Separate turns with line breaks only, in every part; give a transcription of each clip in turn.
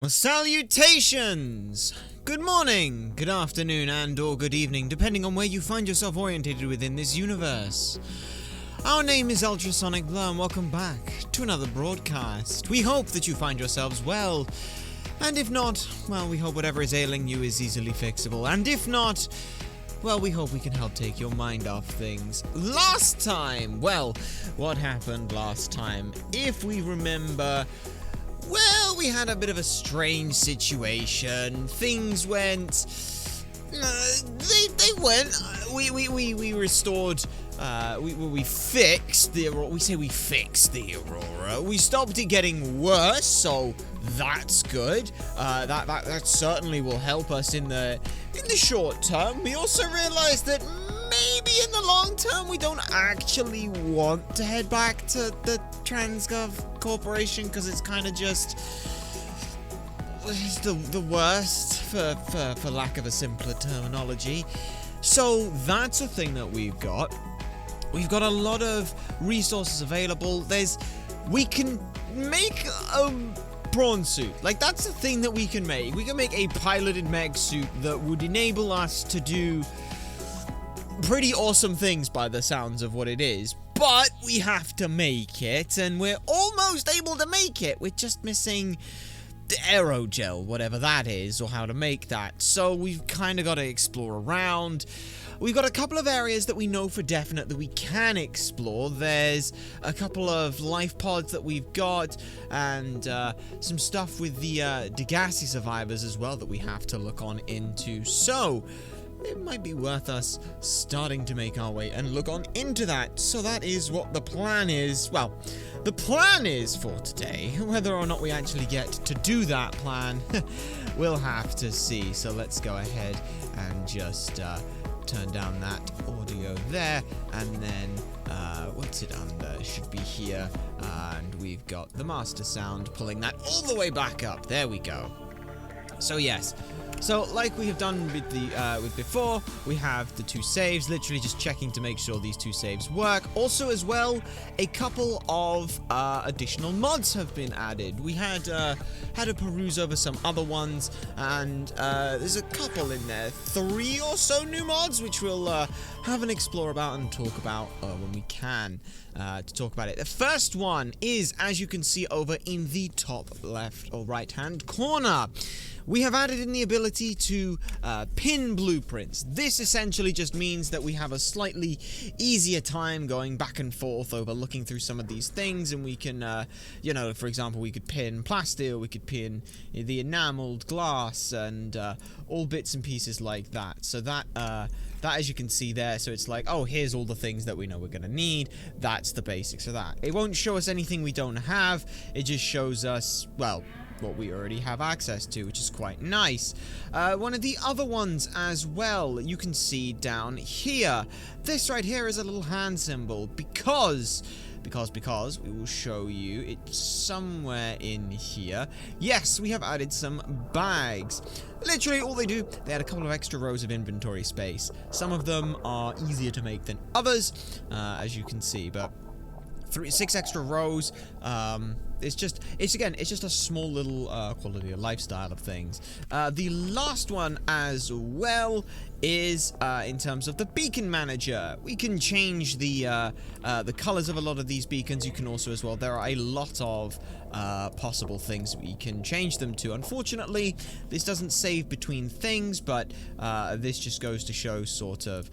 Well, salutations! Good morning, good afternoon, and/or good evening, depending on where you find yourself orientated within this universe. Our name is Ultrasonic Blur, and welcome back to another broadcast. We hope that you find yourselves well, and if not, well, we hope whatever is ailing you is easily fixable, and if not, well, we hope we can help take your mind off things. Last time, well, what happened last time? If we remember, well, we had a bit of a strange situation. Things went... they went... We restored... We fixed the Aurora. We say we fixed the Aurora. We stopped it getting worse, so that's good. That certainly will help us in the short term. We also realized that maybe in the long term we don't actually want to head back to the Transgov Corporation because it's kind of just the worst for lack of a simpler terminology. So that's a thing that we've got. We've got a lot of resources available. We can make a prawn suit. Like, that's a thing that we can make. We can make a piloted mech suit that would enable us to do pretty awesome things by the sounds of what it is. But we have to make it, and we're almost able to make it. We're just missing the aerogel, whatever that is, or how to make that. So we've kind of got to explore around. We've got a couple of areas that we know for definite that we can explore. There's a couple of life pods that we've got, and some stuff with the Degassi survivors as well that we have to look on into. So it might be worth us starting to make our way and look on into that. So that is what the plan is. Well, the plan is for today. Whether or not we actually get to do that plan, we'll have to see. So let's go ahead and just turn down that audio there, and then what's it under? It should be here, and we've got the master sound pulling that all the way back up. There we go. So yes, so like we have done with the with before, we have the two saves, literally just checking to make sure these two saves work. Also as well, a couple of additional mods have been added. We had a peruse over some other ones, and there's a couple in there, 3 or so new mods, which we'll have an explore about and talk about when we can to talk about it. The first one is, as you can see over in the top left or right hand corner, we have added in the ability to pin blueprints. This essentially just means that we have a slightly easier time going back and forth over looking through some of these things, and we can, you know, for example, we could pin plasteel, we could pin the enameled glass, and all bits and pieces like that. So that, as you can see there, so it's like, oh, here's all the things that we know we're going to need. That's the basics of that. It won't show us anything we don't have. It just shows us, well, what we already have access to, which is quite nice. One of the other ones as well, you can see down here. This right here is a little hand symbol because we will show you it's somewhere in here. Yes, we have added some bags. Literally all they do, they add a couple of extra rows of inventory space. Some of them are easier to make than others, as you can see, but 6 extra rows. It's just a small little quality of lifestyle of things. The last one as well is in terms of the beacon manager. We can change the colors of a lot of these beacons. You can also as well, there are a lot of possible things we can change them to. Unfortunately, this doesn't save between things, but this just goes to show sort of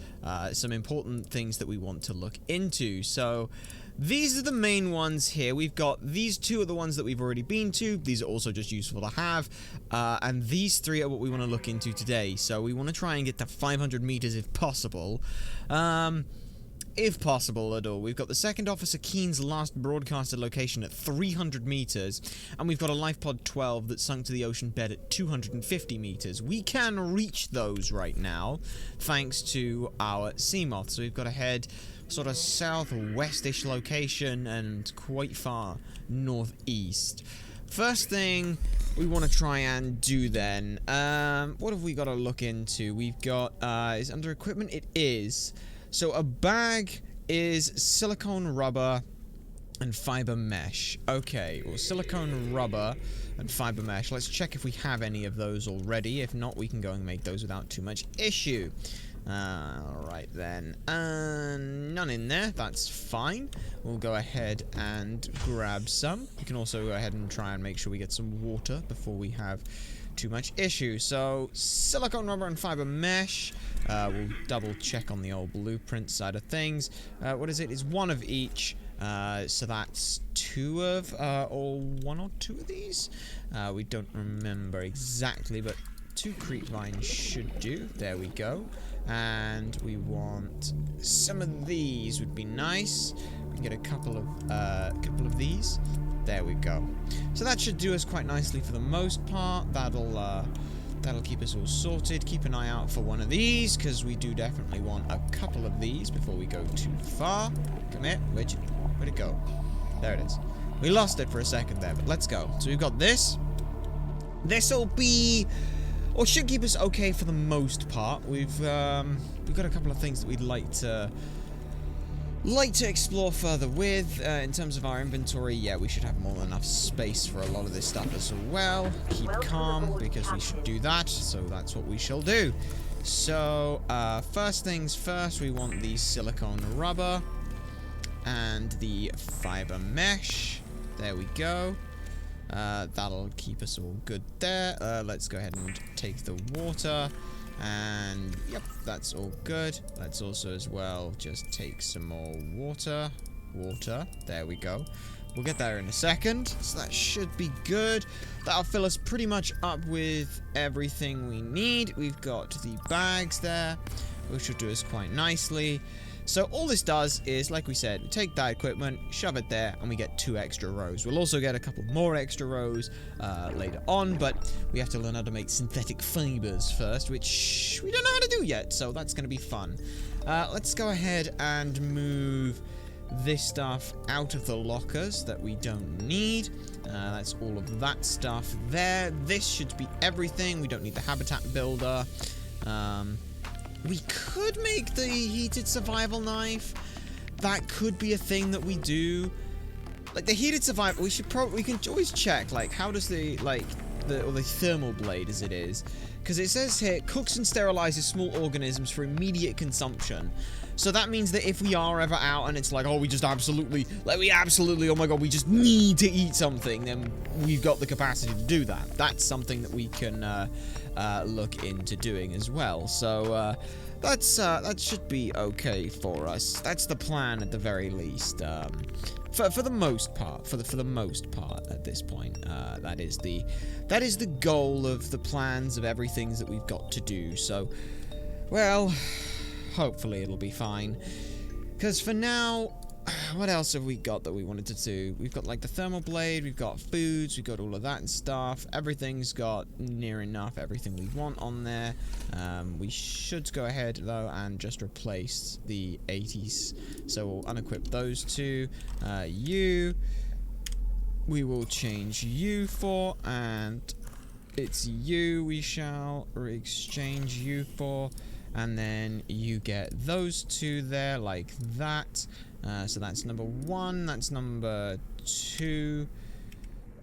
some important things that we want to look into. So these are the main ones here. We've got these 2 are the ones that we've already been to. These are also just useful to have. And these 3 are what we want to look into today. So we want to try and get to 500 meters if possible. If possible at all. We've got the Second Officer Keen's last broadcasted location at 300 meters. And we've got a Life Pod 12 that sunk to the ocean bed at 250 meters. We can reach those right now, thanks to our Seamoth. So we've got to head sort of southwestish location and quite far northeast. First thing we want to try and do then, what have we got to look into? We've got, is under equipment? It is. So a bag is silicone rubber, and fiber mesh. Okay, well, silicone rubber and fiber mesh. Let's check if we have any of those already. If not, we can go and make those without too much issue. Alright then. None in there. That's fine. We'll go ahead and grab some. We can also go ahead and try and make sure we get some water before we have too much issue. So, silicone rubber and fiber mesh. We'll double check on the old blueprint side of things. What is it? It's one of each. So that's two of, or one or two of these? We don't remember exactly, but 2 creep vines should do. There we go. And we want some of these would be nice. We can get a couple of these. There we go. So that should do us quite nicely for the most part. That'll keep us all sorted. Keep an eye out for one of these, because we do definitely want a couple of these before we go too far. Come here. Where'd it go? There it is. We lost it for a second there, but let's go. So we've got this. This'll be, or should keep us okay for the most part. We've got a couple of things that we'd like to explore further with. In terms of our inventory, yeah, we should have more than enough space for a lot of this stuff as well. Keep calm, because we should do that, so that's what we shall do. So, first things first, we want the silicone rubber and the fiber mesh. There we go. That'll keep us all good there. Let's go ahead and take the water. And, yep, that's all good. Let's also, as well, just take some more water. There we go. We'll get there in a second. So that should be good. That'll fill us pretty much up with everything we need. We've got the bags there, which will do us quite nicely. So all this does is, like we said, we take that equipment, shove it there, and we get 2 extra rows. We'll also get a couple more extra rows later on, but we have to learn how to make synthetic fibers first, which we don't know how to do yet, so that's going to be fun. Let's go ahead and move this stuff out of the lockers that we don't need. That's all of that stuff there. This should be everything. We don't need the habitat builder. We could make the heated survival knife. That could be a thing that we do. Like the heated survival, we can always check, like, how does the thermal blade as it is. Because it says here, cooks and sterilizes small organisms for immediate consumption. So that means that if we are ever out and it's like, oh, we absolutely, oh my god, we just need to eat something, then we've got the capacity to do that. That's something that we can look into doing as well. So that should be okay for us. That's the plan at the very least. For the most part, for the most part at this point, that is the goal of the plans of everything that we've got to do. So, well, hopefully it'll be fine. Because for now, what else have we got that we wanted to do? We've got like the thermal blade, we've got foods, we've got all of that and stuff. Everything's got near enough everything we want on there. We should go ahead though and just replace the 80s. So we'll unequip those two. We will change you for, and it's you we shall exchange you for. And then you get those two there like that. So that's number 1, that's number 2.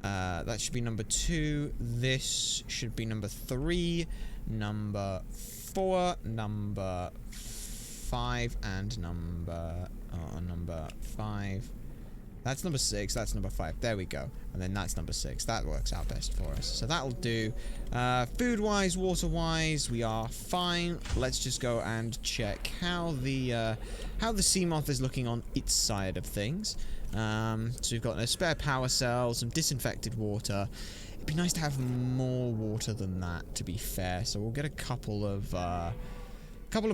That should be number 2. This should be number 3, number 4, number 5, and number 5. That's number 6, that's number 5. There we go. And then that's number 6. That works out best for us. So that'll do. Food-wise, water-wise, we are fine. Let's just go and check how the sea moth is looking on its side of things. So we've got a spare power cell, some disinfected water. It'd be nice to have more water than that, to be fair. So we'll get a couple of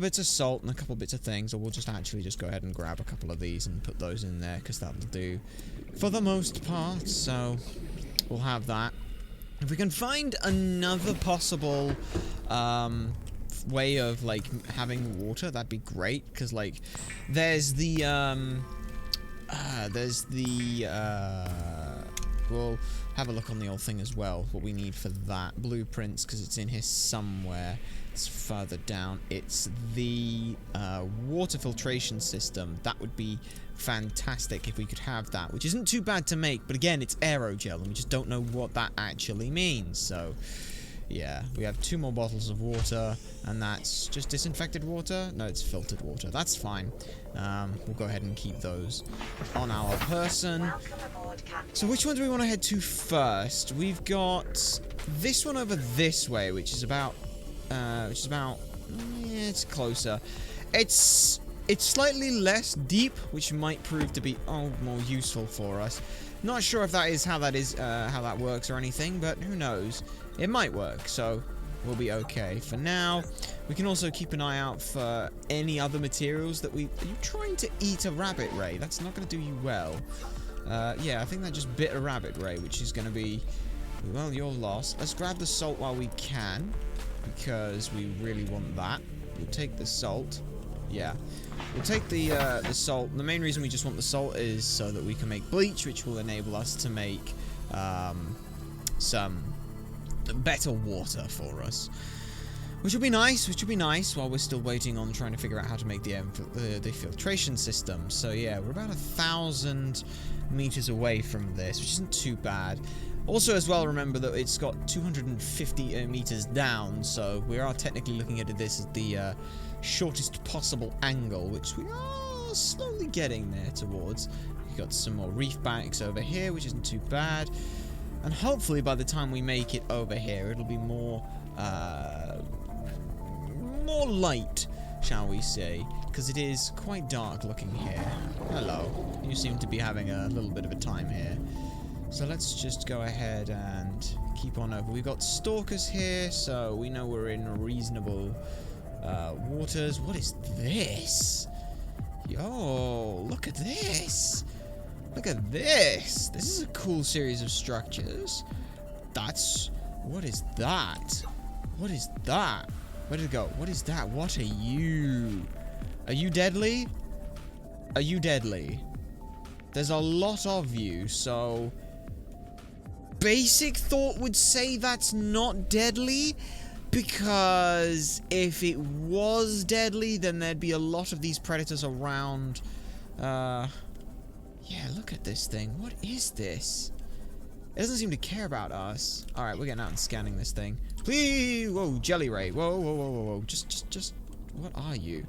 bits of salt and a couple of bits of things, or we'll just go ahead and grab a couple of these and put those in there, because that'll do for the most part. So we'll have that. If we can find another possible way of like having water, that'd be great, because like we'll have a look on the old thing as well, what we need for that. Blueprints, because it's in here somewhere. It's further down. It's the water filtration system. That would be fantastic if we could have that, which isn't too bad to make, but again, it's aerogel, and we just don't know what that actually means, so... yeah, we have 2 more bottles of water, and that's just disinfected water? No, it's filtered water. That's fine. We'll go ahead and keep those on our person. So which one do we want to head to first? We've got this one over this way, which is about, yeah, it's closer. It's slightly less deep, which might prove to be, more useful for us. Not sure if that is how that works or anything, but who knows? It might work, so we'll be okay. For now, we can also keep an eye out for any other materials that we... Are you trying to eat a rabbit ray? That's not going to do you well. Yeah, I think that just bit a rabbit ray, which is going to be... well, you're lost. Let's grab the salt while we can, because we really want that. We'll take the salt. Yeah. We'll take the salt. The main reason we just want the salt is so that we can make bleach, which will enable us to make some better water for us. Which will be nice while we're still waiting on trying to figure out how to make the filtration system. So yeah, we're about 1,000 meters away from this, which isn't too bad. Also, as well, remember that it's got 250 meters down, so we are technically looking at this as the shortest possible angle, which we are slowly getting there towards. We've got some more reef banks over here, which isn't too bad. And hopefully by the time we make it over here, it'll be more light, shall we say, because it is quite dark looking here. Hello. You seem to be having a little bit of a time here. So let's just go ahead and keep on over. We've got stalkers here, so we know we're in reasonable waters. What is this? Yo, look at this. Look at this. This is a cool series of structures. What is that? What is that? Where did it go? What is that? What are you? Are you deadly? Are you deadly? There's a lot of you, so... basic thought would say that's not deadly, because if it was deadly, then there'd be a lot of these predators around. Yeah, look at this thing. What is this? It doesn't seem to care about us. Alright, we're getting out and scanning this thing. Please! Whoa, jelly ray. Whoa, whoa, whoa, whoa, whoa. Just... what are you?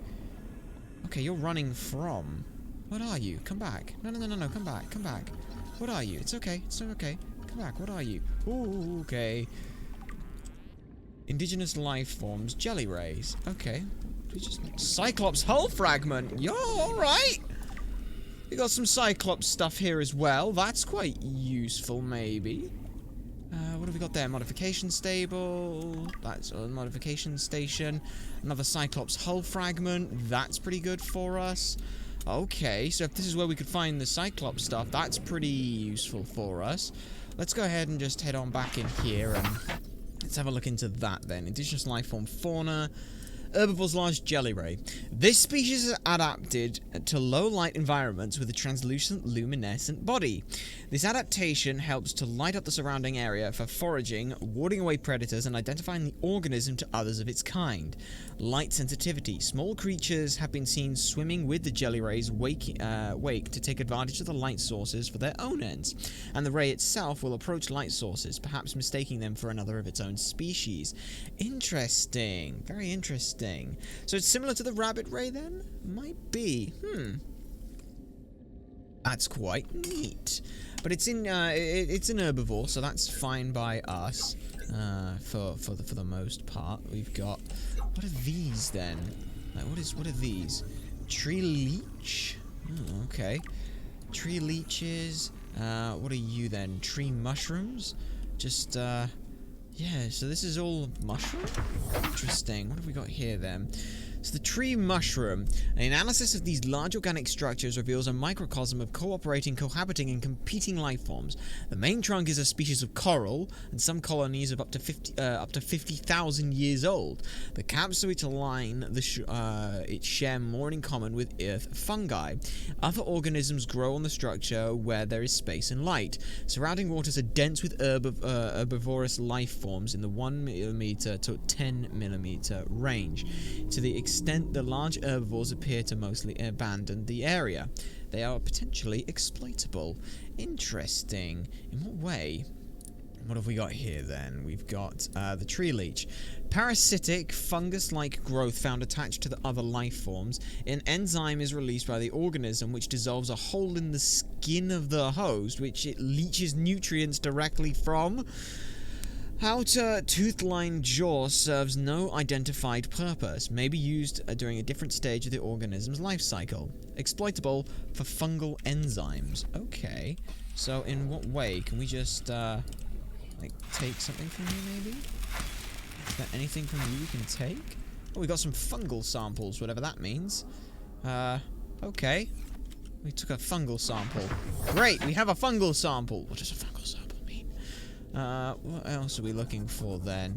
Okay, you're running from... what are you? Come back. No, come back. Come back. What are you? It's okay. It's okay. Come back. What are you? Ooh, okay. Indigenous life forms. Jelly rays. Okay. Cyclops hull fragment. Yo, alright. We got some Cyclops stuff here as well. That's quite useful, maybe. What have we got there? Modification stable. That's a modification station. Another Cyclops hull fragment. That's pretty good for us. Okay, so if this is where we could find the Cyclops stuff, that's pretty useful for us. Let's go ahead and just head on back in here and let's have a look into that then. Indigenous life form fauna. Herbivore's large jelly ray. This species is adapted to low light environments with a translucent luminescent body. This adaptation helps to light up the surrounding area for foraging, warding away predators, and identifying the organism to others of its kind. Light sensitivity. Small creatures have been seen swimming with the jelly ray's wake to take advantage of the light sources for their own ends, and the ray itself will approach light sources, perhaps mistaking them for another of its own species. Interesting. Very interesting. So it's similar to the rabbit ray then? Might be. That's quite neat. But it's an herbivore, so that's fine by us. For the most part. We've got, what are these then? Like what are these? Tree leech? Oh, okay. Tree leeches. What are you then? Tree mushrooms? Just yeah, so this is all mushroom? Interesting. What have we got here then? So the tree mushroom. An analysis of these large organic structures reveals a microcosm of cooperating, cohabiting, and competing life forms. The main trunk is a species of coral, and some colonies of up to 50,000 years old. The caps which line it share more in common with earth fungi. Other organisms grow on the structure where there is space and light. Surrounding waters are dense with herbivorous life forms in the 1 millimeter to 10 millimeter range. To the extent the large herbivores appear to mostly abandon the area, they are potentially exploitable. Interesting. In what way? What have we got here then? We've got the tree leech. Parasitic, fungus-like growth found attached to the other life forms. An enzyme is released by the organism which dissolves a hole in the skin of the host, which it leaches nutrients directly from. Outer tooth-lined jaw serves no identified purpose, may be used during a different stage of the organism's life cycle. Exploitable for fungal enzymes. Okay, so in what way? Can we just, like, take something from you, maybe? Is there anything from you we can take? Oh, we got some fungal samples, whatever that means. Okay. We took a fungal sample. Great, we have a fungal sample. What does a fungal sample? What else are we looking for then?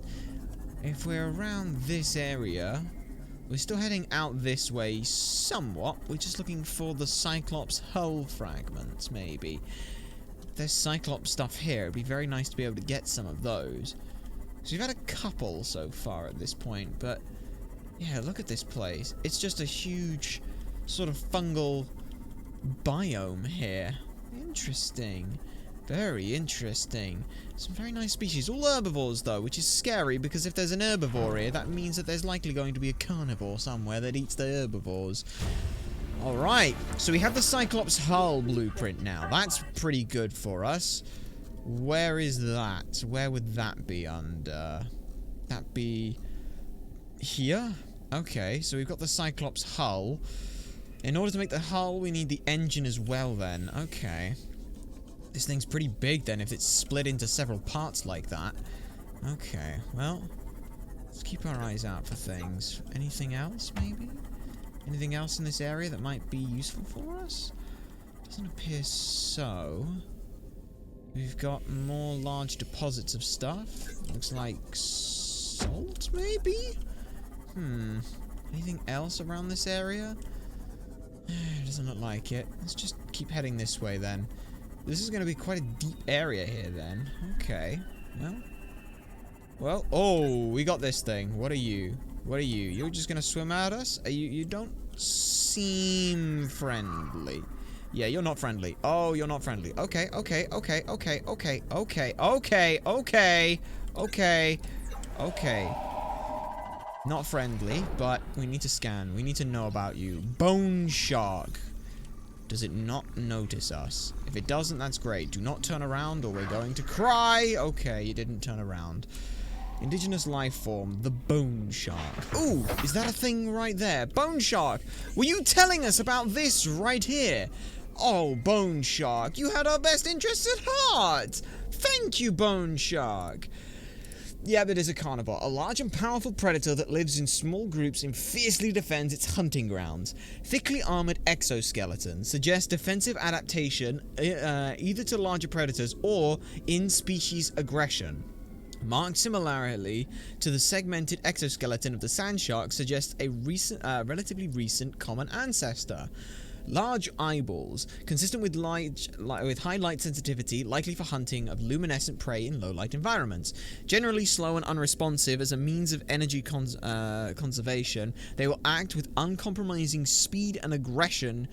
If we're around this area, we're still heading out this way somewhat. We're just looking for the Cyclops hull fragments, maybe. There's Cyclops stuff here. It'd be very nice to be able to get some of those. So we've had a couple so far at this point, but yeah, look at this place. It's just a huge sort of fungal biome here. Interesting. Very interesting. Some very nice species. All herbivores, though, which is scary, because if there's an herbivore here, that means that there's likely going to be a carnivore somewhere that eats the herbivores. Alright, so we have the Cyclops hull blueprint now. That's pretty good for us. Where is that? Where would that be under? That be here? Okay, so we've got the Cyclops hull. In order to make the hull, we need the engine as well, then. Okay. This thing's pretty big then if it's split into several parts like that. Okay, well, let's keep our eyes out for things. Anything else, maybe? Anything else in this area that might be useful for us? Doesn't appear so. We've got more large deposits of stuff. Looks like salt, maybe? Anything else around this area? Doesn't look like it. Let's just keep heading this way then. This is going to be quite a deep area here, then. Okay. Well, oh, we got this thing. What are you? What are you? You're just going to swim at us? You don't seem friendly. Yeah, you're not friendly. Oh, you're not friendly. Okay. Not friendly, but we need to scan. We need to know about you. Bone shark. Does it not notice us? If it doesn't, that's great. Do not turn around or we're going to cry. Okay, you didn't turn around. Indigenous life form, the bone shark. Ooh, is that a thing right there? Bone shark! Were you telling us about this right here? Oh, bone shark, you had our best interests at heart! Thank you, bone shark! Yeah, that is a carnivore, a large and powerful predator that lives in small groups and fiercely defends its hunting grounds. Thickly armored exoskeletons suggest defensive adaptation either to larger predators or in-species aggression. Marked similarly to the segmented exoskeleton of the sand shark suggests a relatively recent common ancestor. Large eyeballs, consistent with high light sensitivity, likely for hunting of luminescent prey in low-light environments. Generally slow and unresponsive as a means of energy conservation, they will act with uncompromising speed and aggression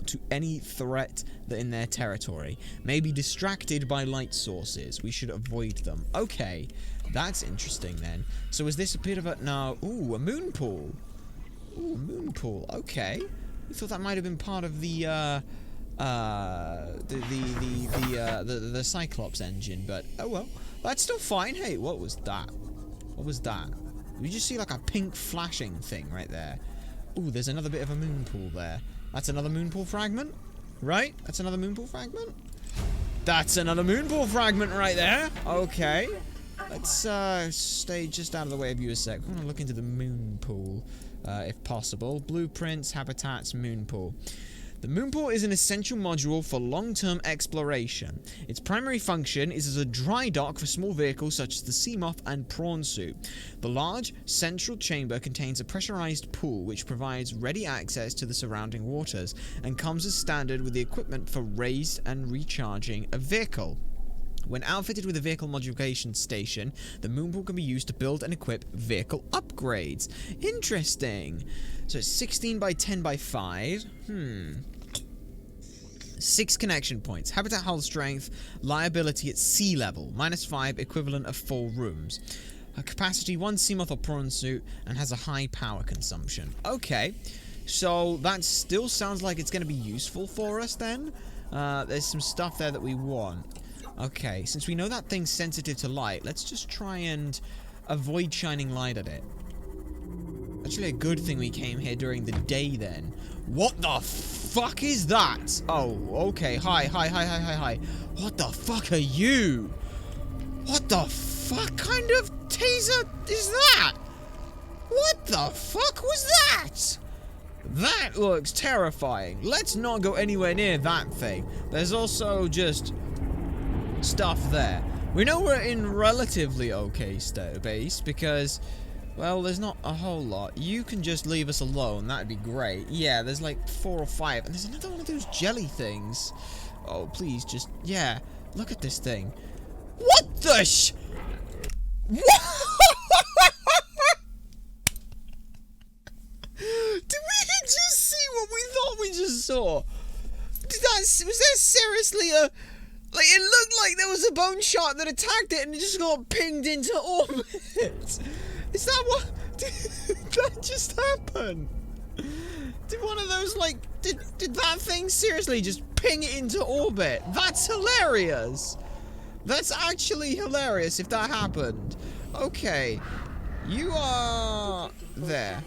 to any threat in their territory. May be distracted by light sources. We should avoid them. Okay, that's interesting then. So is this a bit of a... No. Ooh, a moon pool. Ooh, a moon pool. Okay. I thought that might have been part of the Cyclops engine, but oh well. That's still fine. Hey, what was that? What was that? Did we just see like a pink flashing thing right there? Ooh, there's another bit of a moon pool there. That's another moon pool fragment, right? That's another moon pool fragment. That's another moon pool fragment right there. Okay. Let's stay just out of the way of you a sec. We want to look into the moon pool. if possible. Blueprints, habitats, moon pool. The moon pool is an essential module for long-term exploration. Its primary function is as a dry dock for small vehicles such as the Seamoth and Prawn Suit. The large central chamber contains a pressurized pool which provides ready access to the surrounding waters and comes as standard with the equipment for raised and recharging a vehicle. When outfitted with a vehicle modification station, the moon pool can be used to build and equip vehicle upgrades. Interesting. So it's 16 by 10 by 5. 6 connection points. Habitat hull strength. Liability at sea level. -5, equivalent of 4 rooms. A capacity 1 Seamoth or Prawn Suit, and has a high power consumption. Okay. So that still sounds like it's going to be useful for us then. There's some stuff there that we want. Okay, since we know that thing's sensitive to light, let's just try and avoid shining light at it. Actually, a good thing we came here during the day then. What the fuck is that? Oh, okay. Hi. What the fuck are you? What the fuck kind of taser is that? What the fuck was that? That looks terrifying. Let's not go anywhere near that thing. There's also just stuff there. We know we're in relatively okay base because, well, there's not a whole lot. You can just leave us alone. That'd be great. Yeah, there's like 4 or 5. And there's another one of those jelly things. Oh, please, just, yeah. Look at this thing. What the sh... What? Did we just see what we thought we just saw? Was there seriously a... Like, it looked like there was a bone shark that attacked it and it just got pinged into orbit. Is that what... Did that just happen? Did one of those, like... Did that thing seriously just ping it into orbit? That's hilarious. That's actually hilarious if that happened. Okay. You are... there.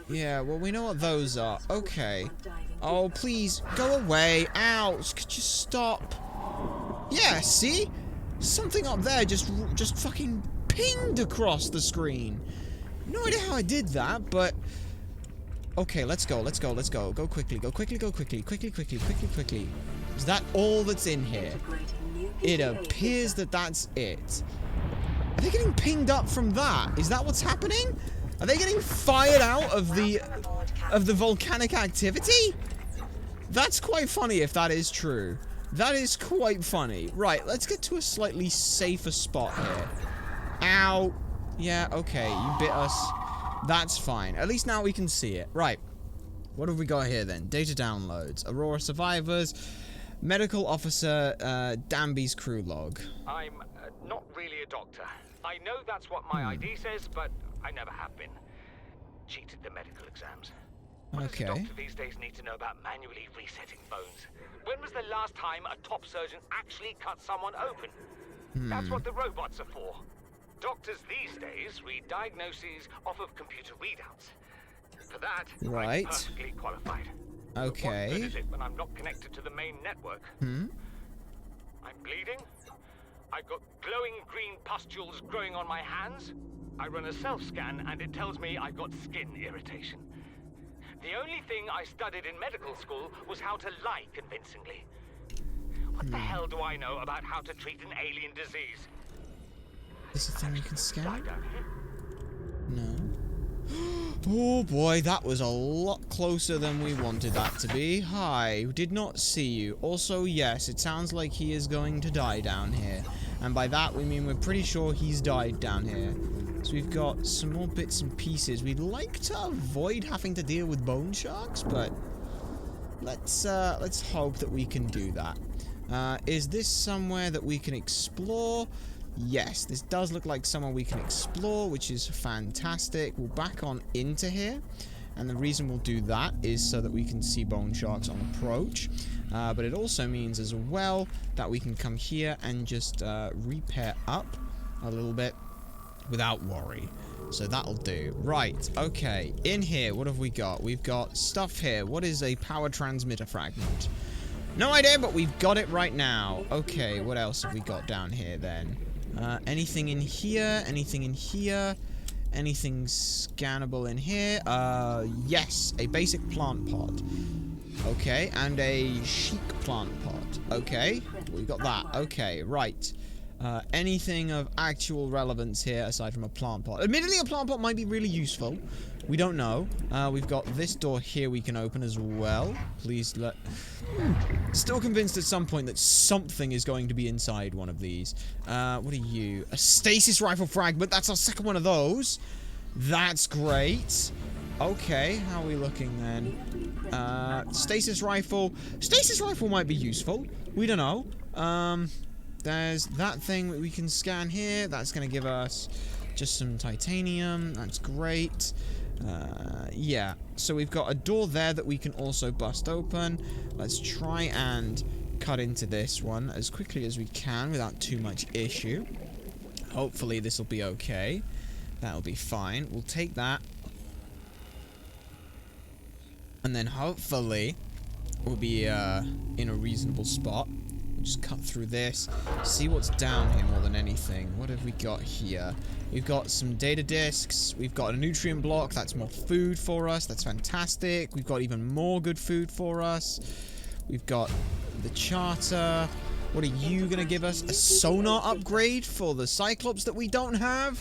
Yeah, well, we know what those are. Okay. Oh, please, go away. Ow, could you stop? Yeah, see? Something up there just fucking pinged across the screen. No idea how I did that, but... Okay, let's go. Go quickly. Quickly. Is that all that's in here? It appears that that's it. Are they getting pinged up from that? Is that what's happening? Are they getting fired out of the volcanic activity? That's quite funny if that is true. That is quite funny. Right, let's get to a slightly safer spot here. Ow. Yeah, okay, you bit us. That's fine. At least now we can see it. Right. What have we got here then? Data downloads. Aurora survivors. Medical officer, Danby's crew log.
I'm not really a doctor. I know that's what my ID says, but I never have been. Cheated the medical exams. What does a doctor these days need to know about manually resetting bones? When was the last time a top surgeon actually cut someone open? That's what the robots are for. Doctors these days read diagnoses off of computer readouts. For that, I'm perfectly qualified.
Okay.
What good is it when I'm not connected to the main network? I'm bleeding. I've got glowing green pustules growing on my hands. I run a self-scan and it tells me I've got skin irritation. The only thing I studied in medical school was how to lie convincingly. What the hell do I know about how to treat an alien disease?
Is the thing you can scan? No. Oh boy, that was a lot closer than we wanted that to be. Hi, did not see you. Also, yes, it sounds like he is going to die down here. And by that, we mean we're pretty sure he's died down here. So we've got some more bits and pieces. We'd like to avoid having to deal with bone sharks, but let's hope that we can do that. Is this somewhere that we can explore? Yes, this does look like somewhere we can explore, which is fantastic. We'll back on into here, and the reason we'll do that is so that we can see bone sharks on approach. But it also means as well that we can come here and just repair up a little bit without worry. So that'll do. Right, okay. In here, what have we got? We've got stuff here. What is a power transmitter fragment? No idea, but we've got it right now. Okay, what else have we got down here then? Anything in here? Anything in here? Anything scannable in here? Yes, a basic plant pot. Okay, and a chic plant pot. Okay, we got that. Okay, right. Anything of actual relevance here aside from a plant pot? Admittedly, a plant pot might be really useful. We don't know. We've got this door here we can open as well. Please let... Still convinced at some point that something is going to be inside one of these. What are you? A stasis rifle fragment. That's our second one of those. That's great. Okay, how are we looking then? Stasis rifle. Stasis rifle might be useful. We don't know. There's that thing that we can scan here. That's going to give us just some titanium. That's great. Yeah. So we've got a door there that we can also bust open. Let's try and cut into this one as quickly as we can without too much issue. Hopefully this will be okay. That'll be fine. We'll take that. And then hopefully we'll be in a reasonable spot. We'll just cut through this. See what's down here more than anything. What have we got here? We've got some data disks. We've got a nutrient block. That's more food for us. That's fantastic. We've got even more good food for us. We've got the charter. What are you going to give us? A sonar upgrade for the Cyclops that we don't have?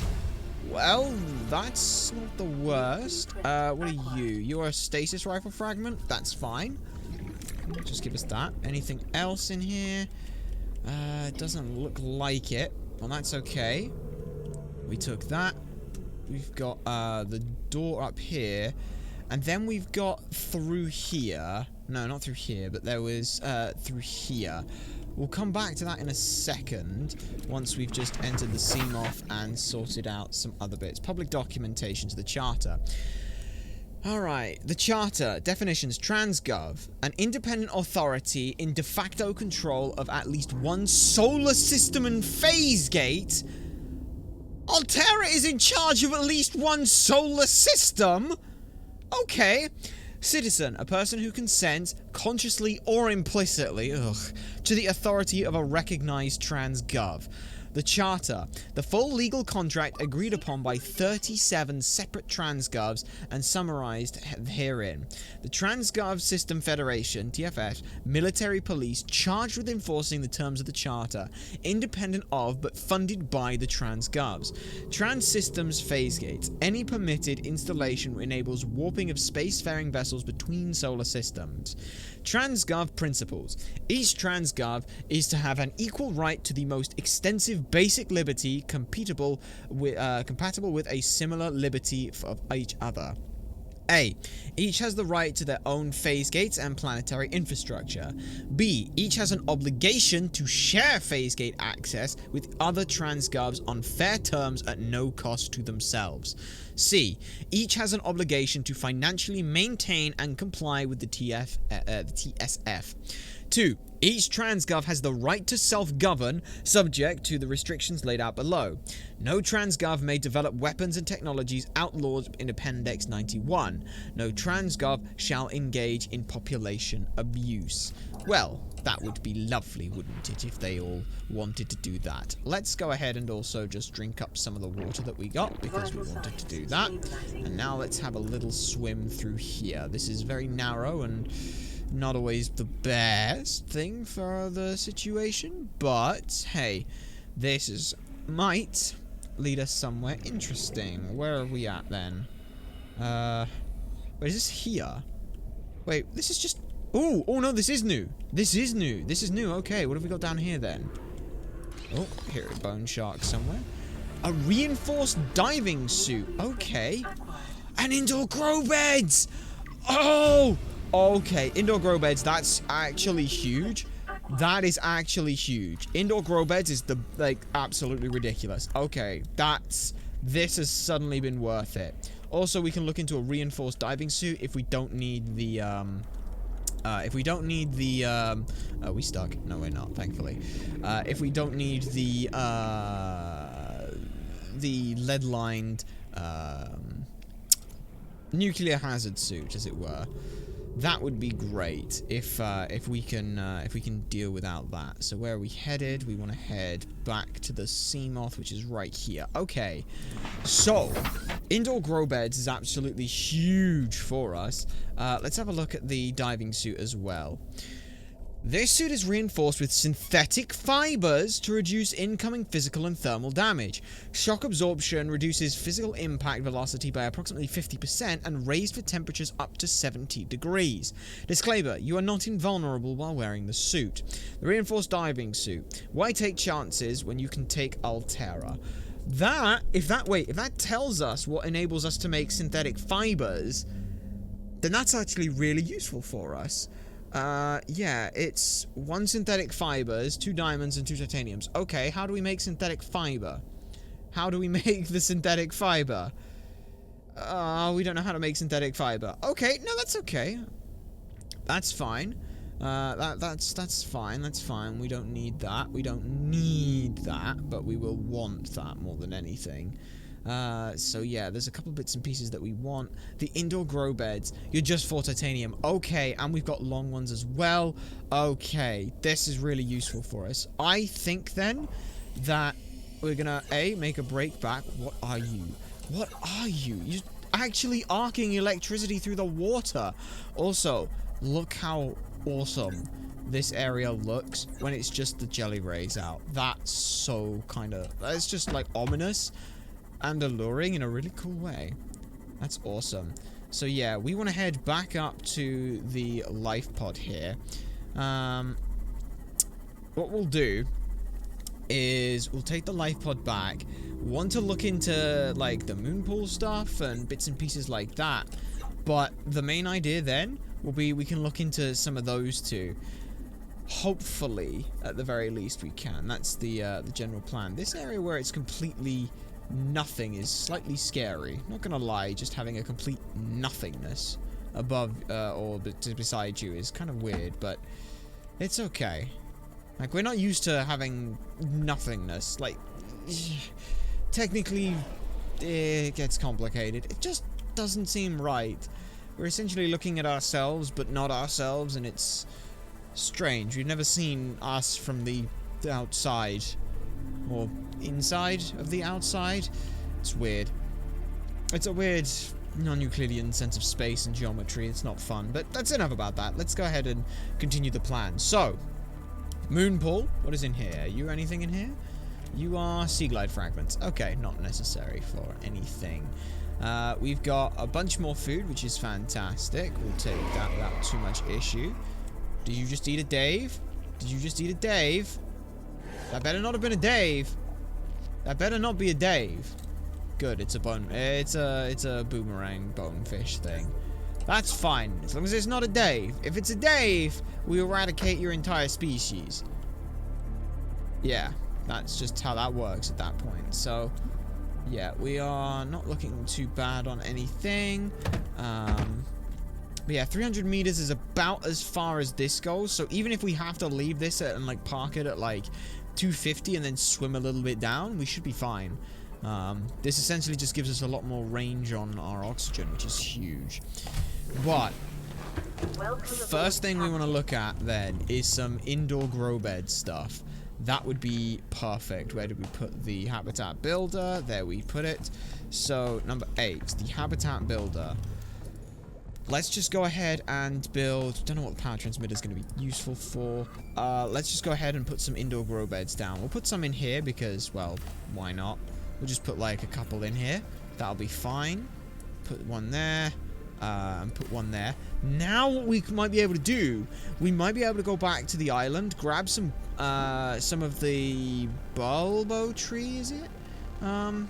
Well, that's not the worst. What are you? You're a stasis rifle fragment? That's fine. Just give us that. Anything else in here? It doesn't look like it. Well, that's okay. We took that. We've got the door up here. And then we've got through here. No, not through here, but there was through here. We'll come back to that in a second, once we've just entered the CMOF and sorted out some other bits. Public documentation to the Charter. Alright, the Charter. Definitions. TransGov. An independent authority in de facto control of at least one solar system and phase gate. Altera is in charge of at least one solar system? Okay. Citizen, a person who consents, consciously or implicitly, to the authority of a recognized TransGov. The Charter, the full legal contract agreed upon by 37 separate TransGovs and summarized herein. The TransGov System Federation, TFF, military police charged with enforcing the terms of the Charter, independent of but funded by the TransGovs. Trans Systems Phase Gates. Any permitted installation enables warping of spacefaring vessels between solar systems. TransGov principles. Each TransGov is to have an equal right to the most extensive basic liberty compatible with a similar liberty of each other. A. Each has the right to their own phase gates and planetary infrastructure. B. Each has an obligation to share phase gate access with other TransGovs on fair terms at no cost to themselves. C. Each has an obligation to financially maintain and comply with the TSF. 2. Each TransGov has the right to self-govern, subject to the restrictions laid out below. No TransGov may develop weapons and technologies outlawed in Appendix 91. No TransGov shall engage in population abuse. Well, that would be lovely, wouldn't it, if they all wanted to do that. Let's go ahead and also just drink up some of the water that we got, because we wanted to do that. And now let's have a little swim through here. This is very narrow and not always the best thing for the situation, but hey, this might lead us somewhere interesting. Where are we at then? Wait, is this here? Wait, this is just... Oh no, this is new. This is new. Okay, what have we got down here then? Oh, here, a bone shark somewhere. A reinforced diving suit. Okay. And indoor grow beds! Oh! Okay, indoor grow beds, that's actually huge. That is actually huge. Indoor grow beds is absolutely ridiculous. Okay, this has suddenly been worth it. Also, we can look into a reinforced diving suit if we don't need the, are we stuck? No, we're not, thankfully. If we don't need the lead-lined, nuclear hazard suit, as it were. That would be great if we can deal without that. So where are we headed? We want to head back to the Seamoth, which is right here. Okay, so indoor grow beds is absolutely huge for us. Let's have a look at the diving suit as well. This suit is reinforced with synthetic fibers to reduce incoming physical and thermal damage. Shock absorption reduces physical impact velocity by approximately 50% and raised for temperatures up to 70 degrees. Disclaimer, you are not invulnerable while wearing the suit. The reinforced diving suit. Why take chances when you can take Altera? If that tells us what enables us to make synthetic fibers, then that's actually really useful for us. Yeah, it's 1 synthetic fibers, 2 diamonds, and 2 titaniums. Okay, how do we make synthetic fiber? How do we make the synthetic fiber? We don't know how to make synthetic fiber. Okay, no, that's okay. That's fine. That's fine, that's fine. We don't need that. We don't need that, but we will want that more than anything. So yeah, there's a couple bits and pieces that we want. The indoor grow beds, you're just for titanium. Okay, and we've got long ones as well. Okay, this is really useful for us. I think then that we're gonna make a break back. What are you? What are you? You're actually arcing electricity through the water. Also, look how awesome this area looks when it's just the jelly rays out. That's so it's just like ominous and alluring in a really cool way. That's awesome. So yeah, we want to head back up to the life pod here. What we'll do is we'll take the life pod back. We want to look into like the moon pool stuff and bits and pieces like that. But the main idea then will be we can look into some of those too. Hopefully, at the very least, we can. That's the general plan. This area where it's completely nothing is slightly scary. Not gonna lie, just having a complete nothingness above or beside you is kind of weird, but it's okay. Like, we're not used to having nothingness. Like, technically, it gets complicated. It just doesn't seem right. We're essentially looking at ourselves, but not ourselves, and it's strange. We've never seen us from the outside. Or inside of the outside. It's weird. It's a weird non-Euclidean sense of space and geometry. It's not fun, but that's enough about that. Let's go ahead and continue the plan. So, moon pool. What is in here? You anything in here? You are sea glide fragments. Okay, not necessary for anything. We've got a bunch more food, which is fantastic. We'll take that without too much issue. Did you just eat a Dave? Did you just eat a Dave? That better not have been a Dave. That better not be a Dave. Good, it's a bone. It's a boomerang bonefish thing. That's fine, as long as it's not a Dave. If it's a Dave, we eradicate your entire species. Yeah, that's just how that works at that point. So, yeah, we are not looking too bad on anything. But yeah, 300 meters is about as far as this goes. So even if we have to leave this and like park it at like 250 and then swim a little bit down, we should be fine. This essentially just gives us a lot more range on our oxygen, which is huge. But first thing we want to look at then is some indoor grow bed stuff. That would be perfect. Where did we put the habitat builder? There we put it. So number 8, the habitat builder. Let's just go ahead and build. Don't know what the power transmitter is going to be useful for. Let's just go ahead and put some indoor grow beds down. We'll put some in here because, well, why not? We'll just put like a couple in here. That'll be fine. Put one there. And put one there. Now what we might be able to do, we might be able to go back to the island, grab some of the bulbo tree, is it? The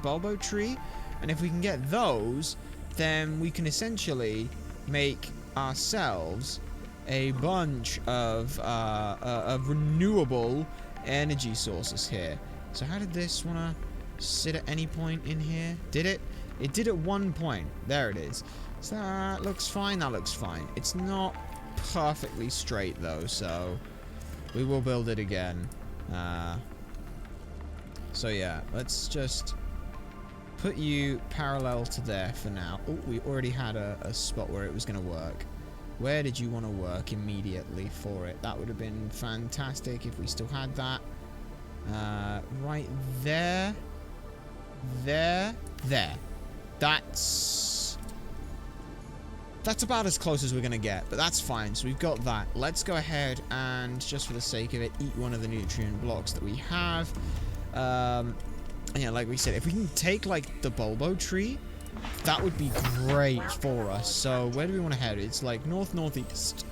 bulbo tree, and if we can get those, then we can essentially make ourselves a bunch of renewable energy sources here. So how did this want to sit at any point in here? Did it? It did at one point. There it is. So that looks fine. That looks fine. It's not perfectly straight though, so we will build it again. So yeah, let's just put you parallel to there for now. Oh, we already had a spot where it was going to work. Where did you want to work immediately for it? That would have been fantastic if we still had that. Right there. There. That's about as close as we're going to get, but that's fine. So we've got that. Let's go ahead and, just for the sake of it, eat one of the nutrient blocks that we have. Yeah, like we said, if we can take, like, the bulbo tree, that would be great for us. So where do we want to head? It's like northeast,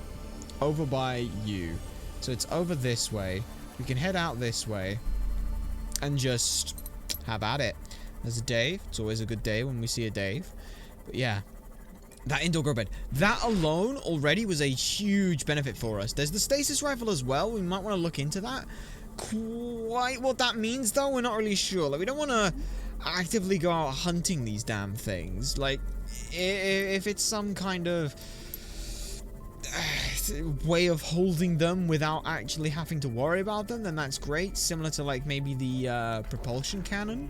over by you. So it's over this way. We can head out this way and just have at it. There's a Dave. It's always a good day when we see a Dave. But yeah, that indoor grow bed. That alone already was a huge benefit for us. There's the stasis rifle as well. We might want to look into that. Quite what that means, though, we're not really sure. Like, we don't want to actively go out hunting these damn things. Like, if it's some kind of way of holding them without actually having to worry about them, then that's great. Similar to, like, maybe the propulsion cannon,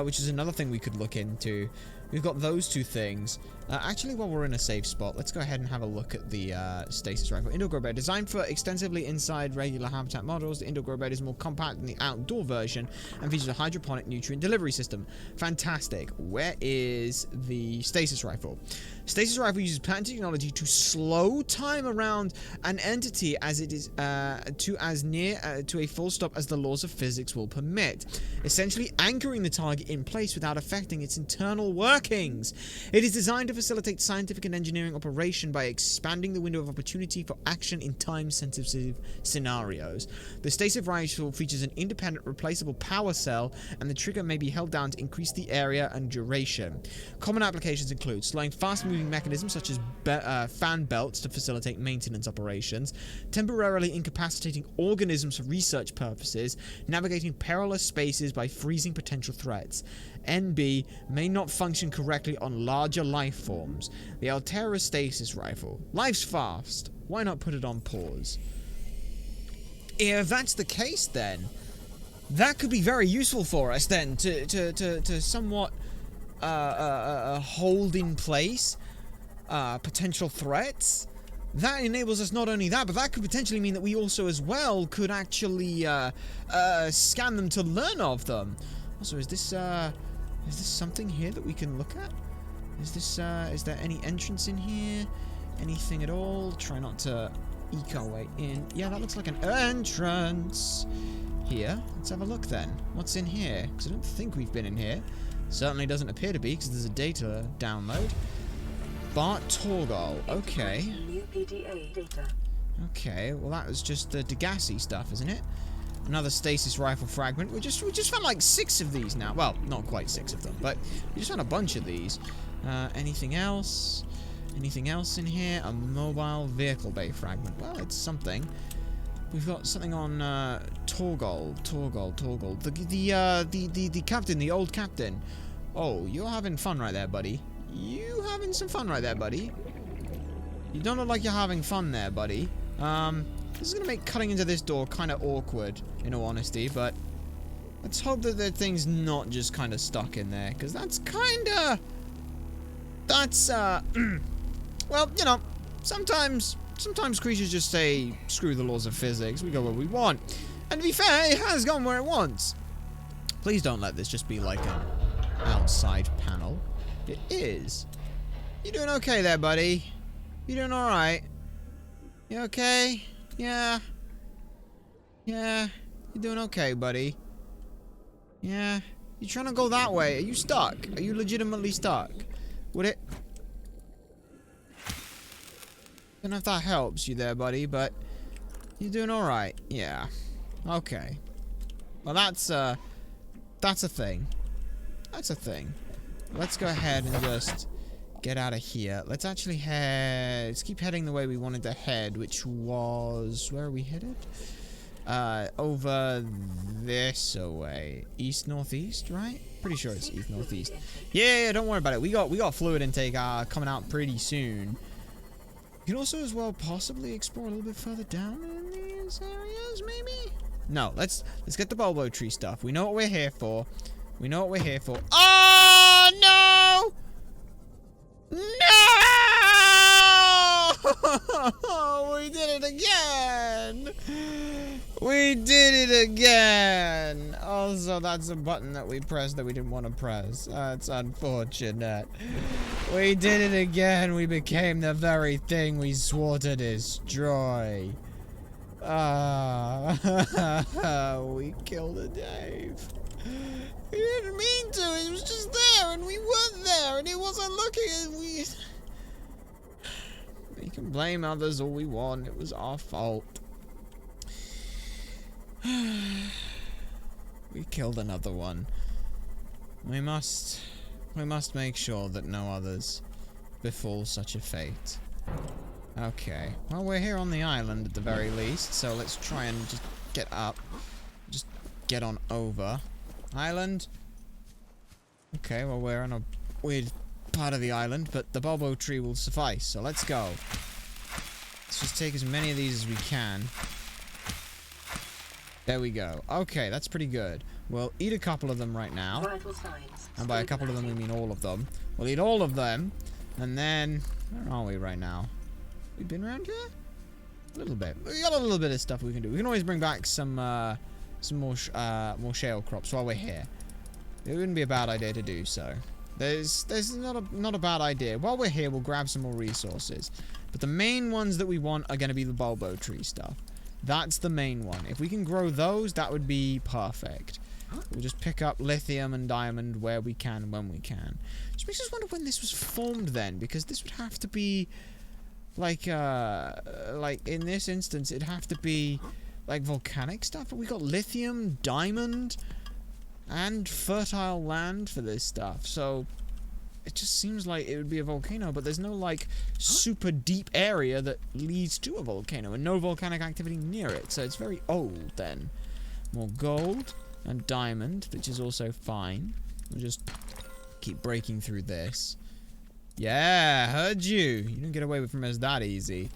which is another thing we could look into. We've got those two things. Actually, while we're in a safe spot, let's go ahead and have a look at the stasis rifle. Indoor grow bed. Designed for extensively inside regular habitat models, the indoor grow bed is more compact than the outdoor version and features a hydroponic nutrient delivery system. Fantastic. Where is the stasis rifle? Stasis rifle uses patent technology to slow time around an entity as it is to as near to a full stop as the laws of physics will permit, essentially anchoring the target in place without affecting its internal workings. It is designed to facilitate scientific and engineering operation by expanding the window of opportunity for action in time-sensitive scenarios. The stasis rifle features an independent replaceable power cell, and the trigger may be held down to increase the area and duration. Common applications include slowing fast-moving mechanisms such as fan belts to facilitate maintenance operations, temporarily incapacitating organisms for research purposes, navigating perilous spaces by freezing potential threats. NB may not function correctly on larger life forms. The Altera stasis rifle. Life's fast. Why not put it on pause? If that's the case, then that could be very useful for us then to somewhat hold in place potential threats. That enables us not only that, but that could potentially mean that we also as well could actually scan them to learn of them. Also, is this something here that we can look at? Is there any entrance in here? Anything at all? Try not to eke our way in. Yeah, that looks like an entrance. Here, let's have a look then. What's in here? Because I don't think we've been in here. Certainly doesn't appear to be, because there's a data download. Bart Torgal. Okay. Okay, well that was just the Degassi stuff, isn't it? Another stasis rifle fragment. We just found like 6 of these now. Well, not quite 6 of them, but we just found a bunch of these. Anything else? Anything else in here? A mobile vehicle bay fragment. Well, it's something. We've got something on Torgal. The captain, the old captain. Oh, you're having fun right there, buddy. You having some fun right there, buddy. You don't look like you're having fun there, buddy. This is going to make cutting into this door kind of awkward, in all honesty, but let's hope that the thing's not just kind of stuck in there, because that's kind of... That's, well, you know, sometimes creatures just say, screw the laws of physics, we go where we want. And to be fair, it has gone where it wants. Please don't let this just be like an outside panel. It is. You doing okay there, buddy? You doing alright? You okay? Yeah. Yeah. You doing okay, buddy? Yeah. You trying to go that way? Are you stuck? Are you legitimately stuck? Would it? Don't know if that helps you there, buddy, but you doing alright? Yeah. Okay. Well, that's a thing. That's a thing. Let's go ahead and just get out of here. Let's actually head... Let's keep heading the way we wanted to head, which was... Where are we headed? Over this way. East-northeast, right? Pretty sure it's east-northeast. Yeah, don't worry about it. We got fluid intake coming out pretty soon. You can also as well possibly explore a little bit further down in these areas, maybe? No, let's get the bulbo tree stuff. We know what we're here for. We know what we're here for. Oh! No! We did it again! We did it again! Also, that's a button that we pressed that we didn't want to press. That's unfortunate. We did it again. We became the very thing we swore to destroy. We killed a Dave. We didn't mean to. It was just there, and we weren't there, and it wasn't looking. And we can blame others all we want. It was our fault. We killed another one. We must make sure that no others befall such a fate. Okay. Well, we're here on the island at the very least, so let's try and just get up. Just get on over. Island? Okay, well, we're on a weird part of the island, but the Bobo tree will suffice, so let's go. Let's just take as many of these as we can. There we go. Okay, that's pretty good. We'll eat a couple of them right now. And by a couple of them, we mean all of them. We'll eat all of them, and then... Where are we right now? We've been around here? A little bit. We got a little bit of stuff we can do. We can always bring back some more shale crops while we're here. It wouldn't be a bad idea to do so. There's not a bad idea. While we're here, we'll grab some more resources. But the main ones that we want are going to be the bulbo tree stuff. That's the main one. If we can grow those, that would be perfect. We'll just pick up lithium and diamond where we can, when we can. Which makes us wonder when this was formed then, because this would have to be like in this instance, it'd have to be like volcanic stuff. But we got lithium, diamond, and fertile land for this stuff. So it just seems like it would be a volcano, but there's no like super deep area that leads to a volcano and no volcanic activity near it. So it's very old then. More gold and diamond, which is also fine. We'll just keep breaking through this. Yeah, heard you. You didn't get away from us that easy.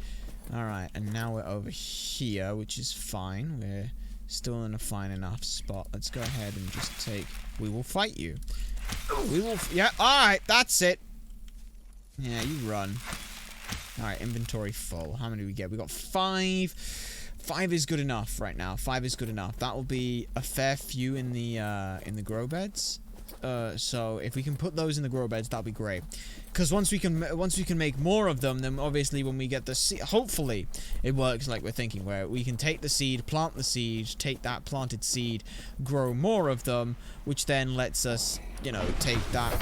Alright, and now we're over here, which is fine. We're still in a fine enough spot. Let's go ahead and just take... We will fight you. We will... Yeah, alright, that's it. Yeah, you run. Alright, inventory full. How many do we get? We got 5. 5 is good enough right now. 5 is good enough. That will be a fair few in the grow beds. So if we can put those in the grow beds, that'll be great. Because once we can make more of them, then obviously when we get the seed, hopefully it works like we're thinking, where we can take the seed, plant the seed, take that planted seed, grow more of them, which then lets us, you know, take that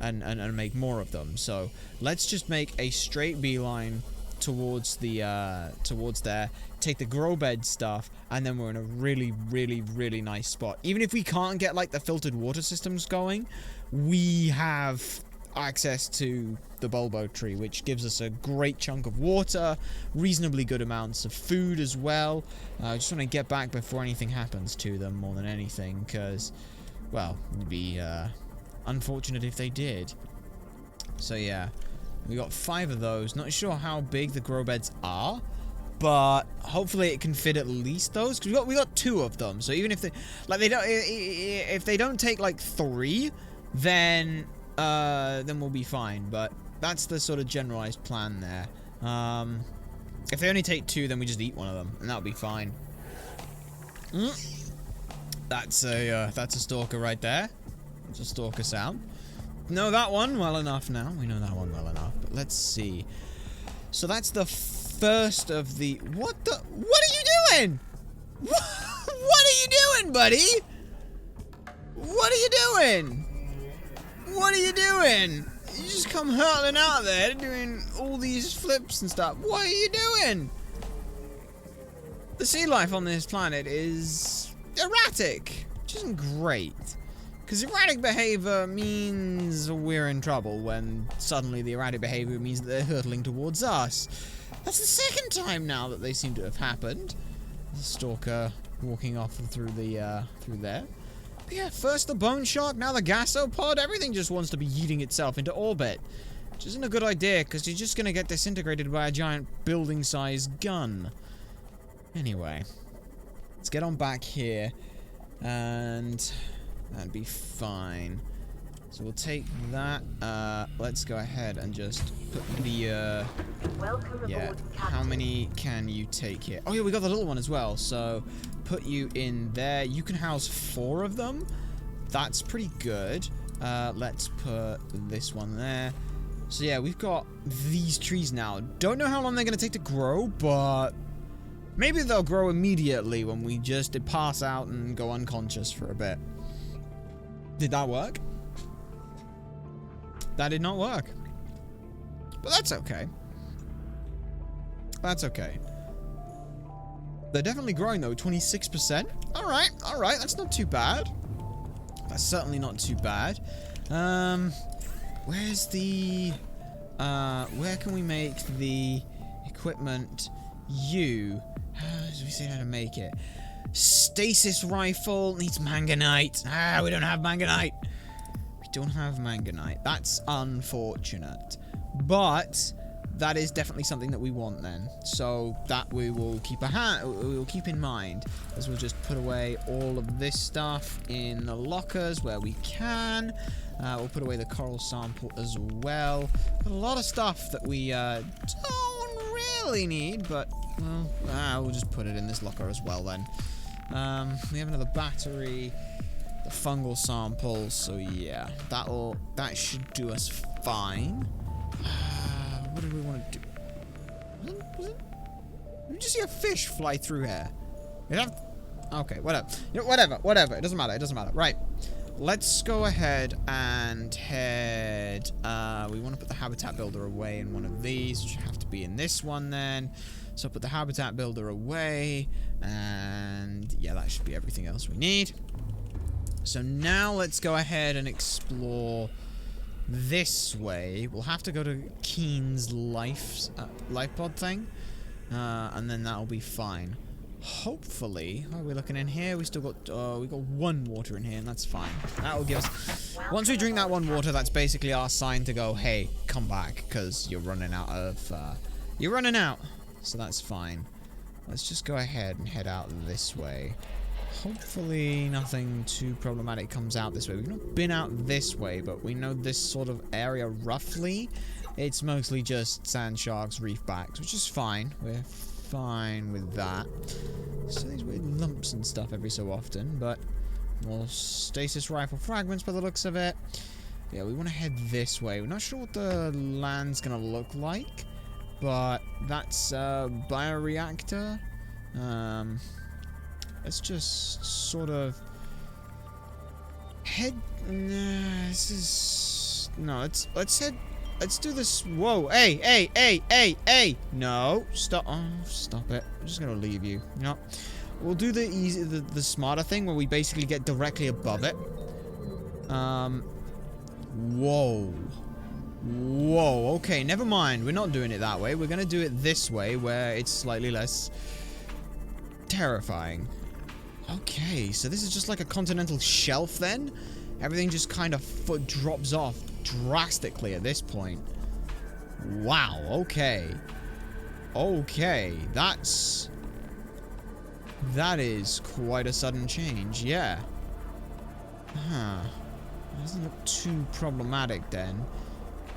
and make more of them. So let's just make a straight beeline towards the towards there, take the grow bed stuff, and then we're in a really nice spot. Even if we can't get like the filtered water systems going, we have access to the bulbo tree, which gives us a great chunk of water, reasonably good amounts of food as well. I just want to get back before anything happens to them more than anything, because, well, it'd be unfortunate if they did. So yeah, we got 5 of those. Not sure how big the grow beds are, but hopefully it can fit at least those, because we got 2 of them. So even if if they don't take like 3, then we'll be fine. But that's the sort of generalized plan there. If they only take 2, then we just eat one of them, and that'll be fine. That's a stalker right there. It's a stalker sound. Know that one well enough now. We know that one well enough. But let's see. So that's the first of the... What are you doing? What are you doing, buddy? What are you doing? What are you doing? You just come hurtling out there doing all these flips and stuff. What are you doing? The sea life on this planet is erratic, which isn't great. Because erratic behavior means we're in trouble, when suddenly the erratic behavior means that they're hurtling towards us. That's the second time now that they seem to have happened. The stalker walking off through the through there. But yeah, first the bone shark, now the gasopod. Everything just wants to be yeeting itself into orbit, which isn't a good idea, because you're just gonna get disintegrated by a giant building-sized gun. Anyway, let's get on back here, and that'd be fine. So we'll take that. Let's go ahead and just put the, yeah, how many can you take here? Oh yeah, we got the little one as well, so put you in there. You can house 4 of them. That's pretty good. Let's put this one there. So yeah, we've got these trees now. Don't know how long they're going to take to grow, but maybe they'll grow immediately when we just pass out and go unconscious for a bit. Did that work? That did not work. But that's okay. That's okay. They're definitely growing though, 26%. Alright, alright, that's not too bad. That's certainly not too bad. Where's the... where can we make the equipment? How do we say how to make it? Stasis rifle needs manganite. We don't have manganite. Don't have manganite. That's unfortunate. But that is definitely something that we want then. So that we will keep in mind, as we'll just put away all of this stuff in the lockers where we can. We'll put away the coral sample as well. Got a lot of stuff that we don't really need, but well, we'll just put it in this locker as well then. We have another battery. The fungal samples, so yeah, that should do us fine. What do we want to do? Did we just see a fish fly through here? Okay, whatever. You know, whatever. It doesn't matter. It doesn't matter. Right. Let's go ahead and head. We want to put the habitat builder away in one of these, which have to be in this one then. So put the habitat builder away, and yeah, that should be everything else we need. So now let's go ahead and explore this way. We'll have to go to Keen's life pod thing, and then that'll be fine. Hopefully, are we looking in here? We still got we got 1 water in here, and that's fine. That will give us. Once we drink that 1 water, that's basically our sign to go, hey, come back, because you're running out of. You're running out, so that's fine. Let's just go ahead and head out this way. Hopefully nothing too problematic comes out this way. We've not been out this way, but we know this sort of area roughly. It's mostly just sand sharks, reefbacks, which is fine. We're fine with that. So these weird lumps and stuff every so often, but more stasis rifle fragments by the looks of it. Yeah, we want to head this way. We're not sure what the land's gonna look like, but that's a bioreactor. Let's just sort of head. This is no. Let's head. Let's do this. Whoa! Hey! No! Stop! Oh, stop it! I'm just gonna leave you. You know, we'll do the smarter thing where we basically get directly above it. Whoa! Okay, never mind. We're not doing it that way. We're gonna do it this way, where it's slightly less terrifying. Okay, so this is just like a continental shelf then? Everything just kind of drops off drastically at this point. Wow, okay. Okay, that is quite a sudden change, yeah. Huh. Doesn't look too problematic then.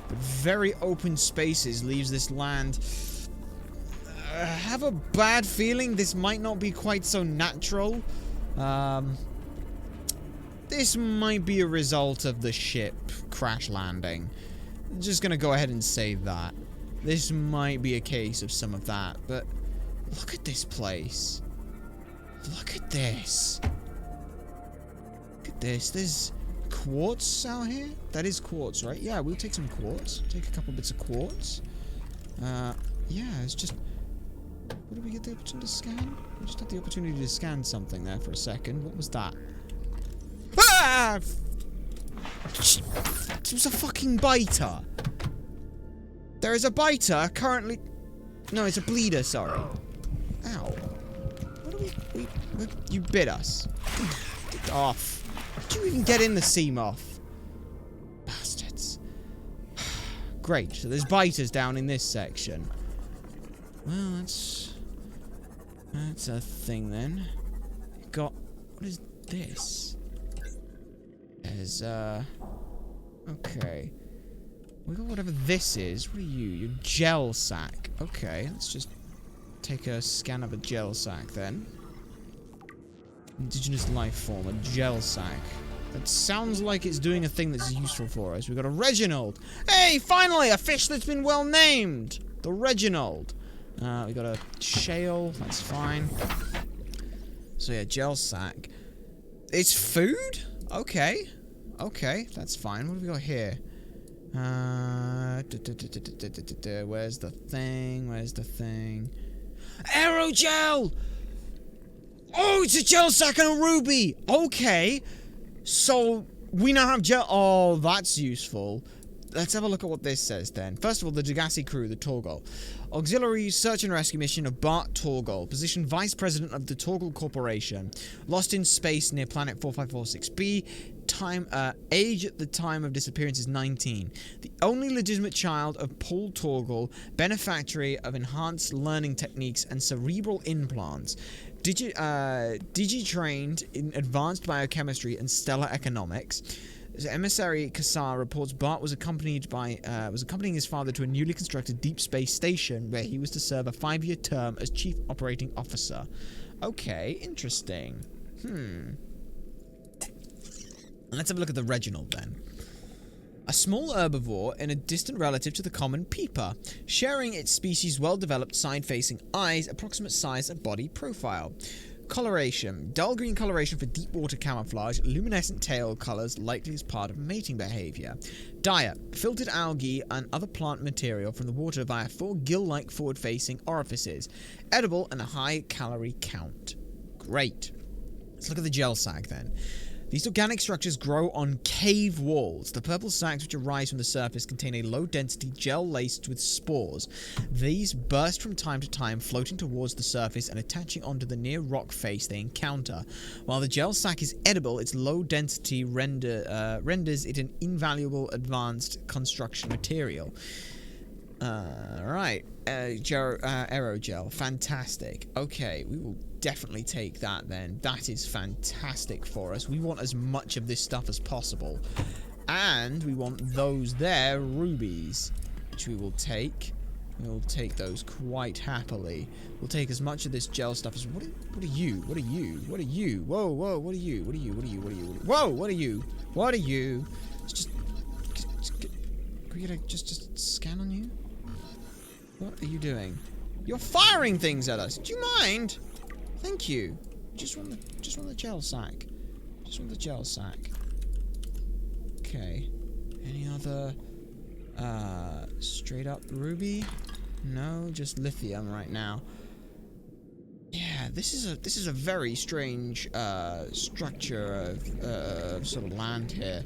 But very open spaces leaves this land. I have a bad feeling this might not be quite so natural. This might be a result of the ship crash landing. I'm just gonna go ahead and say that. This might be a case of some of that, but look at this place. Look at this. Look at this. There's quartz out here? That is quartz, right? Yeah, we'll take some quartz. Take a couple bits of quartz. Yeah, it's just... What did we get the opportunity to scan? We just had the opportunity to scan something there for a second. What was that? Ah! It was a fucking biter. There is a biter currently... No, it's a bleeder, sorry. Ow. What do we... You bit us. Get off. Did you even get in the Seamoth? Bastards. Great, so there's biters down in this section. Well, that's a thing then. Got... What is this? There's, Okay. We got whatever this is. What are you? You're gel sac. Okay, let's just take a scan of a gel sac then. Indigenous life form, a gel sac. That sounds like it's doing a thing that's useful for us. We got a Reginald. Hey, finally, a fish that's been well named. The Reginald. We got a shale. That's fine. So yeah, gel sac. It's food? Okay. Okay, that's fine. What have we got here? Where's the thing? Where's the thing? Aerogel! Oh, it's a gel sac and a ruby! Okay. So, we now have gel... Oh, that's useful. Let's have a look at what this says then. First of all, the Degassi crew, the Torgal. Auxiliary search and rescue mission of Bart Torgal. Position Vice President of the Torgal Corporation. Lost in space near planet 4546b. Time, age at the time of disappearance is 19. The only legitimate child of Paul Torgal, benefactor of enhanced learning techniques and cerebral implants. Digi-trained in advanced biochemistry and stellar economics. Emissary Kassar reports Bart was accompanying his father to a newly constructed deep space station where he was to serve a 5-year term as chief operating officer. Okay, interesting. Let's have a look at the Reginald then. A small herbivore and a distant relative to the common peeper, sharing its species' well-developed side-facing eyes, approximate size and body profile. Coloration. Dull green coloration for deep water camouflage, luminescent tail colors likely as part of mating behavior. Diet. Filtered algae and other plant material from the water via 4 gill-like forward-facing orifices. Edible and a high calorie count. Great. Let's look at the gel sac then. These organic structures grow on cave walls. The purple sacs which arise from the surface contain a low-density gel laced with spores. These burst from time to time, floating towards the surface and attaching onto the near rock face they encounter. While the gel sac is edible, its low density renders it an invaluable advanced construction material. Right. Aerogel. Fantastic. Okay, we will definitely take that then. That is fantastic for us. We want as much of this stuff as possible. And we want those there rubies, which we will take. We'll take those quite happily. We'll take as much of this gel stuff as... What are you? What are you? What are you? Whoa, whoa, what are you? What are you? What are you? What are you? Whoa, what are you? What are you? Can we get a just scan on you? What are you doing? You're firing things at us. Do you mind? Thank you. Just want the gel sac. Just want the gel sac. Okay. Any other straight up ruby? No, just lithium right now. Yeah, this is a very strange structure of sort of land here.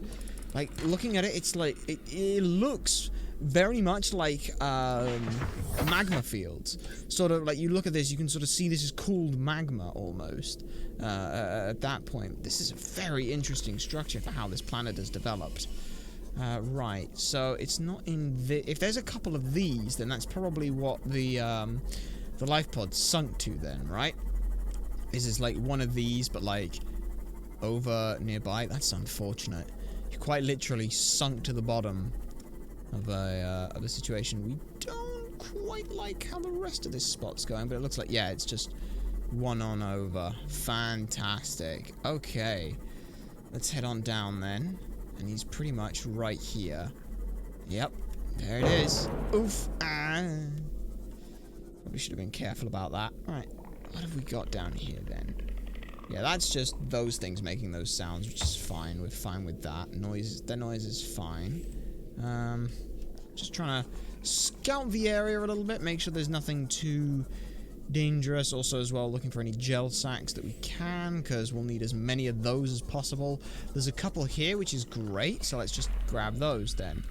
Like looking at it, it's like it looks very much like magma fields. Sort of like you look at this, you can sort of see this is cooled magma almost. At that point, this is a very interesting structure for how this planet has developed. Right, so it's not in the... If there's a couple of these, then that's probably what the life pod sunk to then, right? This is like one of these, but like over nearby. That's unfortunate. You quite literally sunk to the bottom of a situation. We don't quite like how the rest of this spot's going, but it looks like, yeah, it's just one on over. Fantastic. Okay, let's head on down then. And he's pretty much right here. Yep, there it is. Oof. Probably should have been careful about that. Alright, what have we got down here then? Yeah, that's just those things making those sounds, which is fine. We're fine with that. The noise is fine. Just trying to scout the area a little bit, make sure there's nothing too dangerous. Also as well, looking for any gel sacs that we can, because we'll need as many of those as possible. There's a couple here, which is great, so let's just grab those then.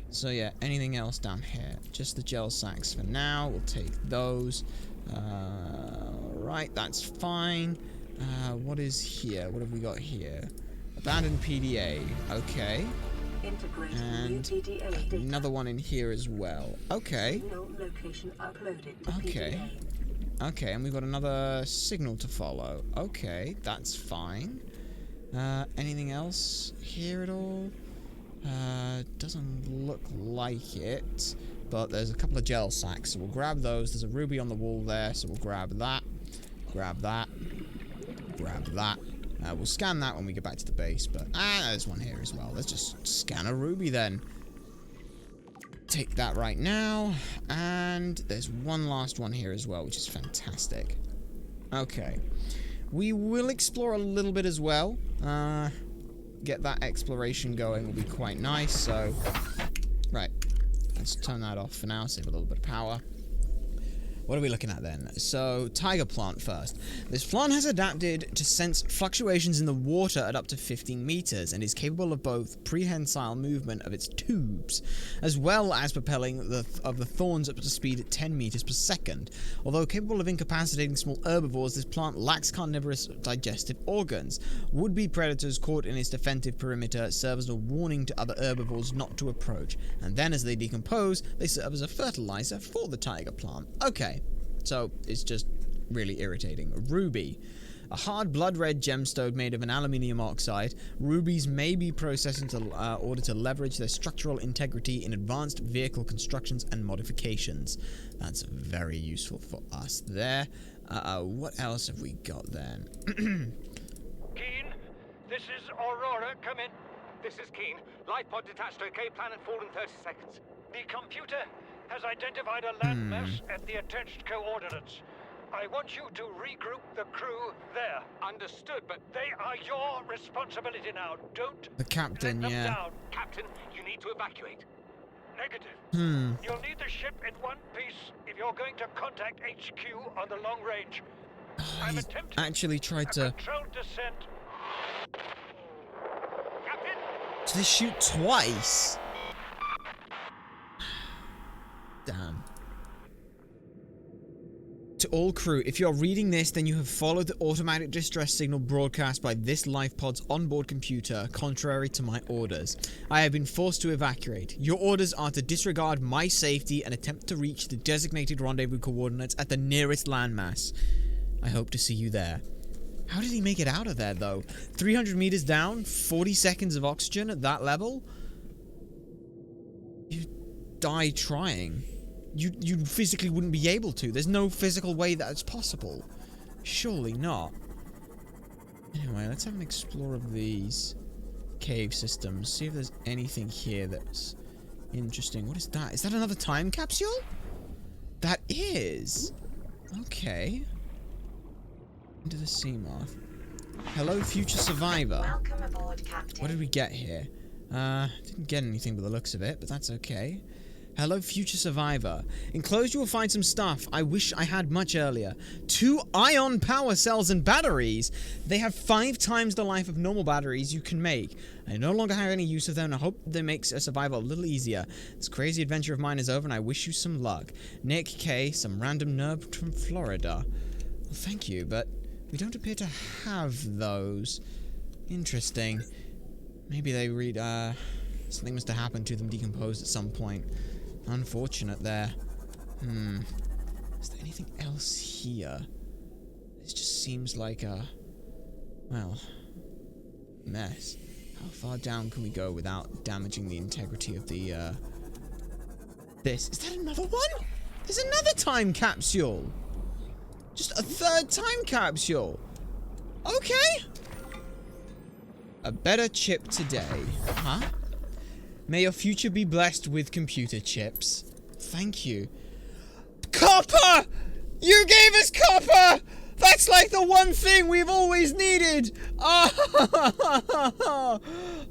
So yeah, anything else down here? Just the gel sacs for now. We'll take those. Right, that's fine. What is here? What have we got here? Abandoned PDA. Okay. And another one in here as well. Okay. Okay. Okay, and we've got another signal to follow. Okay, that's fine. Anything else here at all? Doesn't look like it. But there's a couple of gel sacks, so we'll grab those. There's a ruby on the wall there, so we'll grab that. Grab that. Grab that. We'll scan that when we get back to the base, but... there's one here as well. Let's just scan a ruby then. Take that right now. And there's one last one here as well, which is fantastic. Okay. We will explore a little bit as well. Get that exploration going will be quite nice, so... Right. Let's turn that off for now, save a little bit of power. What are we looking at then? So, tiger plant first. This plant has adapted to sense fluctuations in the water at up to 15 meters and is capable of both prehensile movement of its tubes, as well as propelling the thorns up to speed at 10 meters per second. Although capable of incapacitating small herbivores, this plant lacks carnivorous digestive organs. Would-be predators caught in its defensive perimeter serve as a warning to other herbivores not to approach, and then as they decompose, they serve as a fertilizer for the tiger plant. Okay. So, it's just really irritating. Ruby. A hard blood-red gemstone made of an aluminium oxide. Rubies may be processed in order to leverage their structural integrity in advanced vehicle constructions and modifications. That's very useful for us there. What else have we got then?
Keen, this is Aurora. Come in.
This is Keen. Life pod detached to OK, plan and fall in 30 seconds.
The computer has identified a landmass at the attached coordinates. I want you to regroup the crew there.
Understood, but
they are your responsibility now. Don't
the captain,
let them
yeah.
down.
Captain, you need to evacuate.
Negative.
Hmm.
You'll need the ship in one piece if you're going to contact HQ on the long range. I'm
He's
attempting
actually tried
a
to...
controlled descent.
Captain!
Did they shoot twice? Damn. To all crew, if you're reading this, then you have followed the automatic distress signal broadcast by this life pod's onboard computer, contrary to my orders. I have been forced to evacuate. Your orders are to disregard my safety and attempt to reach the designated rendezvous coordinates at the nearest landmass. I hope to see you there. How did he make it out of there, though? 300 meters down? 40 seconds of oxygen at that level? You die trying. You physically wouldn't be able to. There's no physical way that's possible. Surely not. Anyway, let's have an explore of these cave systems. See if there's anything here that's interesting. What is that? Is that another time capsule? That is. Okay. Into the Seamoth. Hello, future survivor.
Welcome aboard, Captain.
What did we get here? Didn't get anything by the looks of it, but that's okay. Hello, future survivor. Enclosed you will find some stuff I wish I had much earlier. 2 ion power cells and batteries. They have 5 times the life of normal batteries you can make. I no longer have any use of them, and I hope they make survival a little easier. This crazy adventure of mine is over, and I wish you some luck. Nick K., some random nerd from Florida. Well, thank you, but we don't appear to have those. Interesting. Maybe they read, something must have happened to them decomposed at some point. Unfortunate there. Is there anything else here? This just seems like a... well... mess. How far down can we go without damaging the integrity of the, this? Is that another one? There's another time capsule! Just a 3rd time capsule! Okay! A better chip today. Huh? May your future be blessed with computer chips. Thank you. Copper! You gave us copper! That's like the one thing we've always needed!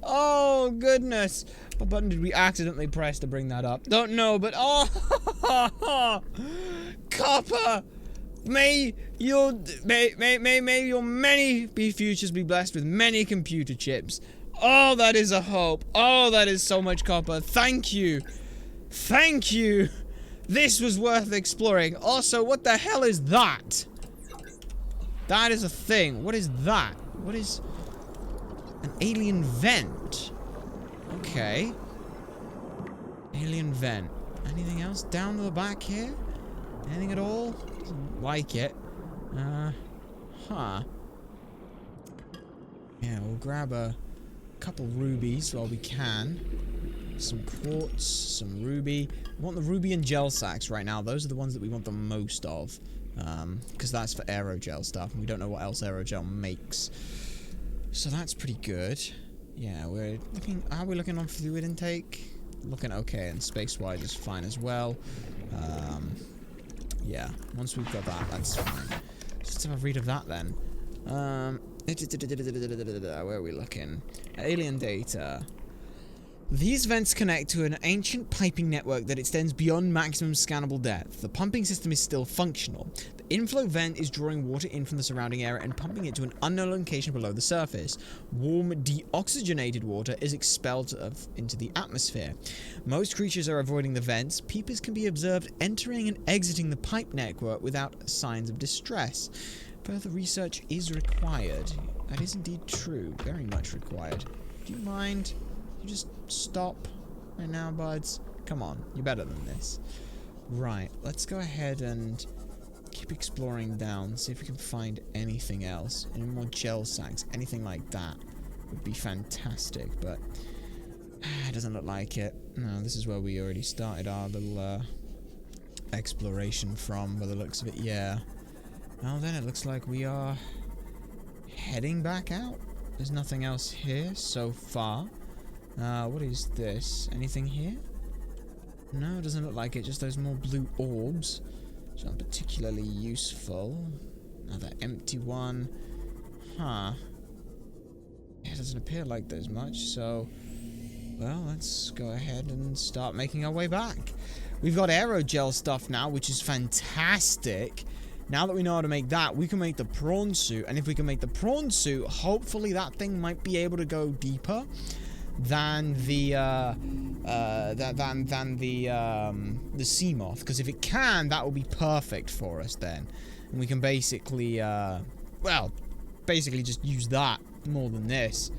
Oh, goodness. What button did we accidentally press to bring that up? Don't know, but copper! May your many futures be blessed with many computer chips. Oh, that is a hope. Oh, that is so much copper. Thank you. Thank you. This was worth exploring. Also, what the hell is that? That is a thing. What is that? What is... an alien vent? Okay. Alien vent. Anything else down to the back here? Anything at all? Doesn't like it. Huh. Yeah, we'll grab a couple rubies while we can. Some quartz, some ruby. We want the ruby and gel sacks right now. Those are the ones that we want the most of. Because that's for aerogel stuff, and we don't know what else aerogel makes. So that's pretty good. Yeah, we're looking... How are we looking on fluid intake? Looking okay, and space-wise is fine as well. Yeah, once we've got that, that's fine. Let's have a read of that then. Where are we looking? Alien data. These vents connect to an ancient piping network that extends beyond maximum scannable depth. The pumping system is still functional. The inflow vent is drawing water in from the surrounding area and pumping it to an unknown location below the surface. Warm, deoxygenated water is expelled into the atmosphere. Most creatures are avoiding the vents. Peepers can be observed entering and exiting the pipe network without signs of distress. Further research is required. That is indeed true. Very much required. Do you mind? You just stop right now, buds. Come on, you're better than this. Right, let's go ahead and keep exploring down, see if we can find anything else. Any more gel sacks, anything like that would be fantastic, but it doesn't look like it. No, this is where we already started our little exploration from, by the looks of it. Yeah. Well, then it looks like we are heading back out. There's nothing else here so far. What is this? Anything here? No, it doesn't look like it. Just those more blue orbs. Which aren't particularly useful. Another empty one. Huh. Yeah, it doesn't appear like there's much, so... Well, let's go ahead and start making our way back. We've got aerogel stuff now, which is fantastic. Now that we know how to make that, we can make the prawn suit. And if we can make the prawn suit, hopefully that thing might be able to go deeper than the sea moth, because if it can, that will be perfect for us then, and we can basically well, basically just use that more than this.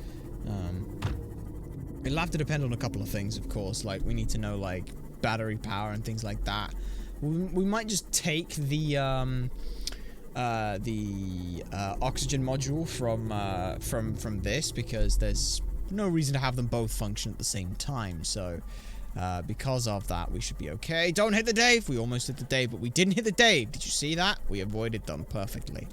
It'll have to depend on a couple of things, of course. Like, we need to know like battery power and things like that. We might just take the oxygen module from this, because there's no reason to have them both function at the same time, so because of that, we should be okay. Don't hit the Dave! We almost hit the Dave, but we didn't hit the Dave! Did you see that? We avoided them perfectly.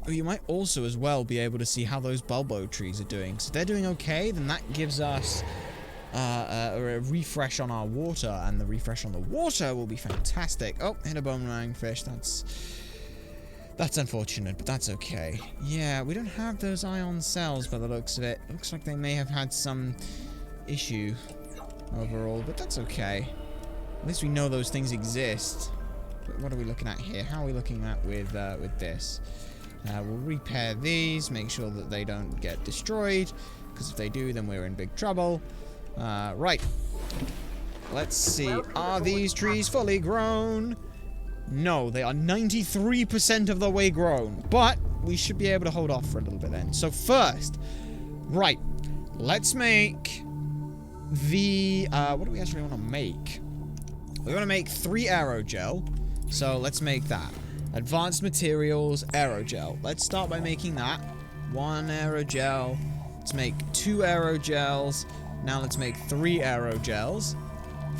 Oh, you might also as well be able to see how those bulbo trees are doing. So if they're doing okay, then that gives us a refresh on our water, and the refresh on the water will be fantastic. Oh, hit a boomerang fish. That's unfortunate, but that's okay. Yeah, we don't have those ion cells by the looks of it. Looks like they may have had some issue overall, but that's okay. At least we know those things exist. But what are we looking at here? How are we looking at with this? We'll repair these, make sure that they don't get destroyed, because if they do, then we're in big trouble. Right. Let's see. Are these trees fully grown? No, they are 93% of the way grown, but we should be able to hold off for a little bit then. So first, right, let's make the, what do we actually want to make? We want to make 3 aerogel, so let's make that. Advanced materials, aerogel. Let's start by making that. 1 aerogel. Let's make 2 aerogels. Now let's make 3 aerogels.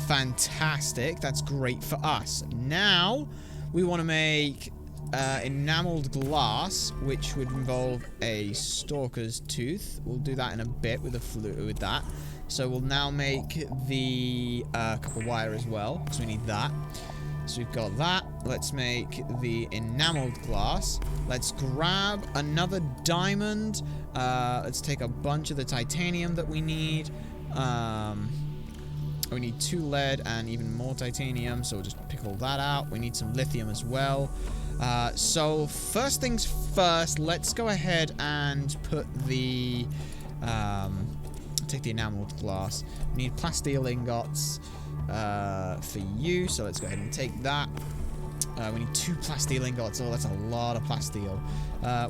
Fantastic. That's great for us. Now, we want to make enameled glass, which would involve a stalker's tooth. We'll do that in a bit with that. So we'll now make the copper wire as well, because we need that. So we've got that. Let's make the enameled glass. Let's grab another diamond. Let's take a bunch of the titanium that we need. We need 2 lead and even more titanium, so we'll just pick all that out. We need some lithium as well. So first things first, let's go ahead and put the take the enameled glass. We need plasteel ingots for you, so let's go ahead and take that. We need 2 plasteel ingots. Oh, that's a lot of plasteel.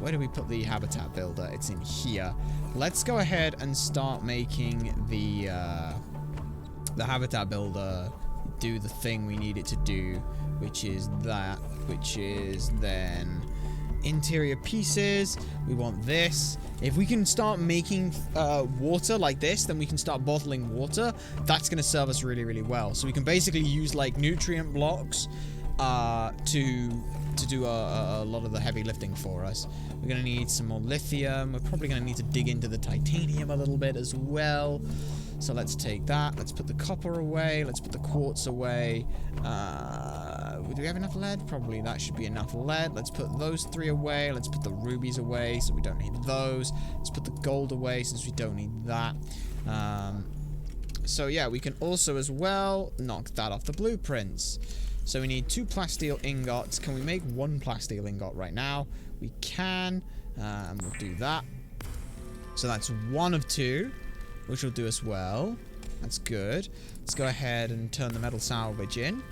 Where do we put the habitat builder? It's in here. Let's go ahead and start making the habitat builder do the thing we need it to do, which is that, which is then interior pieces. We want this. If we can start making water like this, then we can start bottling water. That's going to serve us really, really well. So we can basically use like nutrient blocks to do a lot of the heavy lifting for us. We're going to need some more lithium. We're probably going to need to dig into the titanium a little bit as well. So let's take that. Let's put the copper away. Let's put the quartz away. Do we have enough lead? Probably that should be enough lead. Let's put those 3 away. Let's put the rubies away so we don't need those. Let's put the gold away since we don't need that. So yeah, we can also as well knock that off the blueprints. So we need 2 plasteel ingots. Can we make 1 plasteel ingot right now? We can. And we'll do that. So that's 1 of 2. Which will do us well. That's good. Let's go ahead and turn the metal salvage in.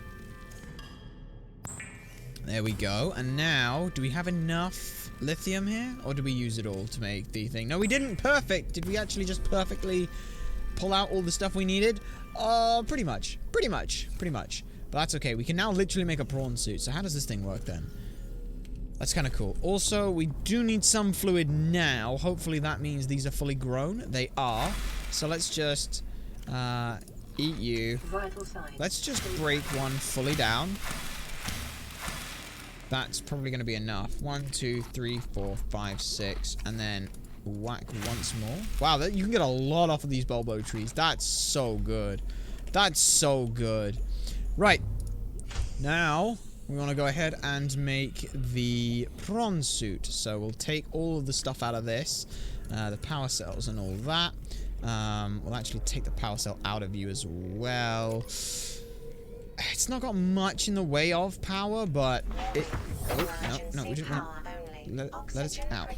There we go. And now, do we have enough lithium here? Or do we use it all to make the thing? No, we didn't. Perfect. Did we actually just perfectly pull out all the stuff we needed? Pretty much. Pretty much. But that's okay. We can now literally make a prawn suit. So how does this thing work then? That's kind of cool. Also, we do need some fluid now. Hopefully that means these are fully grown. They are. So let's just eat you. Let's just break one fully down. That's probably going to be enough. 1, 2, 3, 4, 5, 6. And then whack once more. Wow, you can get a lot off of these bulbo trees. That's so good. That's so good. Right. Now, we want to go ahead and make the prawn suit. So we'll take all of the stuff out of this. The power cells and all that. We'll actually take the power cell out of you as well. It's not got much in the way of power, but it... Oh, no, we didn't want to... Let us out.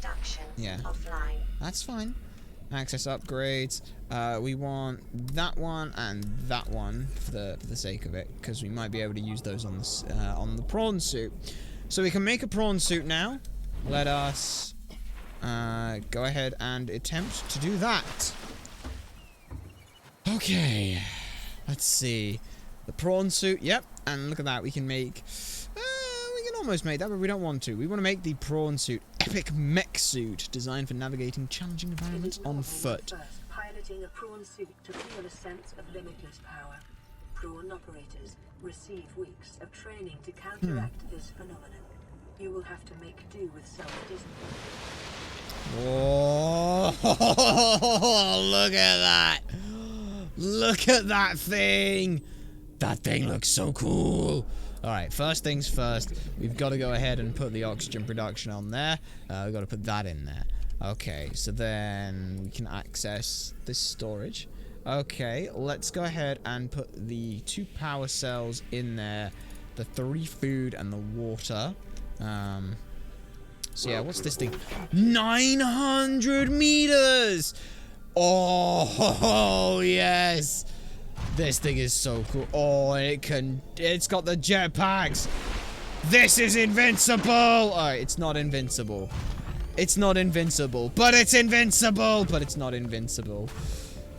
Yeah. That's fine. Access upgrades. We want that one and that one for the sake of it, because we might be able to use those on the prawn suit. So we can make a prawn suit now. Let us go ahead and attempt to do that. Okay. Let's see. The prawn suit. Yep. And look at that. We can make... we can almost make that, but we don't want to. We want to make the prawn suit. Epic mech suit. Designed for navigating challenging environments on foot.
Piloting a prawn suit to feel a sense of limitless power. Prawn operators receive weeks of training to counteract this phenomenon. You will have to make do with self-discipline.
Oh, look at that. Look at that thing. That thing looks so cool. Alright, first things first. We've got to go ahead and put the oxygen production on there. We've got to put that in there. Okay, so then we can access this storage. Okay, let's go ahead and put the 2 power cells in there. The 3 food and the water. So yeah, what's this thing? 900 meters! Oh, yes! This thing is so cool. Oh, it's got the jetpacks. This is invincible. Alright, it's not invincible. It's not invincible, but it's invincible. But it's not invincible.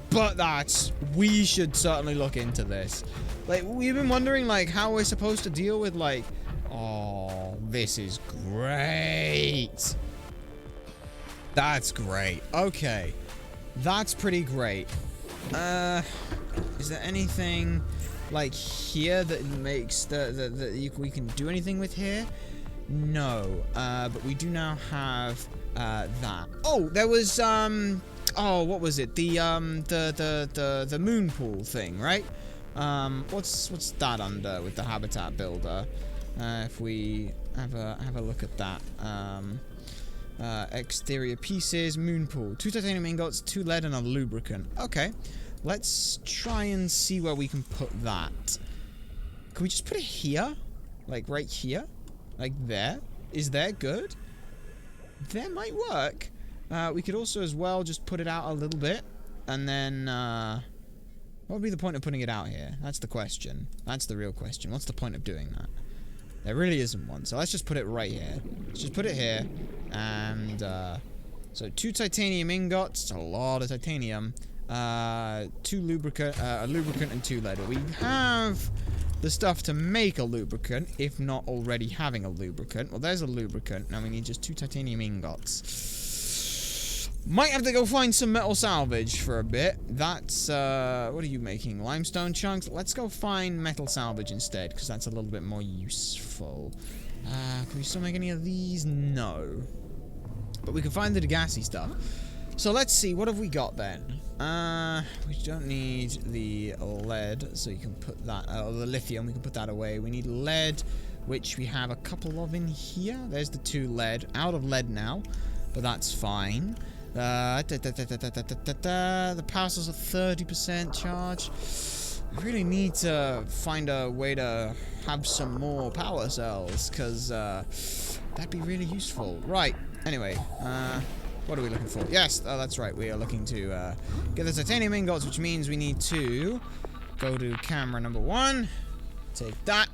But we should certainly look into this. Like, we've been wondering, like, how we're supposed to deal with, like, oh, this is great. That's great. Okay. That's pretty great. Is there anything like here that makes we can do anything with here? No. But we do now have that. Oh, there was oh, what was it? The moon pool thing, right? What's that under with the habitat builder? If we have a look at that. Exterior pieces, moon pool, 2 titanium ingots, 2 lead, and a lubricant. Okay, let's try and see where we can put that. Can we just put it here? Like right here? Like there? Is there good? There might work. We could also as well just put it out a little bit. And then, what would be the point of putting it out here? That's the question. That's the real question. What's the point of doing that? There really isn't one. So let's just put it right here. Let's just put it here. And, so 2 titanium ingots. A lot of titanium. 2 lubricant, a lubricant and 2 lead. We have the stuff to make a lubricant, if not already having a lubricant. Well, there's a lubricant. Now we need just 2 titanium ingots. Might have to go find some metal salvage for a bit. That's, what are you making? Limestone chunks? Let's go find metal salvage instead, because that's a little bit more useful. Can we still make any of these? No. But we can find the gassy stuff. So let's see, what have we got then? We don't need the lead, so you can put that, or the lithium, we can put that away. We need lead, which we have a couple of in here. There's the 2 lead. Out of lead now, but that's fine. The power cell's a 30% charge. We really need to find a way to have some more power cells, because that'd be really useful. Right, anyway, what are we looking for? Yes, that's right. We are looking to get the titanium ingots, which means we need to go to camera number 1. Take that.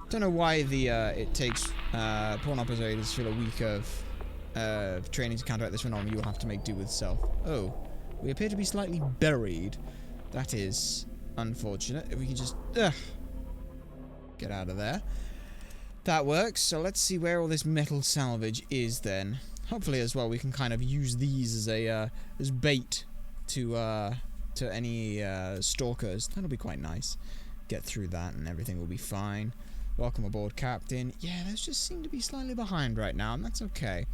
Don't know why the it takes prawn operators to feel a week of training to counteract this phenomenon. You'll have to make do with self. Oh, we appear to be slightly buried. That is unfortunate. If we can just get out of there. That works. So let's see where all this metal salvage is then. Hopefully as well we can kind of use these as a as bait to any stalkers. That'll be quite nice. Get through that and everything will be fine. Welcome aboard, Captain. Yeah, those just seem to be slightly behind right now, and that's okay.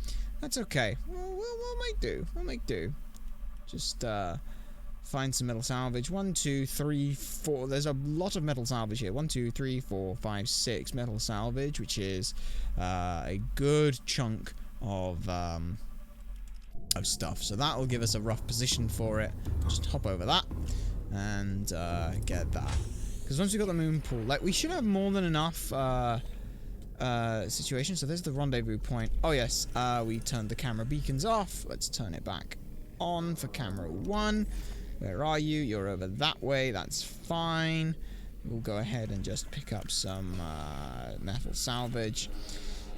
That's okay. We'll make do. We'll make do. Just find some metal salvage. 1, 2, 3, 4. There's a lot of metal salvage here. 1, 2, 3, 4, 5, 6 metal salvage, which is a good chunk of stuff. So that will give us a rough position for it. Just hop over that and get that. Because once we got the moon pool, like, we should have more than enough situation. So there's the rendezvous point. Oh yes, we turned the camera beacons off. Let's turn it back on for camera 1. Where are you? You're over that way. That's fine. We'll go ahead and just pick up some metal salvage.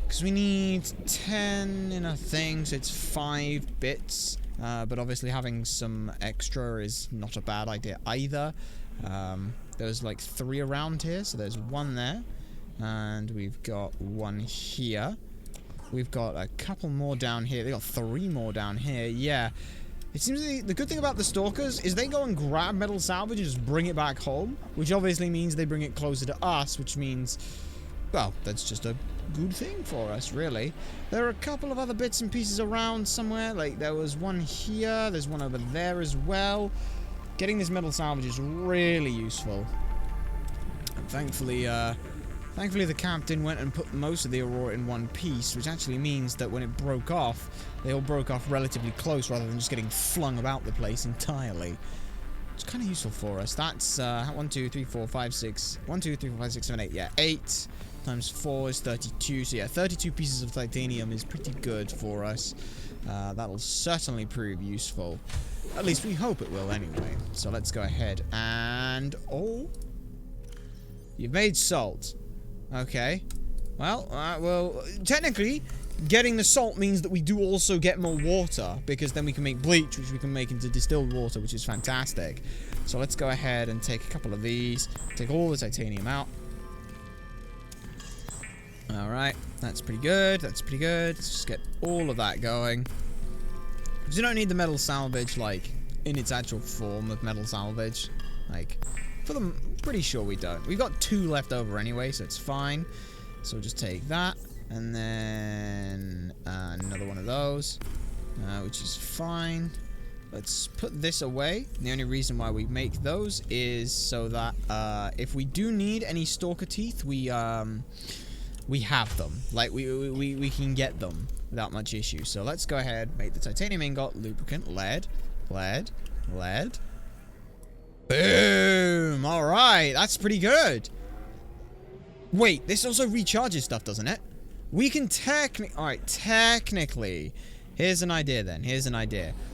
Because we need 10 in a thing, so it's 5 bits. But obviously having some extra is not a bad idea either. There's like 3 around here, so there's 1 there. And we've got 1 here. We've got a couple more down here. They got 3 more down here. Yeah. It seems the good thing about the stalkers is they go and grab metal salvage and just bring it back home. Which obviously means they bring it closer to us, which means, well, that's just a good thing for us, really. There are a couple of other bits and pieces around somewhere. Like, there was 1 here. There's 1 over there as well. Getting this metal salvage is really useful. And thankfully the captain went and put most of the Aurora in 1 piece, which actually means that when it broke off, they all broke off relatively close rather than just getting flung about the place entirely. It's kind of useful for us. That's 1, 2, 3, 4, 5, 6. 1, 2, 3, 4, 5, 6, 7, 8. Yeah, 8 times 4 is 32. So yeah, 32 pieces of titanium is pretty good for us. That'll certainly prove useful. At least we hope it will anyway. So let's go ahead and... Oh! You've made salt. Okay. Well, technically, getting the salt means that we do also get more water, because then we can make bleach, which we can make into distilled water, which is fantastic. So let's go ahead and take a couple of these. Take all the titanium out. Alright, that's pretty good. That's pretty good. Let's just get all of that going. Because you don't need the metal salvage, like, in its actual form of metal salvage. Like, for them, pretty sure we don't. We've got 2 left over anyway, so it's fine. So we'll just take that. And then another one of those, which is fine. Let's put this away. The only reason why we make those is so that if we do need any stalker teeth, we have them. Like, we can get them without much issue. So let's go ahead, make the titanium ingot, lubricant, lead. Boom! Alright, that's pretty good. Wait, this also recharges stuff, doesn't it? We can technically, here's an idea then,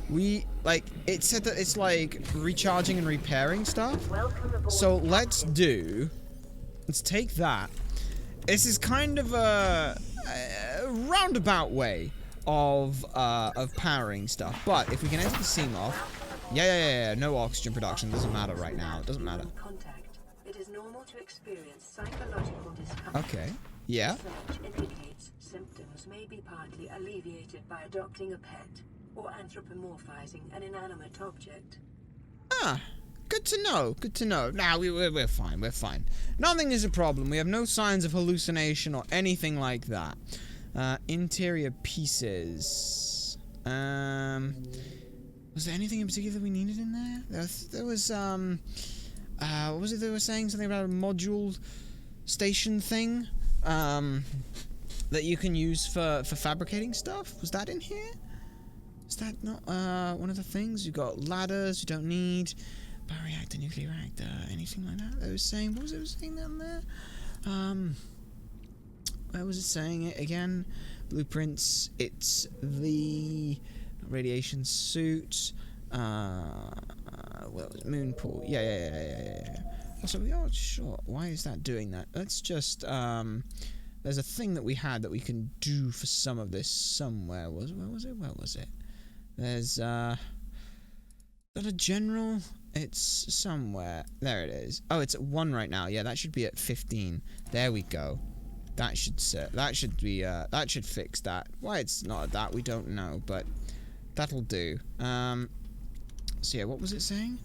we, like, it said that it's like recharging and repairing stuff. So let's take that. This is kind of a roundabout way of powering stuff. But if we can enter the CMOF, yeah, no oxygen production, doesn't matter right now, it doesn't matter.
Contact. It is normal to experience psychological discomfort.
Okay. Yeah.
Research indicates symptoms may be partly alleviated by adopting a pet or anthropomorphizing an inanimate object.
Ah, good to know. Good to know. Nah, we're fine. We're fine. Nothing is a problem. We have no signs of hallucination or anything like that. Interior pieces. Was there anything in particular we needed in there? There was what was it they were saying? Something about a module station thing that you can use for fabricating stuff. Was that in here? Is that not one of the things? You've got ladders you don't need. Bioreactor, nuclear reactor, anything like that? They were saying. What was it saying down there? Where was it saying it again? Blueprints. It's the radiation suit. Well, moon pool. Yeah. Also, we are short. Why is that doing that? Let's just there's a thing that we had that we can do for some of this somewhere. Where was it? There's not a general. It's somewhere. There it is. Oh, it's at 1 right now. Yeah, that should be at 15. There we go. That should be that should fix that. Why it's not at that, we don't know, but that'll do. So yeah, what was it saying?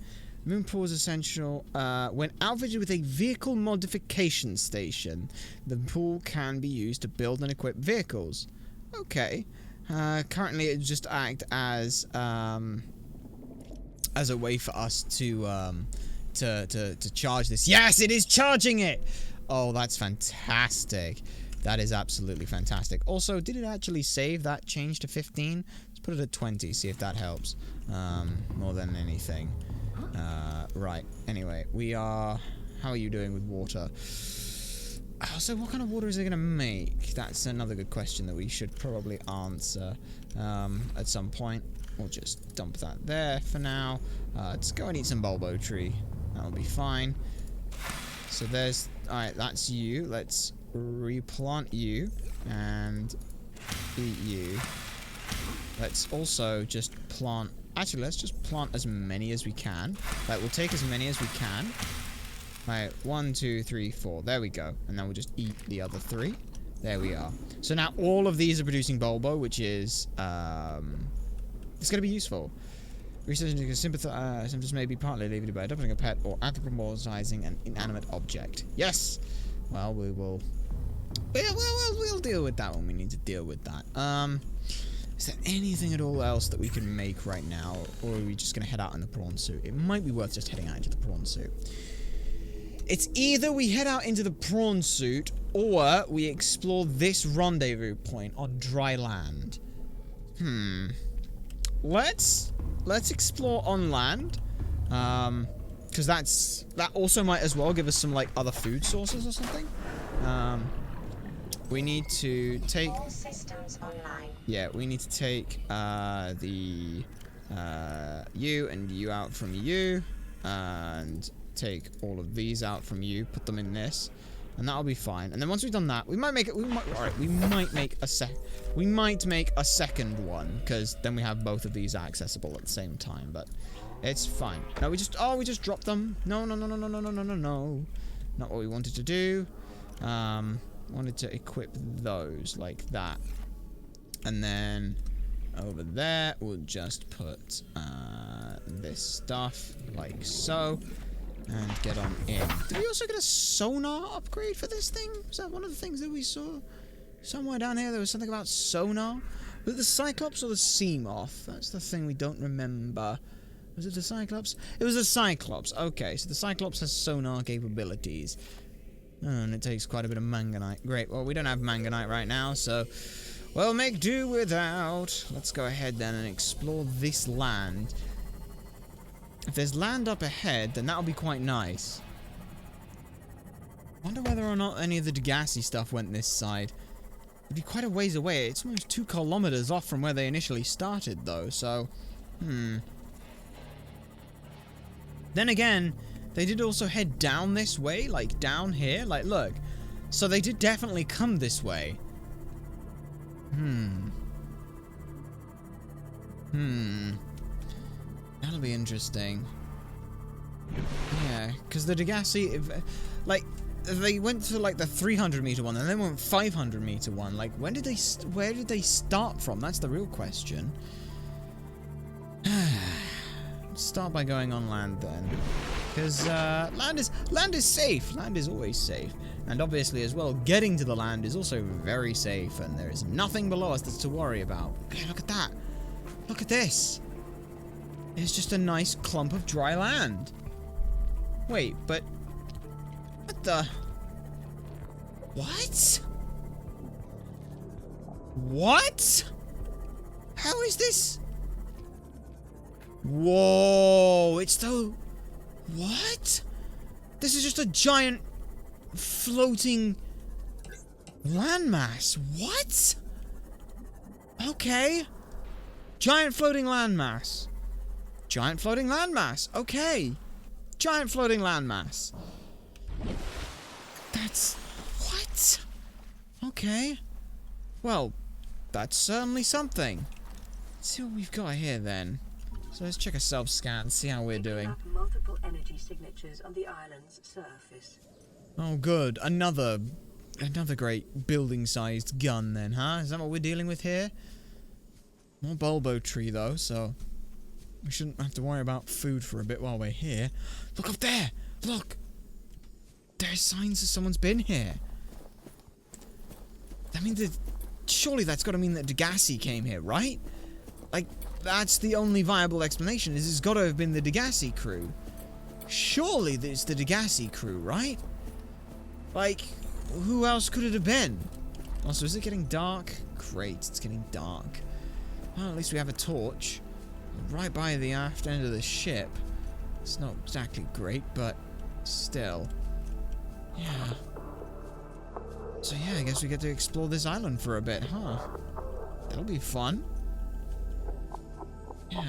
Moon pool is essential. When outfitted with a vehicle modification station, the pool can be used to build and equip vehicles. Okay. Currently, it just act as a way for us to charge this. Yes, it is charging it. Oh, that's fantastic. That is absolutely fantastic. Also, did it actually save that change to 15? Let's put it at 20, see if that helps. More than anything. Right. Anyway, we are... How are you doing with water? So what kind of water is it going to make? That's another good question that we should probably answer at some point. We'll just dump that there for now. Let's go and eat some bulbo tree. That'll be fine. So there's... Alright, that's you. Let's replant you and eat you. Let's also just plant... Actually, let's just plant as many as we can. Like, we'll take as many as we can. Right, 1, 2, 3, 4. There we go. And then we'll just eat the other 3. There we are. So now all of these are producing bulbo, which is... it's going to be useful. Research into symptoms may be partly alleviated by adopting a pet or anthropomorphizing an inanimate object. Yes! Well, we will... We'll deal with that when we need to deal with that. Is there anything at all else that we can make right now? Or are we just going to head out in the prawn suit? It might be worth just heading out into the prawn suit. It's either we head out into the prawn suit, or we explore this rendezvous point on dry land. Let's explore on land. Because that also might as well give us some, like, other food sources or something. We need to take...
All systems online.
Yeah, we need to take the you and you out from you, and take all of these out from you, put them in this, and that'll be fine. And then once we've done that, we might make it. We might make a second one, because then we have both of these accessible at the same time. But it's fine. No, we just dropped them. No. Not what we wanted to do. Wanted to equip those like that. And then over there, we'll just put this stuff like so. And get on in. Did we also get a sonar upgrade for this thing? Was that one of the things that we saw? Somewhere down here there was something about sonar. Was it the Cyclops or the Seamoth? That's the thing we don't remember. Was it the Cyclops? It was the Cyclops. Okay, so the Cyclops has sonar capabilities. And it takes quite a bit of manganite. Great, well, we don't have manganite right now, so we'll make do without. Let's go ahead then and explore this land. If there's land up ahead, then that'll be quite nice. Wonder whether or not any of the Degassi stuff went this side. It'd be quite a ways away. It's almost 2 kilometers off from where they initially started, though, so... Then again, they did also head down this way, like down here. Like, look. So they did definitely come this way. That'll be interesting. Yeah, Because the Degassi, like, they went to like the 300-meter one, and then went 500-meter one. Like, where did they start from? That's the real question. Start by going on land then, because land is safe. Land is always safe, and obviously as well, getting to the land is also very safe, and there is nothing below us that's to worry about. Okay, look at that. Look at this. It's just a nice clump of dry land. Wait, but what the? What? What? How is this? Whoa, it's the... What? This is just a giant floating landmass. What? Okay. Giant floating landmass. Giant floating landmass. Okay. Giant floating landmass. That's... What? Okay. Well, that's certainly something. Let's see what we've got here then. So let's check a self-scan, see how we're doing.
Multiple energy signatures on the island's surface.
Oh, good. Another great building-sized gun then, huh? Is that what we're dealing with here? More bulbo tree though, so we shouldn't have to worry about food for a bit while we're here. Look up there! Look! There's signs that someone's been here. I mean, surely that's got to mean that Degassi came here, right? Like, that's the only viable explanation, is it's got to have been the Degassi crew. Surely it's the Degassi crew, right? Like, who else could it have been? Also, is it getting dark? Great, it's getting dark. Well, at least we have a torch. Right by the aft end of the ship. It's not exactly great, but still. Yeah. So yeah, I guess we get to explore this island for a bit, huh? That'll be fun. Yeah.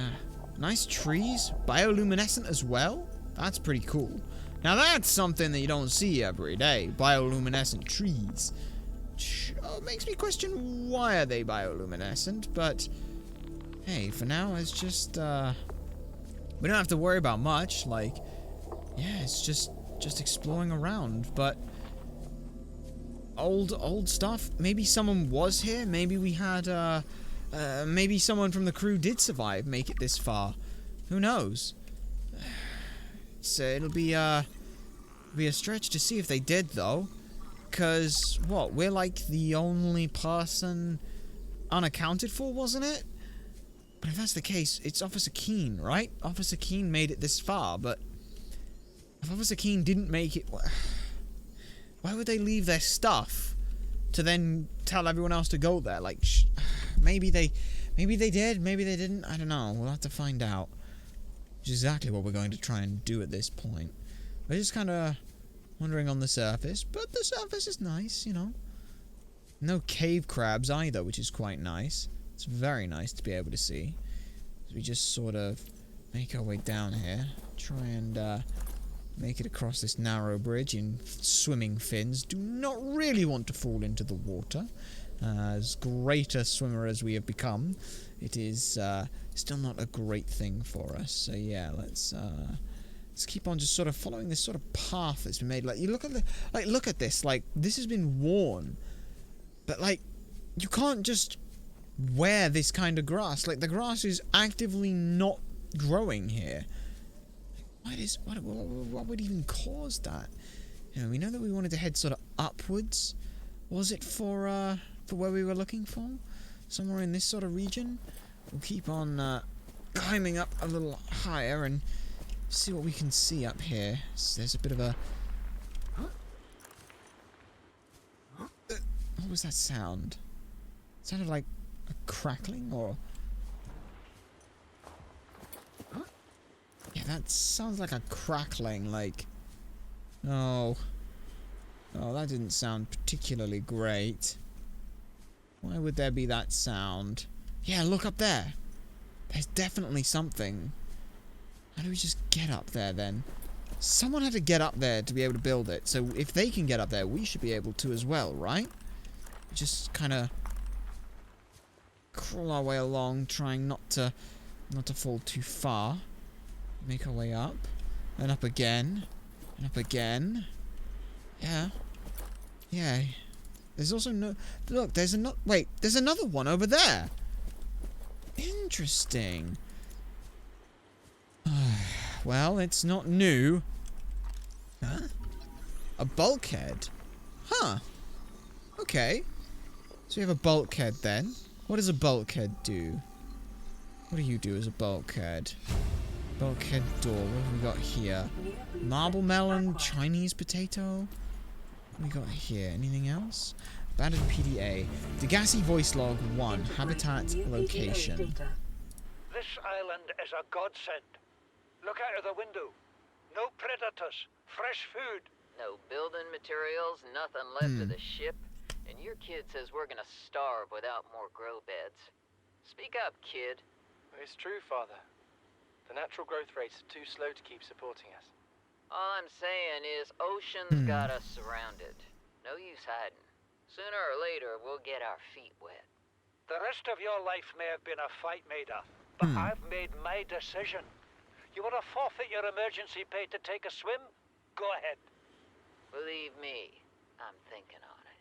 Nice trees. Bioluminescent as well. That's pretty cool. Now that's something that you don't see every day. Bioluminescent trees. Which makes me question why are they bioluminescent, but hey, for now it's just we don't have to worry about much. Like, yeah, it's just exploring around, but old stuff. Maybe someone was here. Maybe we had maybe someone from the crew did survive, make it this far. Who knows? So it'll be a stretch to see if they did though, cause what, we're like the only person unaccounted for, wasn't it? But if that's the case, it's Officer Keene, right? Officer Keene made it this far, but if Officer Keene didn't make it, why would they leave their stuff to then tell everyone else to go there? Like, maybe they did, maybe they didn't. I don't know. We'll have to find out. Which is exactly what we're going to try and do at this point. We're just kind of wandering on the surface, but the surface is nice, you know. No cave crabs either, which is quite nice. It's very nice to be able to see. So we just sort of make our way down here, try and make it across this narrow bridge in swimming fins. Do not really want to fall into the water. As great a swimmer as we have become, it is still not a great thing for us. So yeah, let's keep on just sort of following this sort of path that's been made. Like, you look at this. Like, this has been worn, but like, you can't just wear this kind of grass. Like, the grass is actively not growing here. What would even cause that? You know, we know that we wanted to head sort of upwards. Was it for where we were looking for? Somewhere in this sort of region? We'll keep on climbing up a little higher and see what we can see up here. So there's a bit of a... what was that sound? It sounded like a crackling, or... yeah, that sounds like a crackling, like... oh, that didn't sound particularly great. Why would there be that sound? Yeah, look up there. There's definitely something. How do we just get up there, then? Someone had to get up there to be able to build it. So if they can get up there, we should be able to as well, right? Just kind of crawl our way along, trying not to fall too far. Make our way up, and up again, Up again. Yeah. Yeah. There's also no... Look, there's another... Wait, there's another one over there. Interesting. Well, it's not new. Huh? A bulkhead? Huh. Okay. So we have a bulkhead then. What does a bulkhead do? What do you do as a bulkhead? Bulkhead door. What have we got here? Marble melon, Chinese potato. What have we got here? Anything else? Abandoned PDA. Degassi voice log 1. Habitat location.
This island is a godsend. Look out of the window. No predators. Fresh food.
No building materials, nothing left of the ship. And your kid says we're gonna starve without more grow beds. Speak up, kid.
It's true, Father. The natural growth rates are too slow to keep supporting us.
All I'm saying is ocean's got us surrounded. No use hiding. Sooner or later, we'll get our feet wet.
The rest of your life may have been a fight, Maida, but I've made my decision. You want to forfeit your emergency pay to take a swim? Go ahead.
Believe me, I'm thinking on it.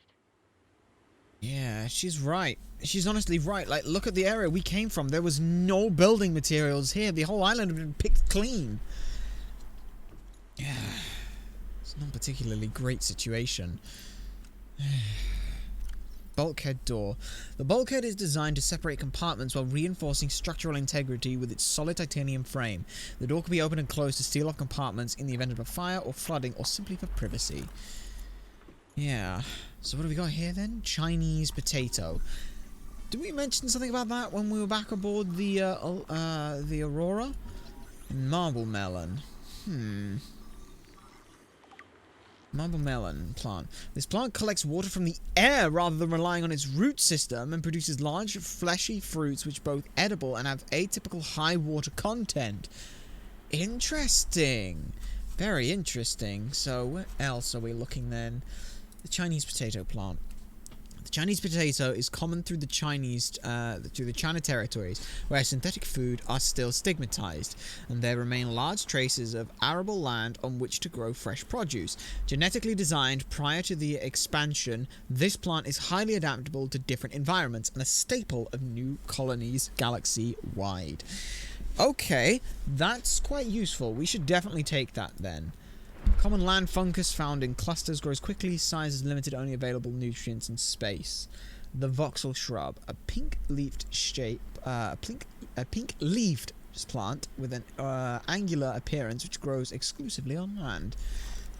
Yeah, she's right. She's honestly right. Like, look at the area we came from. There was no building materials here. The whole island had been picked clean. Yeah. It's not a particularly great situation. Bulkhead door. The bulkhead is designed to separate compartments while reinforcing structural integrity with its solid titanium frame. The door can be opened and closed to seal off compartments in the event of a fire or flooding or simply for privacy. Yeah. So what have we got here then? Chinese potato. Did we mention something about that when we were back aboard the Aurora? Marble melon. Marble melon plant. This plant collects water from the air rather than relying on its root system and produces large, fleshy fruits which are both edible and have atypical high water content. Interesting. Very interesting. So where else are we looking then? The Chinese potato plant. The Chinese potato is common through the China territories, where synthetic food are still stigmatized, and there remain large traces of arable land on which to grow fresh produce. Genetically designed prior to the expansion, this plant is highly adaptable to different environments and a staple of new colonies galaxy-wide. Okay, that's quite useful. We should definitely take that then. Common land fungus found in clusters, grows quickly, size is limited, only available nutrients in space. The voxel shrub, a pink-leafed plant with an angular appearance which grows exclusively on land.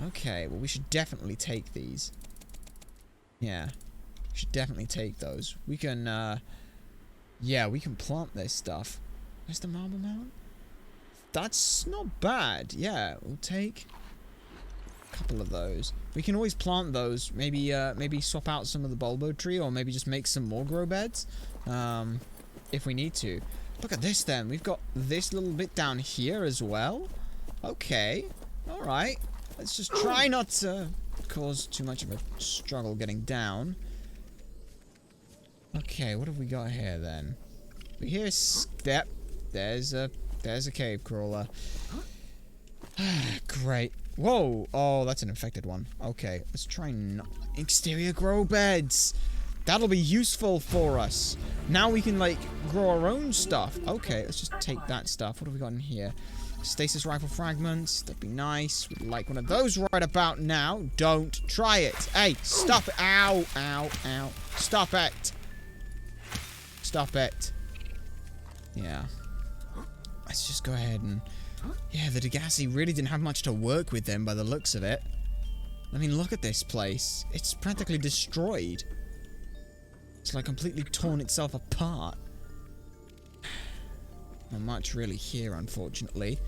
Okay, well we should definitely take these. Yeah, we should definitely take those. We can, yeah, we can plant this stuff. Where's the marble melon? That's not bad. Yeah, we'll take couple of those. We can always plant those. Maybe maybe swap out some of the bulbo tree, or maybe just make some more grow beds if we need to. Look at this then. We've got this little bit down here as well. Okay. Alright. Let's just try not to cause too much of a struggle getting down. Okay, what have we got here then? We hear a step. There's a cave crawler. Great. Whoa! Oh, that's an infected one. Okay, let's try exterior grow beds. That'll be useful for us. Now we can, like, grow our own stuff. Okay, let's just take that stuff. What have we got in here? Stasis rifle fragments. That'd be nice. We'd like one of those right about now. Don't try it. Hey, stop it. Ow, ow, ow. Stop it. Stop it. Yeah. Let's just go ahead and... Yeah, the Degassi really didn't have much to work with then by the looks of it. I mean, look at this place. It's practically destroyed. It's like completely torn itself apart. Not much really here, unfortunately.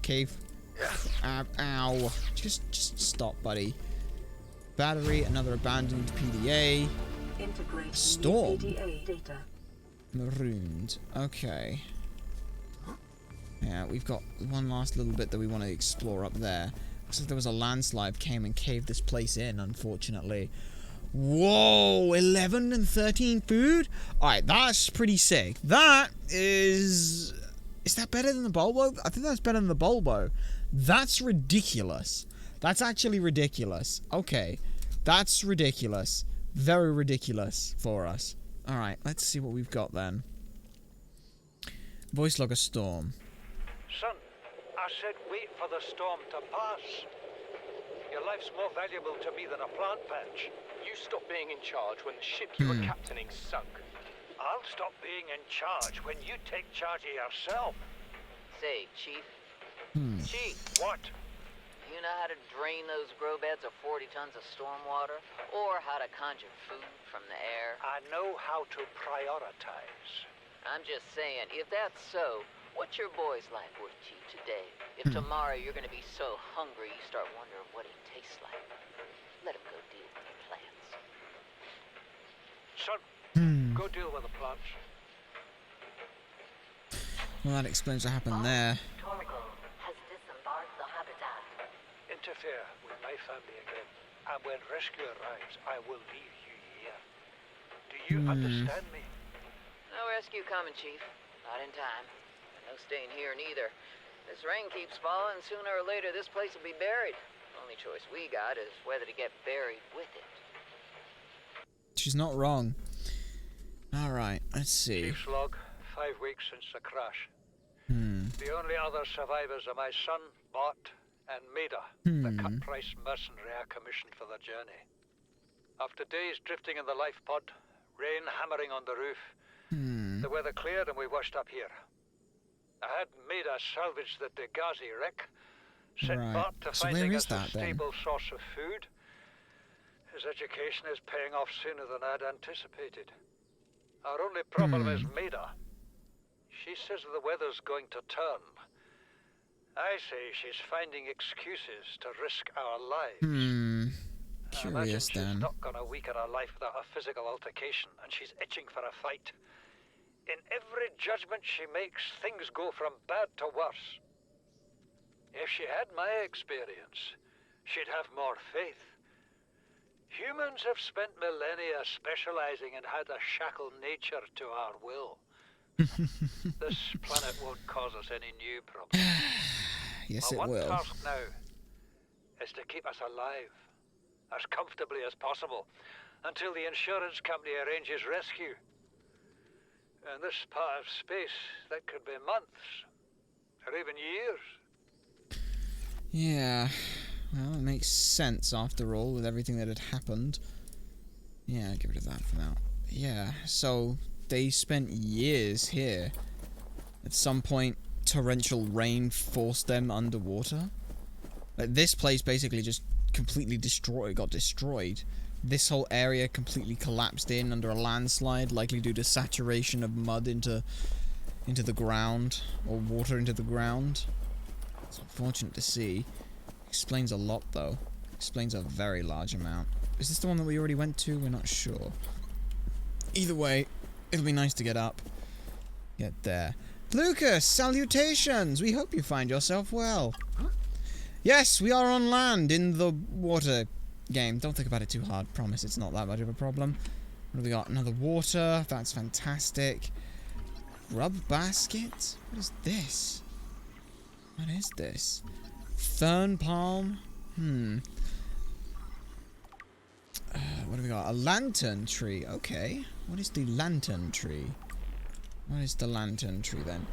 Cave. Ow. Just stop, buddy. Battery, another abandoned PDA. Storm. Marooned. Okay. Yeah, we've got one last little bit that we want to explore up there. Looks like there was a landslide came and caved this place in, unfortunately. Whoa, 11 and 13 food? Alright, that's pretty sick. That is... Is that better than the Bulbo? I think that's better than the Bulbo. That's ridiculous. That's actually ridiculous. Okay. That's ridiculous. Very ridiculous for us. Alright, let's see what we've got then. Voice log a storm.
Son, I said wait for the storm to pass. Your life's more valuable to me than a plant patch.
You stopped being in charge when the ship you were captaining sunk.
I'll stop being in charge when you take charge of yourself.
Say, Chief. Chief,
What?
you know how to drain those grow beds of 40 tons of storm water? Or how to conjure food from the air?
I know how to prioritize.
I'm just saying, if that's so, what's your boy's life worth to you today? If tomorrow you're gonna be so hungry you start wondering what he tastes like, let him go deal with the plants.
Son, go deal with the plants.
Well, that explains what happened there.
Torgal has disembarked the habitat.
Interfere with my family again, and when rescue arrives, I will leave you here. Do you understand me?
No rescue coming, Chief. Not in time. No staying here neither. This rain keeps falling, sooner or later this place will be buried. Only choice we got is whether to get buried with it.
She's not wrong. Alright, let's see.
Chief's log, 5 weeks since the crash. The only other survivors are my son, Bart, and Maida, the cut-price mercenary I commissioned for the journey. After days drifting in the life pod, rain hammering on the roof, the weather cleared and we washed up here. I had Maida salvage the Degazi wreck, sent
Right.
Bart to
So
finding
where
us
is
a
that, then?
stable source of food. His education is paying off sooner than I'd anticipated. Our only problem is Maida. She says the weather's going to turn. I say she's finding excuses to risk our lives. I imagine
Curious
she's
then.
not gonna weaken her life without a physical altercation, and she's itching for a fight. In every judgment she makes, things go from bad to worse. If she had my experience, she'd have more faith. Humans have spent millennia specializing in how to shackle nature to our will. This planet won't cause us any new problems.
Yes,
Our
it
one
will.
task now is to keep us alive, as comfortably as possible, until the insurance company arranges rescue. In this part of space, that could be months, or even years.
Yeah. Well, it makes sense after all with everything that had happened. Yeah, get rid of that for now. Yeah, so they spent years here. At some point, torrential rain forced them underwater. Like, this place basically just completely got destroyed. This whole area completely collapsed in under a landslide, likely due to saturation of mud into the ground, or water into the ground. It's unfortunate to see. Explains a lot, though. Explains a very large amount. Is this the one that we already went to? We're not sure. Either way, it'll be nice to get up. Get there. Lucas, salutations! We hope you find yourself well. Yes, we are on land in the water game. Don't think about it too hard. Promise it's not that much of a problem. What have we got? Another water. That's fantastic. Grub basket? What is this? What is this? Fern palm? What have we got? A lantern tree. Okay. What is the lantern tree? What is the lantern tree then?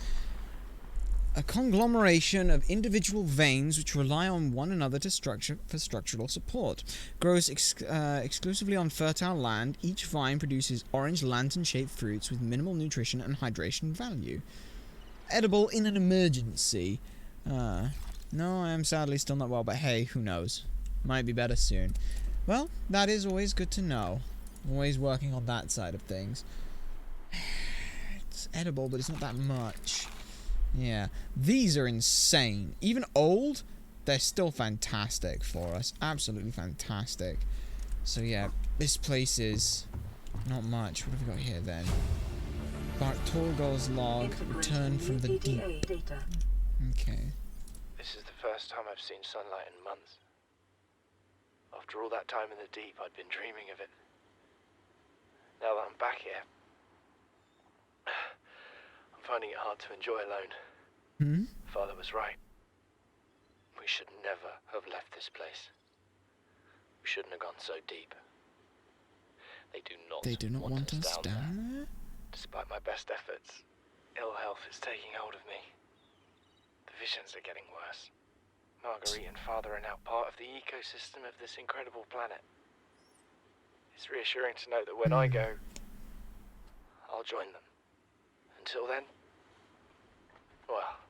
A conglomeration of individual veins which rely on one another for structural support. Grows exclusively on fertile land. Each vine produces orange lantern-shaped fruits with minimal nutrition and hydration value. Edible in an emergency. No, I am sadly still not well, but hey, who knows? Might be better soon. Well, that is always good to know. Always working on that side of things. It's edible, but it's not that much. Yeah, these are insane. Even old, they're still fantastic for us. Absolutely fantastic. So yeah, this place is not much. What have we got here then? Bartolgo's log, return from the deep. Okay.
This is the first time I've seen sunlight in months. After all that time in the deep, I'd been dreaming of it. Now that I'm back here, I'm finding it hard to enjoy alone. Father was right. We should never have left this place. We shouldn't have gone so deep. They do not want us down there? Despite my best efforts, ill health is taking hold of me. The visions are getting worse. Marguerite and Father are now part of the ecosystem of this incredible planet. It's reassuring to know that when I go, I'll join them. Until then, well,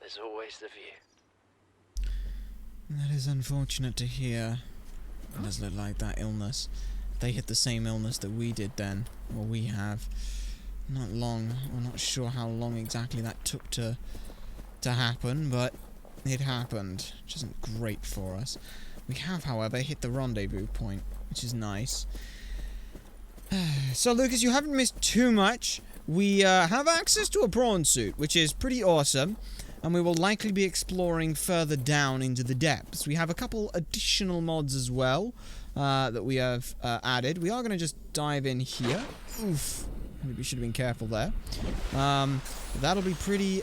there's always the view.
That is unfortunate to hear. It does look like that illness. They hit the same illness that we did then, or we have. Not long, we're not sure how long exactly that took to happen, but it happened, which isn't great for us. We have, however, hit the rendezvous point, which is nice. So, Lucas, you haven't missed too much. We have access to a prawn suit, which is pretty awesome, and we will likely be exploring further down into the depths. We have a couple additional mods as well that we have added. We are going to just dive in here. Oof. Maybe we should have been careful there. That'll be pretty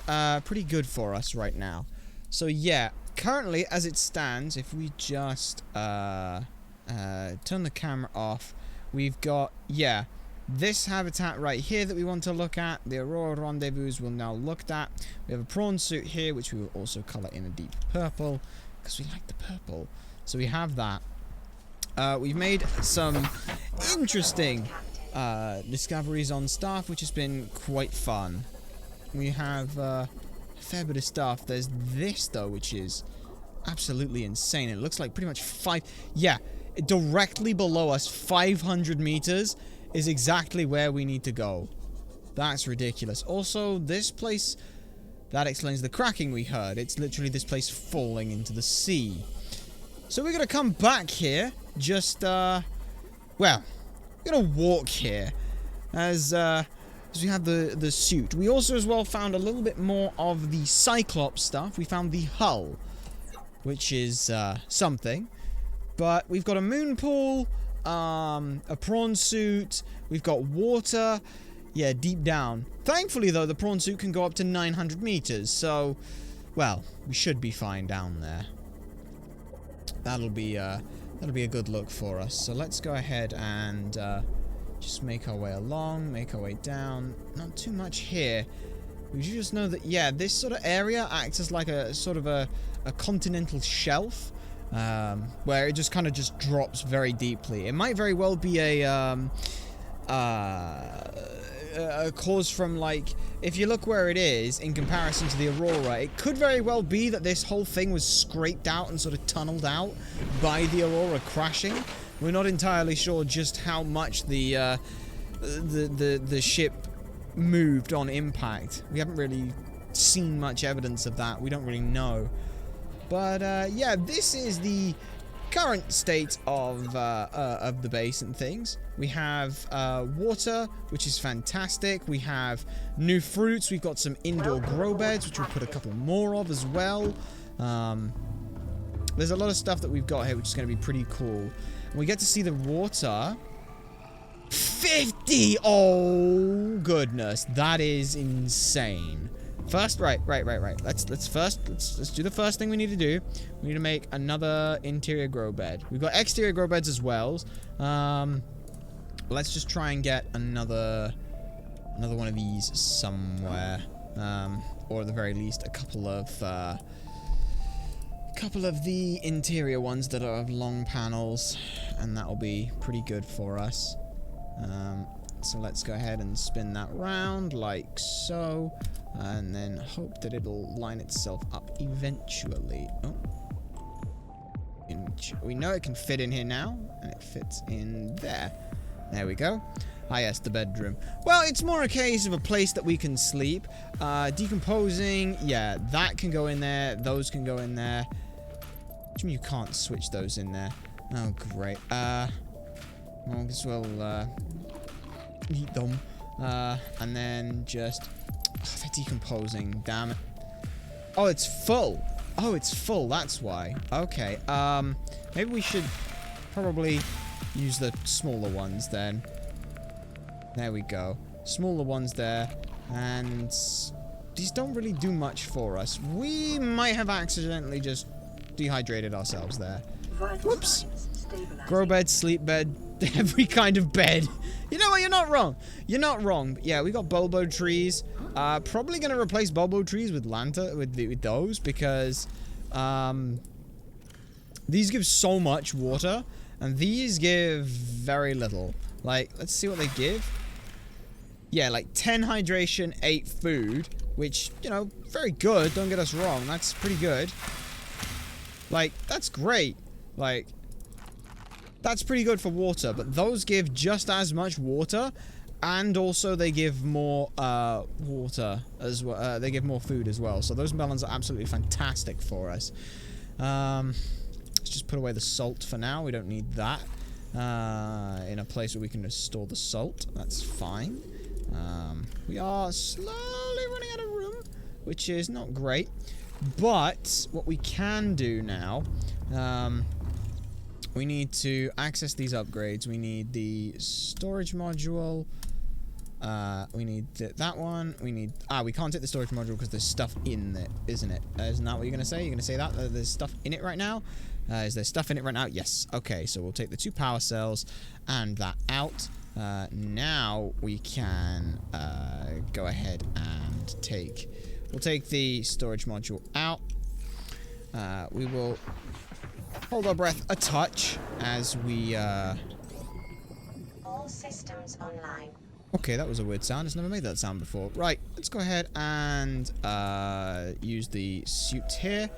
good for us right now. So yeah, currently as it stands, if we just turn the camera off, we've got, yeah, this habitat right here that we want to look at. The Aurora Rendezvous will now looked at. We have a prawn suit here, which we will also colour in a deep purple, because we like the purple. So we have that. We've made some interesting discoveries on stuff, which has been quite fun. We have a fair bit of stuff. There's this, though, which is absolutely insane. It looks like pretty much directly below us, 500 meters, is exactly where we need to go. That's ridiculous. Also, this place, that explains the cracking we heard. It's literally this place falling into the sea. So we're going to come back here, just, well, we're going to walk here, as we have the suit. We also as well found a little bit more of the Cyclops stuff. We found the hull, which is something. But we've got a moon pool, a prawn suit, we've got water, yeah, deep down. Thankfully, though, the prawn suit can go up to 900 meters, so, well, we should be fine down there. That'll be a good look for us. So let's go ahead and just make our way along, make our way down. Not too much here. We just know that, yeah, this sort of area acts as like a sort of a continental shelf, where it just kind of just drops very deeply. It might very well be a cause from, like, if you look where it is in comparison to the Aurora, it could very well be that this whole thing was scraped out and sort of tunneled out by the Aurora crashing. We're not entirely sure just how much the ship moved on impact. We haven't really seen much evidence of that. We don't really know. But yeah, this is the current state of the base and things. We have water, which is fantastic. We have new fruits. We've got some indoor grow beds, which we'll put a couple more of as well. There's a lot of stuff that we've got here, which is going to be pretty cool. And we get to see the water. 50! Oh, goodness. That is insane. First, right. Let's do the first thing we need to do. We need to make another interior grow bed. We've got exterior grow beds as well. Let's just try and get another one of these somewhere, or at the very least, a couple of the interior ones that are of long panels, and that'll be pretty good for us. So let's go ahead and spin that round like so. And then hope that it'll line itself up eventually. Oh. We know it can fit in here now, and it fits in there. There we go. Ah, yes, the bedroom. Well, it's more a case of a place that we can sleep. Decomposing, yeah, that can go in there. Those can go in there. What do you mean you can't switch those in there? Oh, great. Well, I guess we'll eat them. And then just... Oh, they're decomposing, damn it. Oh, it's full. Oh, it's full, that's why. Okay, maybe we should probably use the smaller ones then. There we go. Smaller ones there. And these don't really do much for us. We might have accidentally just dehydrated ourselves there. Whoops. Grow bed, sleep bed, every kind of bed. You know what? You're not wrong. You're not wrong. But yeah, we got bulbo trees. Probably gonna replace bulbo trees with with those because these give so much water and these give very little. Like, let's see what they give. Yeah, like 10 hydration, 8 food, which, you know, very good. Don't get us wrong. That's pretty good. Like, that's great. Like, that's pretty good for water, but those give just as much water, and also they give more water as well. They give more food as well. So those melons are absolutely fantastic for us. Let's just put away the salt for now. We don't need that in a place where we can just store the salt. That's fine. We are slowly running out of room, which is not great. But what we can do now, we need to access these upgrades. We need the storage module. We need that one. We need... we can't take the storage module because there's stuff in it, isn't it? Isn't that what you're going to say? You're going to say that? There's stuff in it right now? Is there stuff in it right now? Yes. Okay, so we'll take the 2 power cells and that out. Now we can go ahead and take... We'll take the storage module out. We will hold our breath a touch as we...
All systems online.
Okay, that was a weird sound. It's never made that sound before. Right, let's go ahead and use the suit here.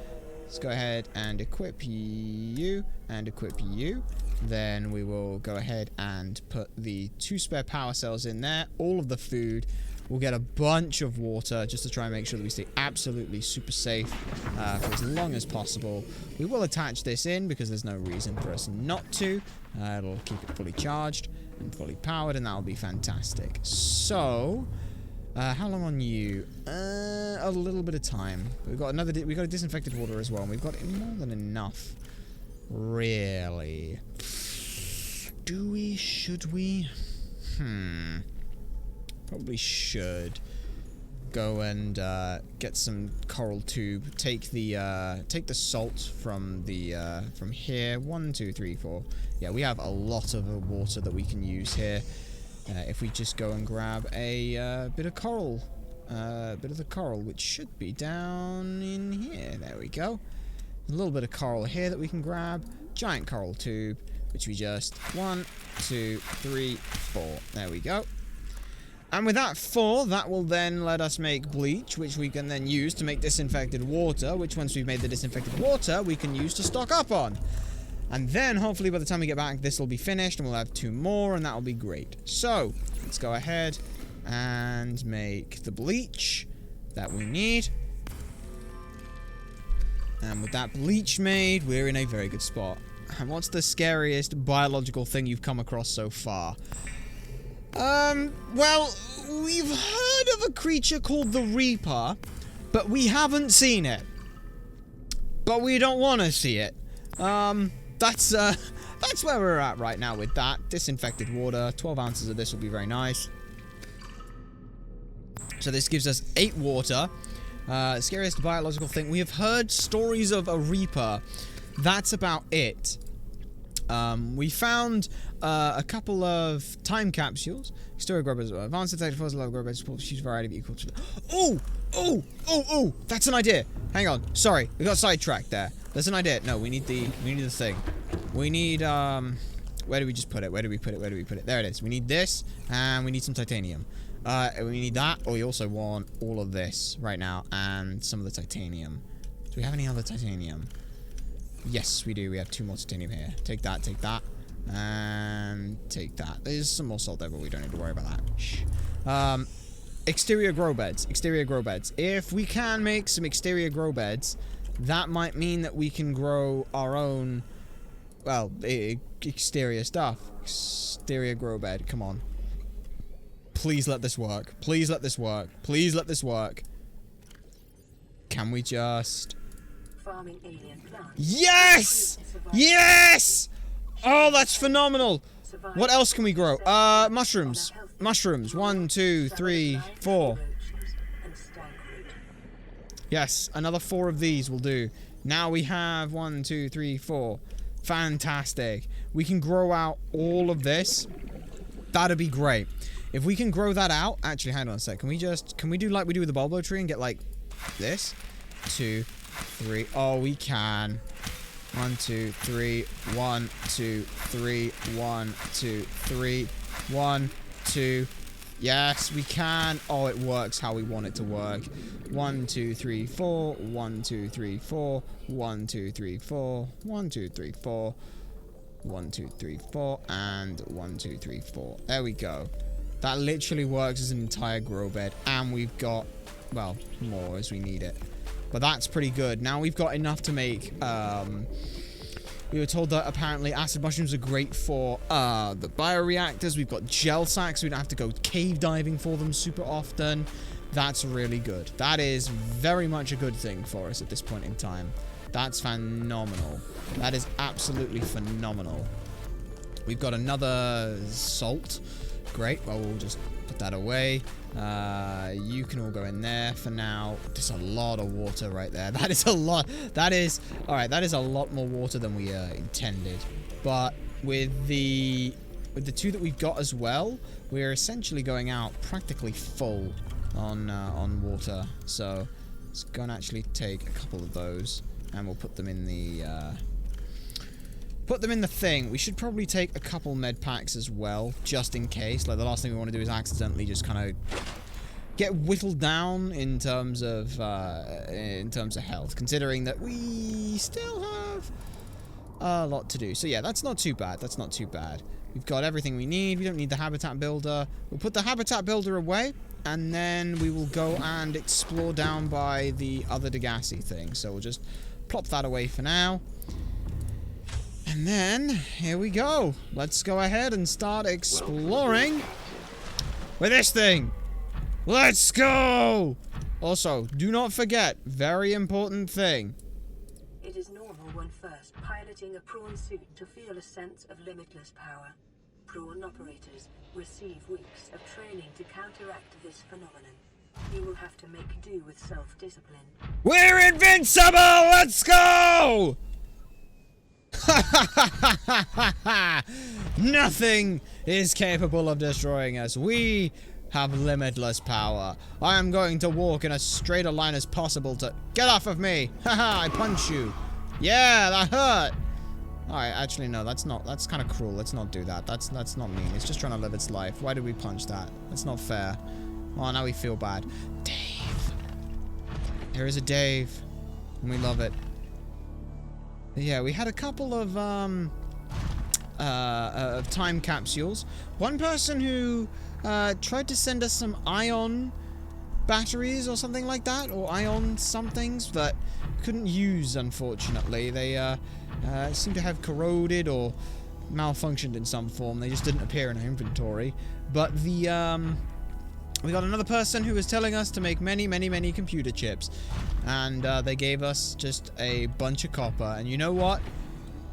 Let's go ahead and equip you and equip you. Then we will go ahead and put the 2 spare power cells in there. All of the food. We'll get a bunch of water just to try and make sure that we stay absolutely super safe for as long as possible. We will attach this in because there's no reason for us not to. It'll keep it fully charged and fully powered, and that'll be fantastic. So, how long on you? A little bit of time. We've got we've got a disinfected water as well, and we've got more than enough. Really? Do we? Should we? Probably should go and get some coral tube. Take the salt from the from here. 1, 2, 3, 4. Yeah, we have a lot of water that we can use here. If we just go and grab a bit of coral, bit of the coral, which should be down in here. There we go. A little bit of coral here that we can grab. Giant coral tube, which we just 1, 2, 3, 4. There we go. And with that 4, that will then let us make bleach, which we can then use to make disinfected water, which once we've made the disinfected water, we can use to stock up on. And then, hopefully, by the time we get back, this will be finished, and we'll have 2 more, and that will be great. So, let's go ahead and make the bleach that we need. And with that bleach made, we're in a very good spot. And what's the scariest biological thing you've come across so far? Well, we've heard of a creature called the Reaper, but we haven't seen it. But we don't want to see it. That's where we're at right now with that. Disinfected water. 12 ounces of this will be very nice. So this gives us 8 water. Scariest biological thing. We have heard stories of a Reaper. That's about it. We found a couple of time capsules. Exterior grubbers, advanced detected fossil level grubbers, huge variety of equal to... Oh! That's an idea. Hang on. Sorry, we got sidetracked there. There's an idea. No, we need the thing. We need where do we just put it? Where do we put it? There it is. We need this, and we need some titanium. We need that, or we also want all of this right now, and some of the titanium. Do we have any other titanium? Yes, we do. We have 2 more titanium here. Take that, and take that. There's some more salt there, but we don't need to worry about that. Shh. Exterior grow beds. If we can make some exterior grow beds, that might mean that we can grow our own, well, exterior stuff. Exterior grow bed. Come on. Please let this work. Please let this work. Can we just...
Farming alien plants.
Yes! Yes! Oh, that's phenomenal. What else can we grow? Mushrooms. 1, 2, 3, 4. Yes, another 4 of these will do. Now we have 1, 2, 3, 4. Fantastic. We can grow out all of this. That'd be great. If we can grow that out... Actually, hang on a sec. Can we do like we do with the bulbo tree and get like this? 2, 3. Oh, we can. 1, 2, 3. 1, 2, 3. 1, 2, 3. 1, 2. Yes, we can. Oh, it works how we want it to work. 1, 2, 3, 4. 1, 2, 3, 4. 1, 2, 3, 4. 1, 2, 3, 4. 1, 2, 3, 4. And 1, 2, 3, 4. There we go. That literally works as an entire grow bed. And we've got, well, more as we need it. But that's pretty good. Now we've got enough to make, we were told that apparently acid mushrooms are great for the bioreactors. We've got gel sacks. We don't have to go cave diving for them super often. That's really good. That is very much a good thing for us at this point in time. That's phenomenal. That is absolutely phenomenal. We've got another salt. Great. Well, we'll just put that away. You can all go in there for now. There's a lot of water right there. That is a lot. That is... Alright, that is a lot more water than we intended. But with the 2 that we've got as well, we're essentially going out practically full on water. So let's go and actually take a couple of those. And we'll put them in the... Put them in the thing. We should probably take a couple med packs as well, just in case. Like, the last thing we want to do is accidentally just kind of get whittled down in terms of health, considering that we still have a lot to do. So yeah, that's not too bad. That's not too bad. We've got everything we need. We don't need the habitat builder. We'll put the habitat builder away, and then we will go and explore down by the other Degassi thing. So we'll just plop that away for now. And then, here we go. Let's go ahead and start exploring with this thing. Let's go! Also, do not forget, very important thing.
It is normal when first piloting a prawn suit to feel a sense of limitless power. Prawn operators receive weeks of training to counteract this phenomenon. You will have to make do with self-discipline.
We're invincible! Let's go! Nothing is capable of destroying us. We have limitless power. I am going to walk in as straight a line as possible to... Get off of me! Haha, I punch you. Yeah, that hurt. Alright, actually no, that's kind of cruel. Let's not do that. That's not mean. It's just trying to live its life. Why did we punch that? That's not fair. Oh, now we feel bad. Dave. There is a Dave. And we love it. Yeah, we had a couple of time capsules. One person who tried to send us some ion batteries or something like that, or ion somethings that couldn't use, unfortunately. They seem to have corroded or malfunctioned in some form. They just didn't appear in our inventory. But the we got another person who was telling us to make many computer chips. And they gave us just a bunch of copper. And you know what?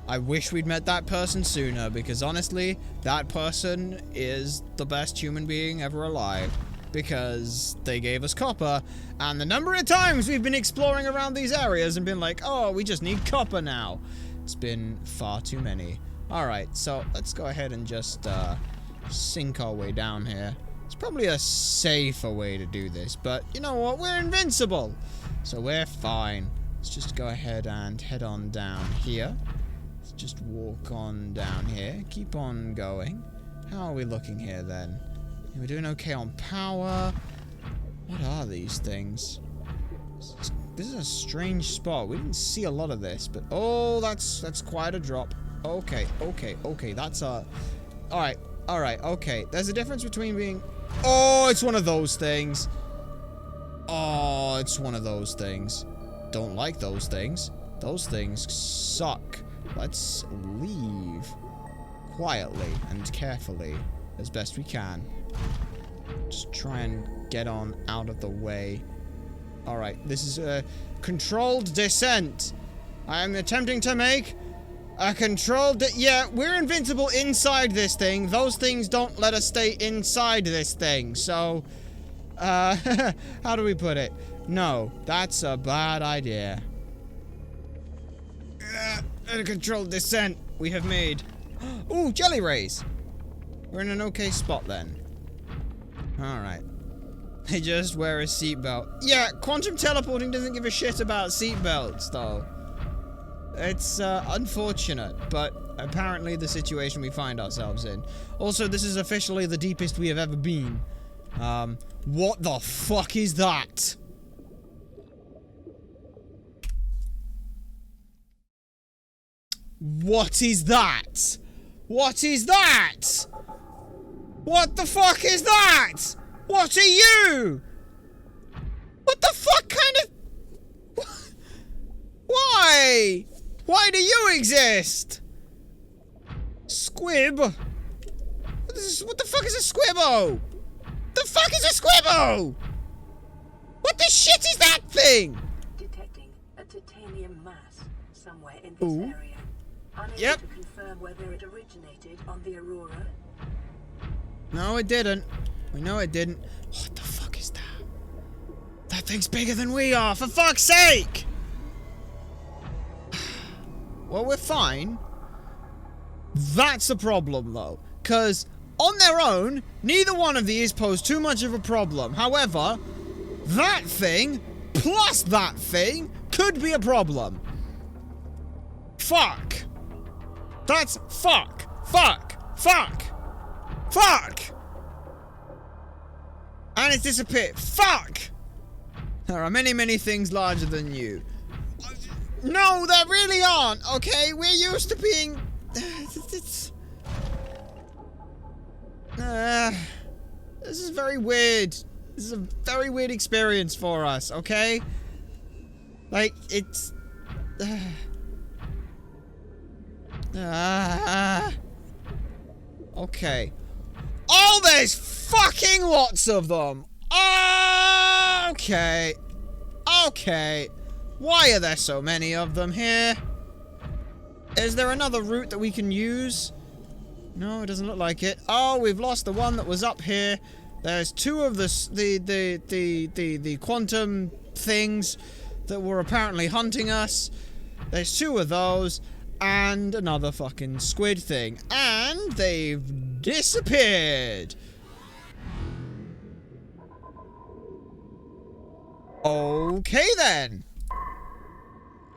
I wish we'd met that person sooner, because honestly, that person is the best human being ever alive. Because they gave us copper, and the number of times we've been exploring around these areas and been like, oh, we just need copper now. It's been far too many. Alright, so let's go ahead and just sink our way down here. It's probably a safer way to do this, but you know what? We're invincible! So we're fine. Let's just go ahead and head on down here. Let's just walk on down here. Keep on going. How are we looking here then? We're doing okay on power. What are these things? This is a strange spot. We didn't see a lot of this, but oh, that's quite a drop. Okay, that's a... Alright, okay. There's a difference between being... Oh, it's one of those things. Oh, it's one of those things. Don't like those things. Those things suck. Let's leave quietly and carefully as best we can. Just try and get on out of the way. Alright, this is a controlled descent. I am attempting to make a controlled... Yeah, we're invincible inside this thing. Those things don't let us stay inside this thing. So, how do we put it? No, that's a bad idea. A controlled descent we have made. Ooh, jelly rays. We're in an okay spot then. Alright. They just wear a seatbelt. Yeah, quantum teleporting doesn't give a shit about seatbelts, though. It's unfortunate, but apparently the situation we find ourselves in. Also, this is officially the deepest we have ever been. What the fuck is that? What is that? What is that? What the fuck is that? What are you? What the fuck kind of... Why? Why do you exist? Squib? What the fuck is a squibbo? The fuck is a squibbo? What the shit is that thing?
Detecting a titanium mass somewhere in this area. Unable
Yep.
to confirm whether it originated on the Aurora.
No, it didn't. We know it didn't. What the fuck is that? That thing's bigger than we are, for fuck's sake! Well, we're fine. That's the problem, though. Because, on their own, neither one of these pose too much of a problem. However, that thing, plus that thing, could be a problem. Fuck. That's fuck. Fuck. Fuck. Fuck! And it's disappeared. Fuck! There are many, many things larger than you. No, there really aren't, okay? We're used to being... this is very weird. This is a very weird experience for us, okay? Like, it's... Okay. Oh, there's fucking lots of them! Okay. Okay. Why are there so many of them here? Is there another route that we can use? No, it doesn't look like it. Oh, we've lost the one that was up here. There's two of the quantum things that were apparently hunting us. There's two of those. And another fucking squid thing. And they've disappeared. Okay then.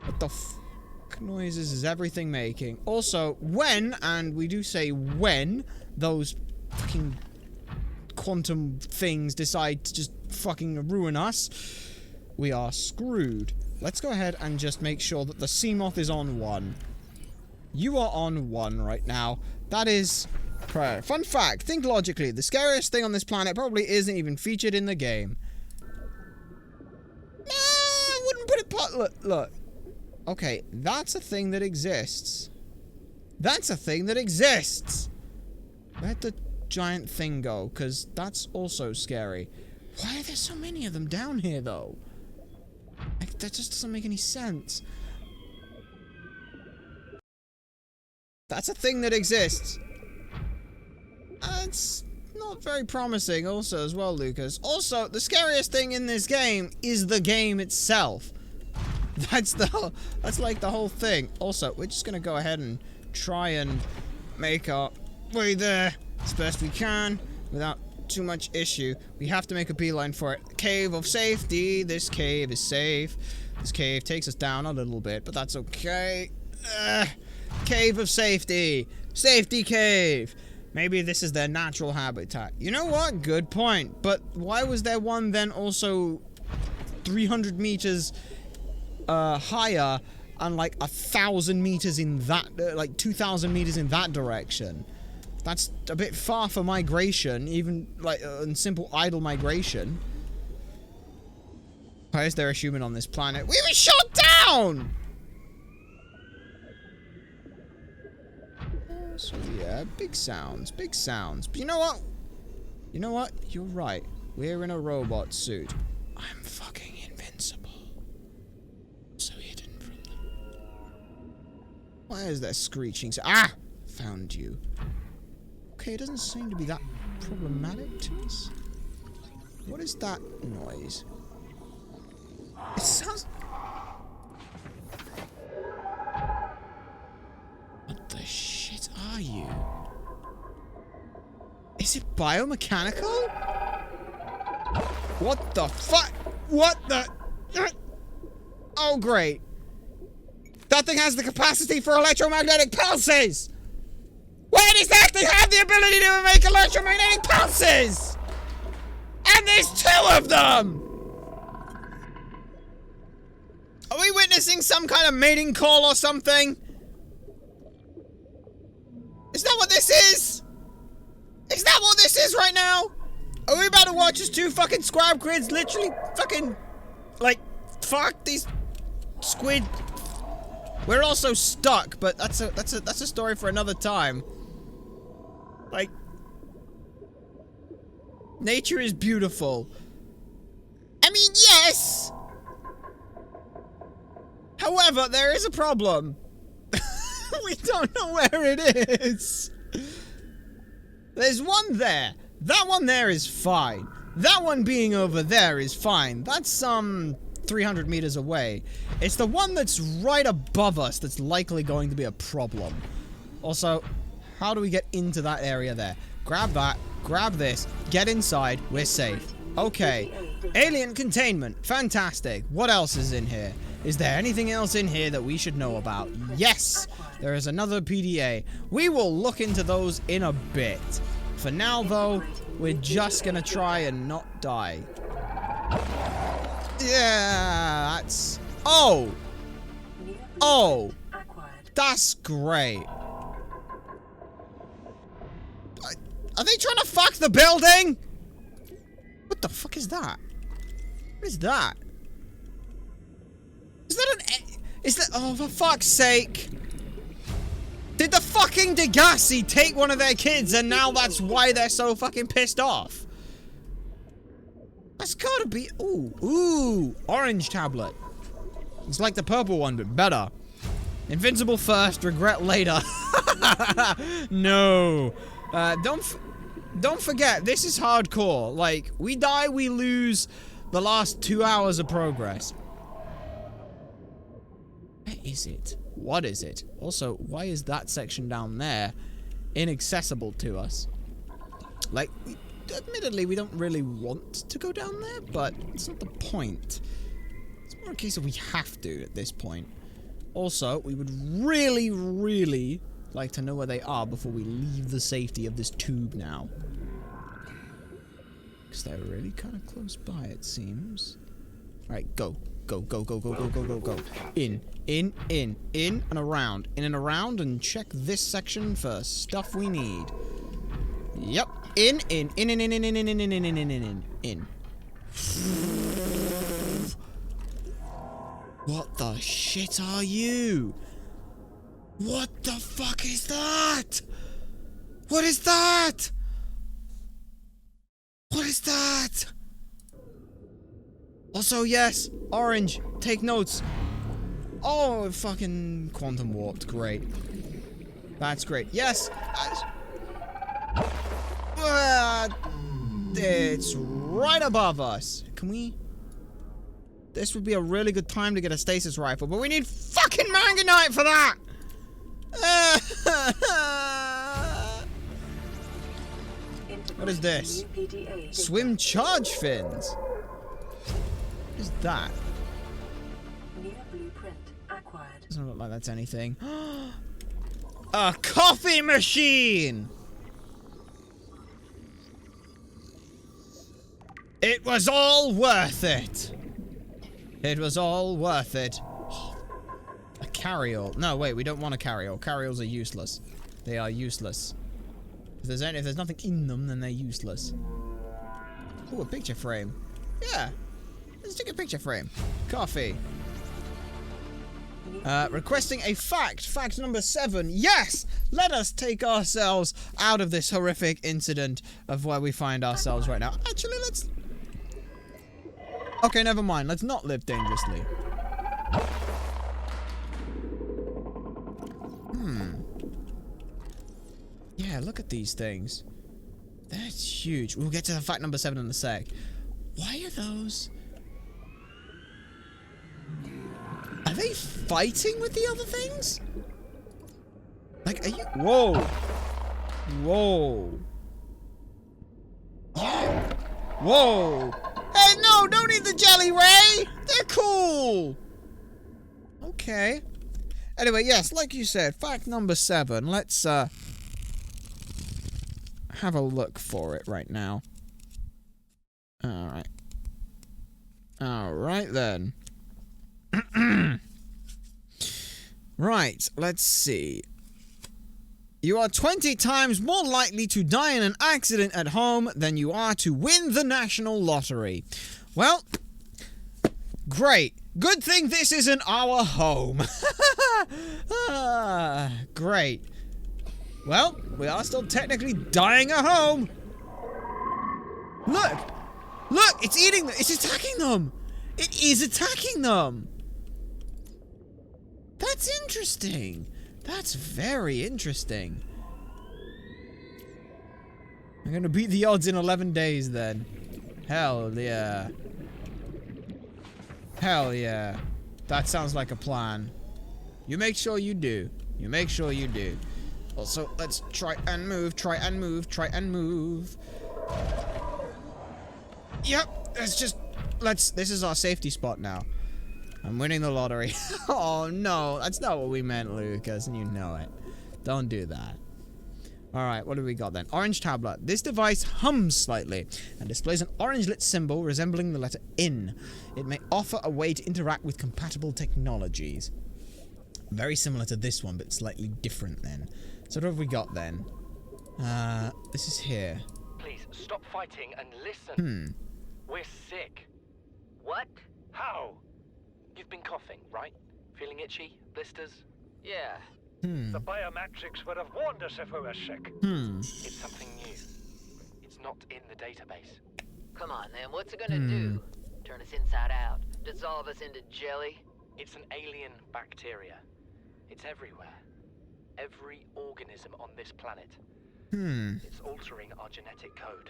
What the fuck noises is everything making? Also, when, and we do say when, those fucking quantum things decide to just fucking ruin us, we are screwed. Let's go ahead and just make sure that the Seamoth is on 1. You are on 1 right now. That is... Fun fact, think logically. The scariest thing on this planet probably isn't even featured in the game. I wouldn't put it... Look. Okay, that's a thing that exists. That's a thing that exists! Where'd the giant thing go? Because that's also scary. Why are there so many of them down here, though? Like, that just doesn't make any sense. That's a thing that exists. It's not very promising also as well, Lucas. Also, the scariest thing in this game is the game itself. That's like the whole thing. Also, we're just gonna go ahead and try and make our way there as best we can without too much issue. We have to make a beeline for it. Cave of safety. This cave is safe. This cave takes us down a little bit, but that's okay. Cave of safety. Safety cave. Maybe this is their natural habitat. You know what? Good point. But why was there one then also 300 meters higher and like 1,000 meters in that, like 2,000 meters in that direction? That's a bit far for migration, even like in simple idle migration. Why is there a human on this planet? We were shot down! So yeah, big sounds. But you know what? You know what? You're right. We're in a robot suit. I'm fucking invincible. So hidden from them. Why is there screeching? Ah! Found you. Okay, it doesn't seem to be that problematic to us. What is that noise? Is it biomechanical? What the fuck? What the... Oh, great. That thing has the capacity for electromagnetic pulses! Why does that thing have the ability to make electromagnetic pulses? And there's 2 of them! Are we witnessing some kind of mating call or something? Is that what this is? Is that what this is right now? Are we about to watch as 2 fucking squab grids literally fucking... Like, fuck these... Squid... We're also stuck, but that's a story for another time. Like... Nature is beautiful. I mean, yes! However, there is a problem. We don't know where it is. There's one there. That one there is fine. That one being over there is fine. That's some 300 meters away. It's the one that's right above us that's likely going to be a problem. Also, how do we get into that area there? Grab that. Grab this. Get inside. We're safe. Okay. Alien containment. Fantastic. What else is in here? Is there anything else in here that we should know about? Yes! There is another PDA. We will look into those in a bit. For now, though, we're just gonna try and not die. Yeah, that's... Oh! Oh! That's great. Are they trying to fuck the building? What the fuck is that? What is that? Is that an... Is that... Oh, for fuck's sake. Did the fucking Degassi take one of their kids and now that's why they're so fucking pissed off? That's gotta be... Ooh. Ooh. Orange tablet. It's like the purple one, but better. Invincible first, regret later. No. Don't forget, this is hardcore. Like, we die, we lose the last 2 hours of progress. Where is it? What is it? Also, why is that section down there inaccessible to us? Like, admittedly, we don't really want to go down there, but it's not the point. It's more a case of we have to at this point. Also, we would really, really like to know where they are before we leave the safety of this tube now. Because they're really kind of close by, it seems. Alright, go. Go, go, go, go, go, go, go, go. In and around. In and around, and check this section for stuff we need. Yep. In. What the shit are you? What the fuck is that? What is that? What is that? Also, yes, orange, take notes. Oh, fucking quantum warped, great. That's great. Yes! It's right above us. Can we... This would be a really good time to get a stasis rifle, but we need fucking manganite for that! What is this? Swim charge fins. What is that?
New blueprint acquired.
Doesn't look like that's anything. A coffee machine! It was all worth it. It was all worth it. A carry-all. No, wait, we don't want a carry-all. Carry-alls are useless. They are useless. If there's nothing in them, then they're useless. Ooh, a picture frame. Yeah. Let's take a picture frame. Coffee. Requesting a fact. Fact number 7. Yes! Let us take ourselves out of this horrific incident of where we find ourselves right now. Actually, let's... Okay, never mind. Let's not live dangerously. Yeah, look at these things. That's huge. We'll get to the fact number 7 in a sec. Why are those... Are they fighting with the other things? Like, are you... Whoa. Whoa. Whoa! Hey, no! Don't eat the jelly, Ray! They're cool! Okay. Anyway, yes, like you said, fact number 7. Let's, have a look for it right now. Alright. Alright, then. Right, let's see. You are 20 times more likely to die in an accident at home than you are to win the national lottery. Well, great. Good thing this isn't our home. Great. Well, we are still technically dying at home. Look! Look! It's eating them! It's attacking them! It is attacking them! That's interesting. That's very interesting. I'm gonna beat the odds in 11 days then. Hell yeah. Hell yeah. That sounds like a plan. You make sure you do. You make sure you do. Also, let's try and move, try and move, try and move. Yep, this is our safety spot now. I'm winning the lottery. Oh no, that's not what we meant, Lucas, and you know it. Don't do that. Alright, what do we got then? Orange tablet. This device hums slightly and displays an orange lit symbol resembling the letter N. It may offer a way to interact with compatible technologies. Very similar to this one, but slightly different then. So what have we got then? This is here.
Please, stop fighting and listen. We're sick.
What?
How? You've been coughing, right? Feeling itchy? Blisters?
Yeah.
The biometrics would have warned us if we were sick.
It's something new. It's not in the database.
Come on, then. What's it gonna do? Turn us inside out? Dissolve us into jelly?
It's an alien bacteria. It's everywhere. Every organism on this planet. It's altering our genetic code.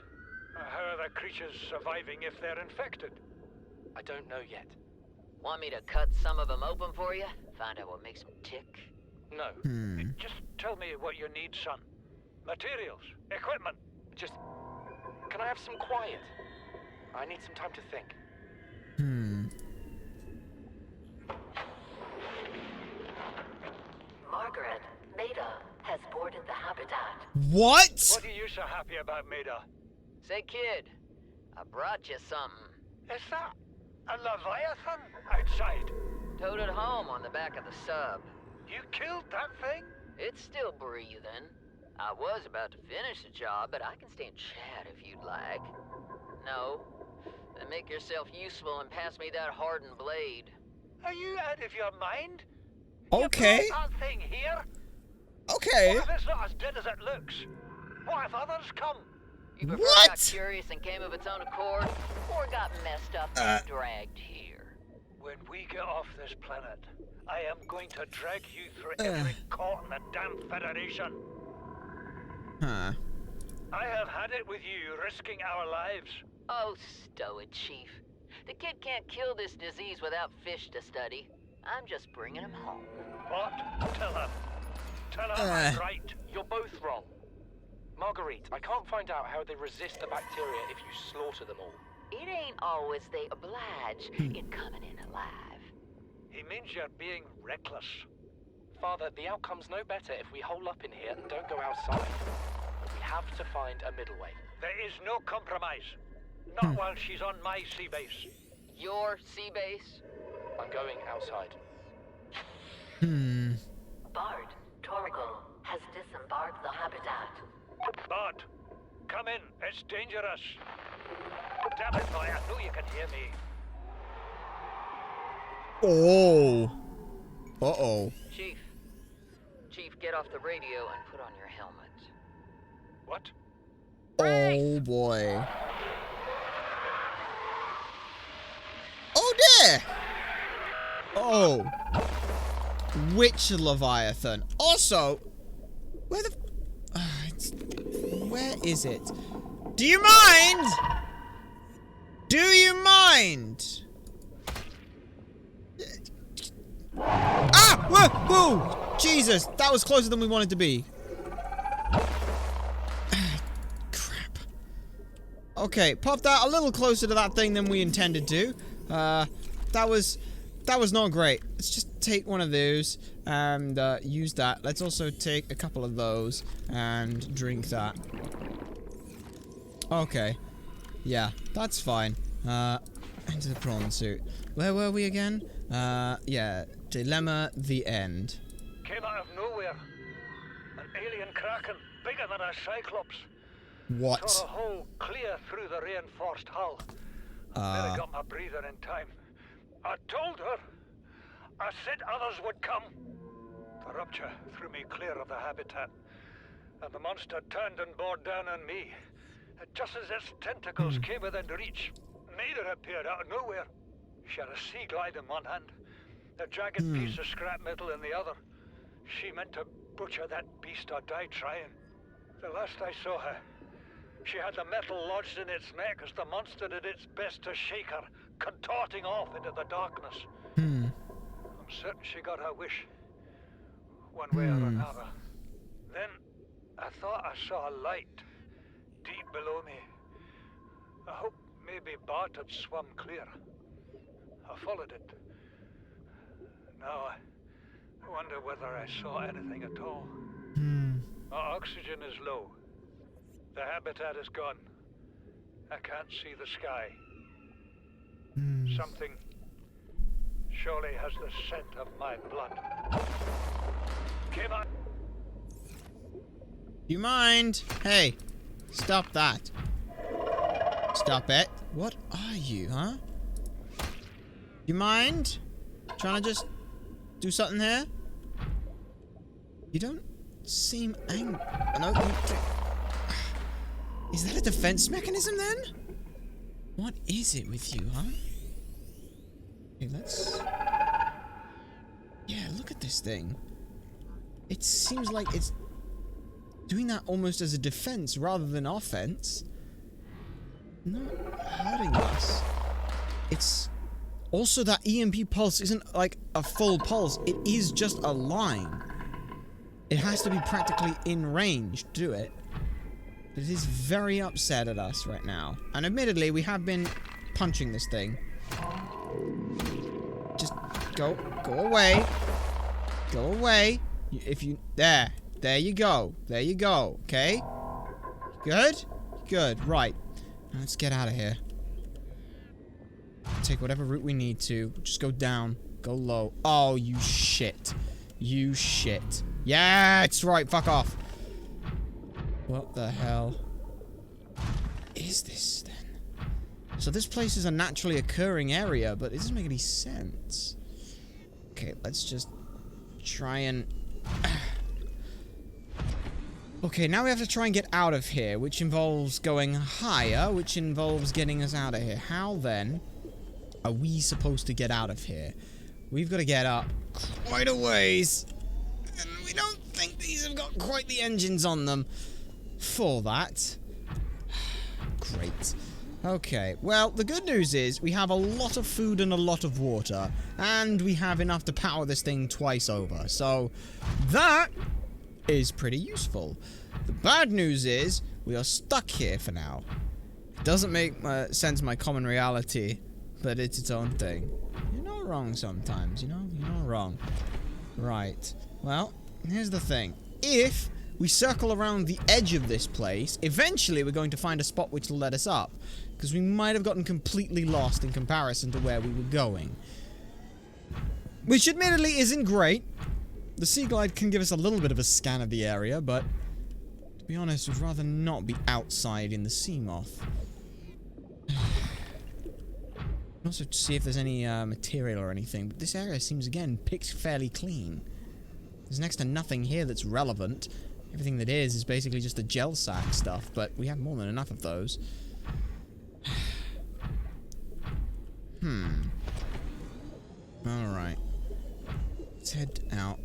How are the creatures surviving if they're infected?
I don't know yet.
Want me to cut some of them open for you? Find out what makes them tick?
No.
Just tell me what you need, son. Materials, equipment.
Just... Can I have some quiet? I need some time to think.
Margaret, Maida has boarded the habitat.
What?
What are you so happy about, Maida?
Say, kid, I brought you something.
Is that a Leviathan outside?
Towed it home on the back of the sub.
You killed that thing?
It's still breathing. I was about to finish the job, but I can stay and chat if you'd like. No? Then make yourself useful and pass me that hardened blade.
Are you out of your mind?
Okay.
You brought that thing here?
Okay.
What if it's not as dead as it looks? What if others come?
You prefer
What?
it got curious and came of its own accord, or got messed up and dragged here?
When we get off this planet, I am going to drag you through every court in the damn Federation.
Huh.
I have had it with you, risking our lives.
Oh, stow it, Chief. The kid can't kill this disease without fish to study. I'm just bringing him home.
What? Tell him. Tell him I'm right.
You're both wrong. Marguerite, I can't find out how they resist the bacteria if you slaughter them all.
It ain't always they oblige in coming in alive.
He means you're being reckless.
Father, the outcome's no better if we hole up in here and don't go outside. We have to find a middle way.
There is no compromise. Not while she's on my sea base.
Your sea base?
I'm going outside.
Bard, Torgal has disembarked the habitat.
Bart, come in. It's dangerous. Damn it, boy. I know you can hear me.
Oh. Uh-oh.
Chief, get off the radio and put on your helmet.
What?
Oh, boy. Oh, dear. Oh. Which Leviathan? Also, where the... where is it? Do you mind? Do you mind? Ah! Whoa! Whoa! Jesus, that was closer than we wanted to be. Crap. Okay, popped that a little closer to that thing than we intended to. That was not great. Let's just take one of those and use that. Let's also take a couple of those and drink that. Okay. Yeah, that's fine. Into the prawn suit. Where were we again? Yeah, dilemma, the end.
Came out of nowhere. An alien kraken, bigger than a cyclops.
What?
Tore a hole clear through the reinforced hull. I never got my breather in time. I told her. I said others would come. The rupture threw me clear of the habitat, and the monster turned and bore down on me. And just as its tentacles came within reach, Maida appeared out of nowhere. She had a sea glide in one hand, a jagged piece of scrap metal in the other. She meant to butcher that beast or die trying. The last I saw her, she had the metal lodged in its neck as the monster did its best to shake her, contorting off into the darkness. I'm certain she got her wish, one way or another. Then, I thought I saw a light deep below me. I hoped maybe Bart had swum clear. I followed it. Now, I wonder whether I saw anything at all. Our oxygen is low. The habitat is gone. I can't see the sky. Something surely has the scent of my blood. Came on.
You mind? Hey, stop that. Stop it. What are you, huh? You mind? Trying to just do something here? You don't seem angry. No, is that a defense mechanism then? What is it with you, huh? Okay, let's... Yeah, look at this thing. It seems like it's doing that almost as a defense rather than offense. Not hurting us. It's... Also, that EMP pulse isn't like a full pulse. It is just a line. It has to be practically in range to do it. But it is very upset at us right now. And admittedly, we have been punching this thing. Just go away. Go away. If you... There you go. There you go. Okay? Good? Good. Right. Let's get out of here. Take whatever route we need to. Just go down. Go low. Oh, you shit. You shit. Yeah, it's right. Fuck off. What the hell is this then? So this place is a naturally occurring area, but it doesn't make any sense. Okay, let's just try and... Okay, now we have to try and get out of here, which involves going higher, which involves getting us out of here. How then are we supposed to get out of here? We've got to get up quite a ways, and we don't think these have got quite the engines on them for that. Great. Okay, well, the good news is we have a lot of food and a lot of water, and we have enough to power this thing twice over, so that is pretty useful. The bad news is we are stuck here for now. It doesn't make sense my common reality, but it's its own thing. You're not wrong sometimes, you know? You're not wrong. Right. Well, here's the thing. If we circle around the edge of this place, eventually we're going to find a spot which will let us up, because we might have gotten completely lost in comparison to where we were going. Which admittedly isn't great. The Sea Glide can give us a little bit of a scan of the area, but to be honest, we'd rather not be outside in the sea moth. Also to see if there's any material or anything, but this area seems again picked fairly clean. There's next to nothing here that's relevant. Everything that is basically just the gel sack stuff, but we have more than enough of those. Alright. Let's head out.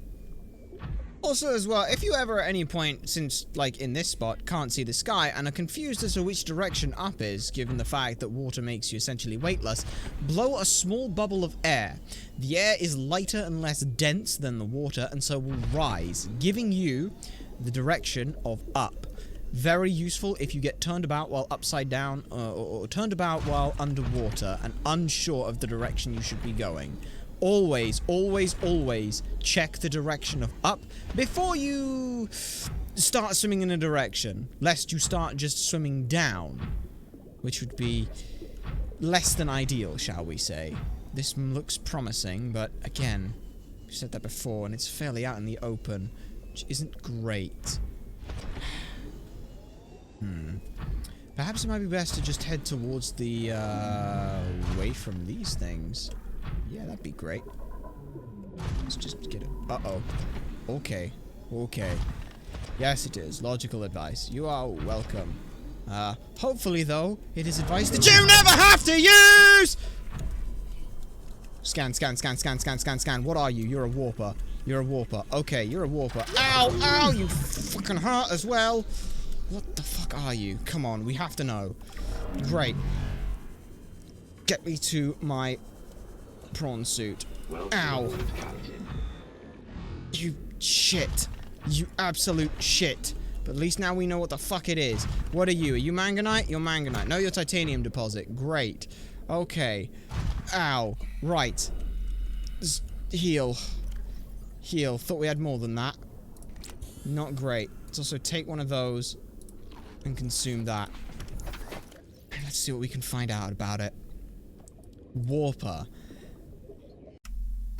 Also, as well, if you ever at any point, since, like, in this spot, can't see the sky and are confused as to which direction up is, given the fact that water makes you essentially weightless, blow a small bubble of air. The air is lighter and less dense than the water, and so will rise, giving you the direction of up. Very useful if you get turned about while upside down or turned about while underwater and unsure of the direction you should be going. Always, always, always check the direction of up before you start swimming in a direction, lest you start just swimming down, which would be less than ideal, shall we say. This looks promising, but again, I've said that before, and it's fairly out in the open, which isn't great. Perhaps it might be best to just head towards the, away from these things. Yeah, that'd be great. Let's just get it. Uh-oh. Okay. Okay. Yes, it is. Logical advice. You are welcome. Hopefully, though, it is advice that you never have to use! Scan, scan, scan, scan, scan, scan, scan. What are you? You're a warper. You're a warper. Okay, you're a warper. Ow! Ow! You fucking hurt as well! What the fuck are you? Come on, we have to know. Great. Get me to my prawn suit. Ow! You shit. You absolute shit. But at least now we know what the fuck it is. What are you? Are you manganite? You're manganite. No, you're titanium deposit. Great. Okay. Ow. Right. Heal. Heal. Thought we had more than that. Not great. Let's also take one of those and consume that. And let's see what we can find out about it. Warper.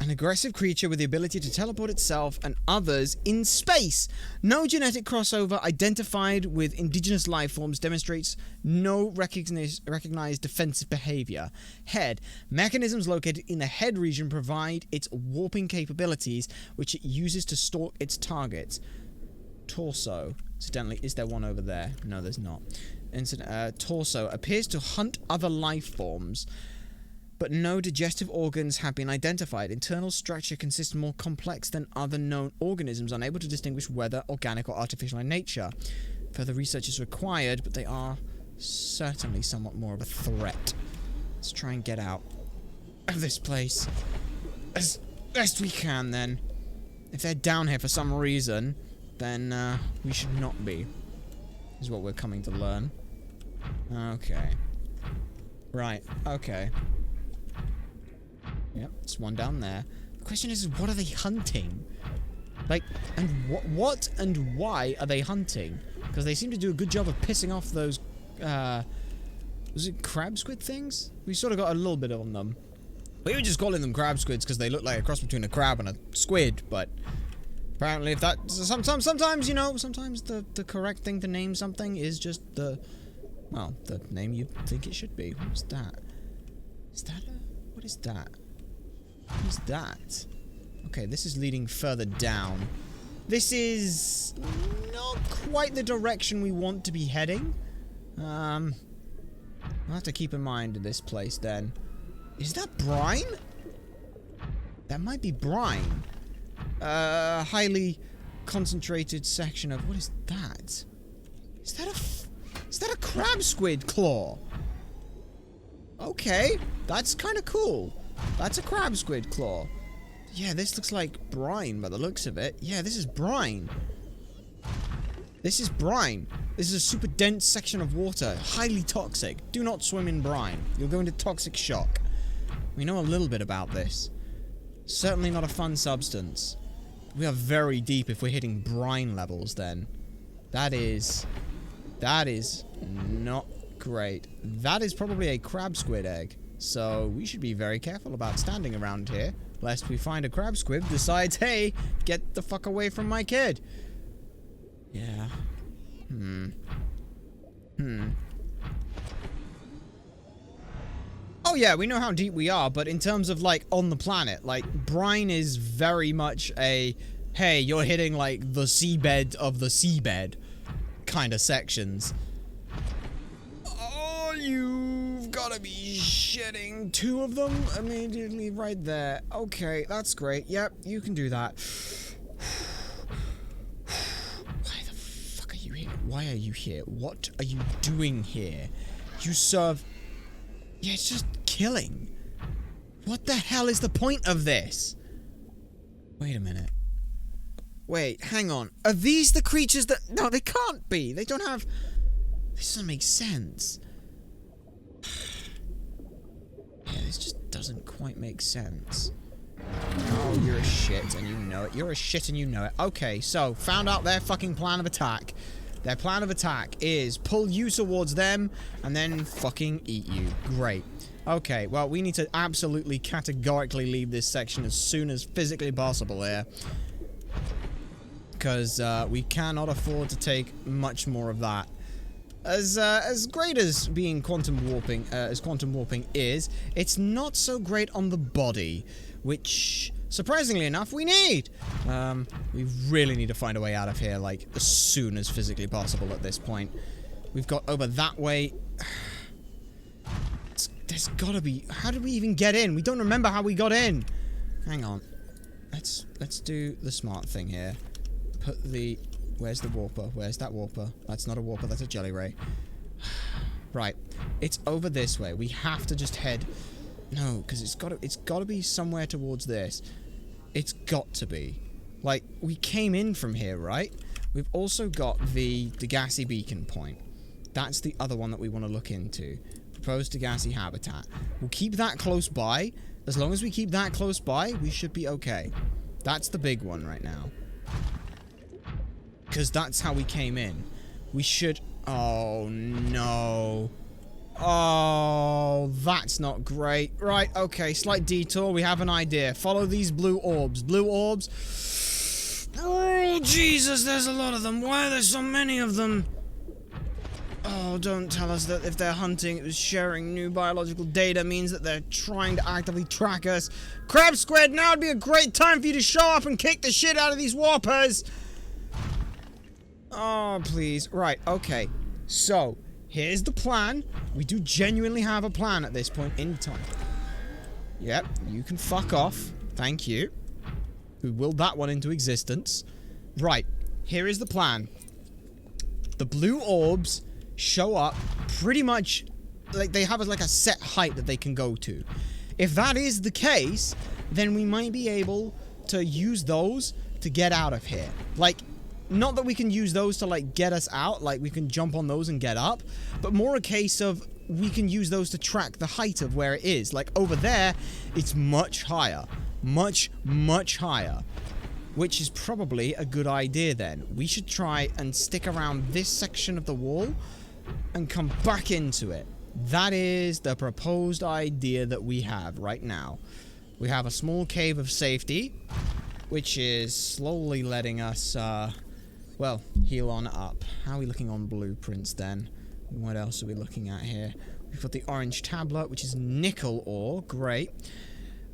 An aggressive creature with the ability to teleport itself and others in space. No genetic crossover identified with indigenous life forms demonstrates no recognized defensive behavior. Head. Mechanisms located in the head region provide its warping capabilities, which it uses to stalk its targets. Torso. Incidentally, is there one over there? No, there's not. Torso. Appears to hunt other life forms, but no digestive organs have been identified. Internal structure consists more complex than other known organisms, unable to distinguish whether organic or artificial in nature. Further research is required, but they are certainly somewhat more of a threat. Let's try and get out of this place as best we can, then. If they're down here for some reason, then we should not be, is what we're coming to learn. Okay. Right, okay. Yep, it's one down there. The question is, what are they hunting? Like, and what and why are they hunting? Because they seem to do a good job of pissing off those, was it crab squid things? We sort of got a little bit on them. We were just calling them crab squids because they look like a cross between a crab and a squid, but apparently if that, sometimes, you know, sometimes the correct thing to name something is just the, well, the name you think it should be. What's that? Is that a, what is that? What is that? Okay, this is leading further down. This is not quite the direction we want to be heading. I'll have to keep in mind this place then. Is that brine? That might be brine. Highly concentrated section of, what is that? Is that a crab squid claw? Okay, that's kind of cool. That's a crab squid claw. Yeah, this looks like brine by the looks of it. Yeah, this is brine. This is brine. This is a super dense section of water. Highly toxic. Do not swim in brine. You'll go into toxic shock. We know a little bit about this. Certainly not a fun substance. We are very deep if we're hitting brine levels then. That is not great. That is probably a crab squid egg. So we should be very careful about standing around here, lest we find a crab squid decides, hey, get the fuck away from my kid. Yeah. Oh yeah, we know how deep we are, but in terms of, like, on the planet, like, brine is very much a, hey, you're hitting, like, the seabed of the seabed kind of sections. Oh, you've got to be shitting. 2 of them immediately right there. Okay, that's great. Yep, you can do that. Why the fuck are you here? Why are you here? What are you doing here? You serve... Yeah, it's just killing. What the hell is the point of this? Wait a minute. Wait, hang on. Are these the creatures that... No, they can't be. They don't have... This doesn't make sense. Yeah, this just doesn't quite make sense. Oh, you're a shit and you know it. You're a shit and you know it. Okay, so, found out their fucking plan of attack. Their plan of attack is pull you towards them and then fucking eat you. Great. Okay, well, we need to absolutely categorically leave this section as soon as physically possible here. Because we cannot afford to take much more of that. As great as being quantum warping, is, it's not so great on the body, which, surprisingly enough, we need. We really need to find a way out of here, like, as soon as physically possible at this point. We've got over that way. There's gotta be... How did we even get in? We don't remember how we got in. Hang on. Let's do the smart thing here. Put the... Where's the warper? Where's that warper? That's not a warper, that's a jelly ray. Right. It's over this way. We have to just head... No, because it's gotta be somewhere towards this. It's got to be. Like, we came in from here, right? We've also got the Degassi beacon point. That's the other one that we want to look into. Proposed Degassi habitat. We'll keep that close by. As long as we keep that close by, we should be okay. That's the big one right now. Because that's how we came in. We should... Oh, no. Oh, that's not great. Right, okay, slight detour. We have an idea. Follow these blue orbs. Blue orbs. Oh, Jesus, there's a lot of them. Why are there so many of them? Oh, don't tell us that if they're hunting, it was sharing new biological data means that they're trying to actively track us. Crab Squid, now would be a great time for you to show up and kick the shit out of these warpers. Oh, please. Right, okay. So, here's the plan. We do genuinely have a plan at this point in time. Yep, you can fuck off. Thank you. We willed that one into existence. Right, here is the plan. The blue orbs show up pretty much... Like, they have like a set height that they can go to. If that is the case, then we might be able to use those to get out of here. Like... Not that we can use those to, like, get us out, like, we can jump on those and get up, but more a case of we can use those to track the height of where it is. Like, over there, it's much higher. Much, much higher. Which is probably a good idea, then. We should try and stick around this section of the wall and come back into it. That is the proposed idea that we have right now. We have a small cave of safety, which is slowly letting us, well, heal on up. How are we looking on blueprints then? What else are we looking at here? We've got the orange tablet, which is nickel ore. Great.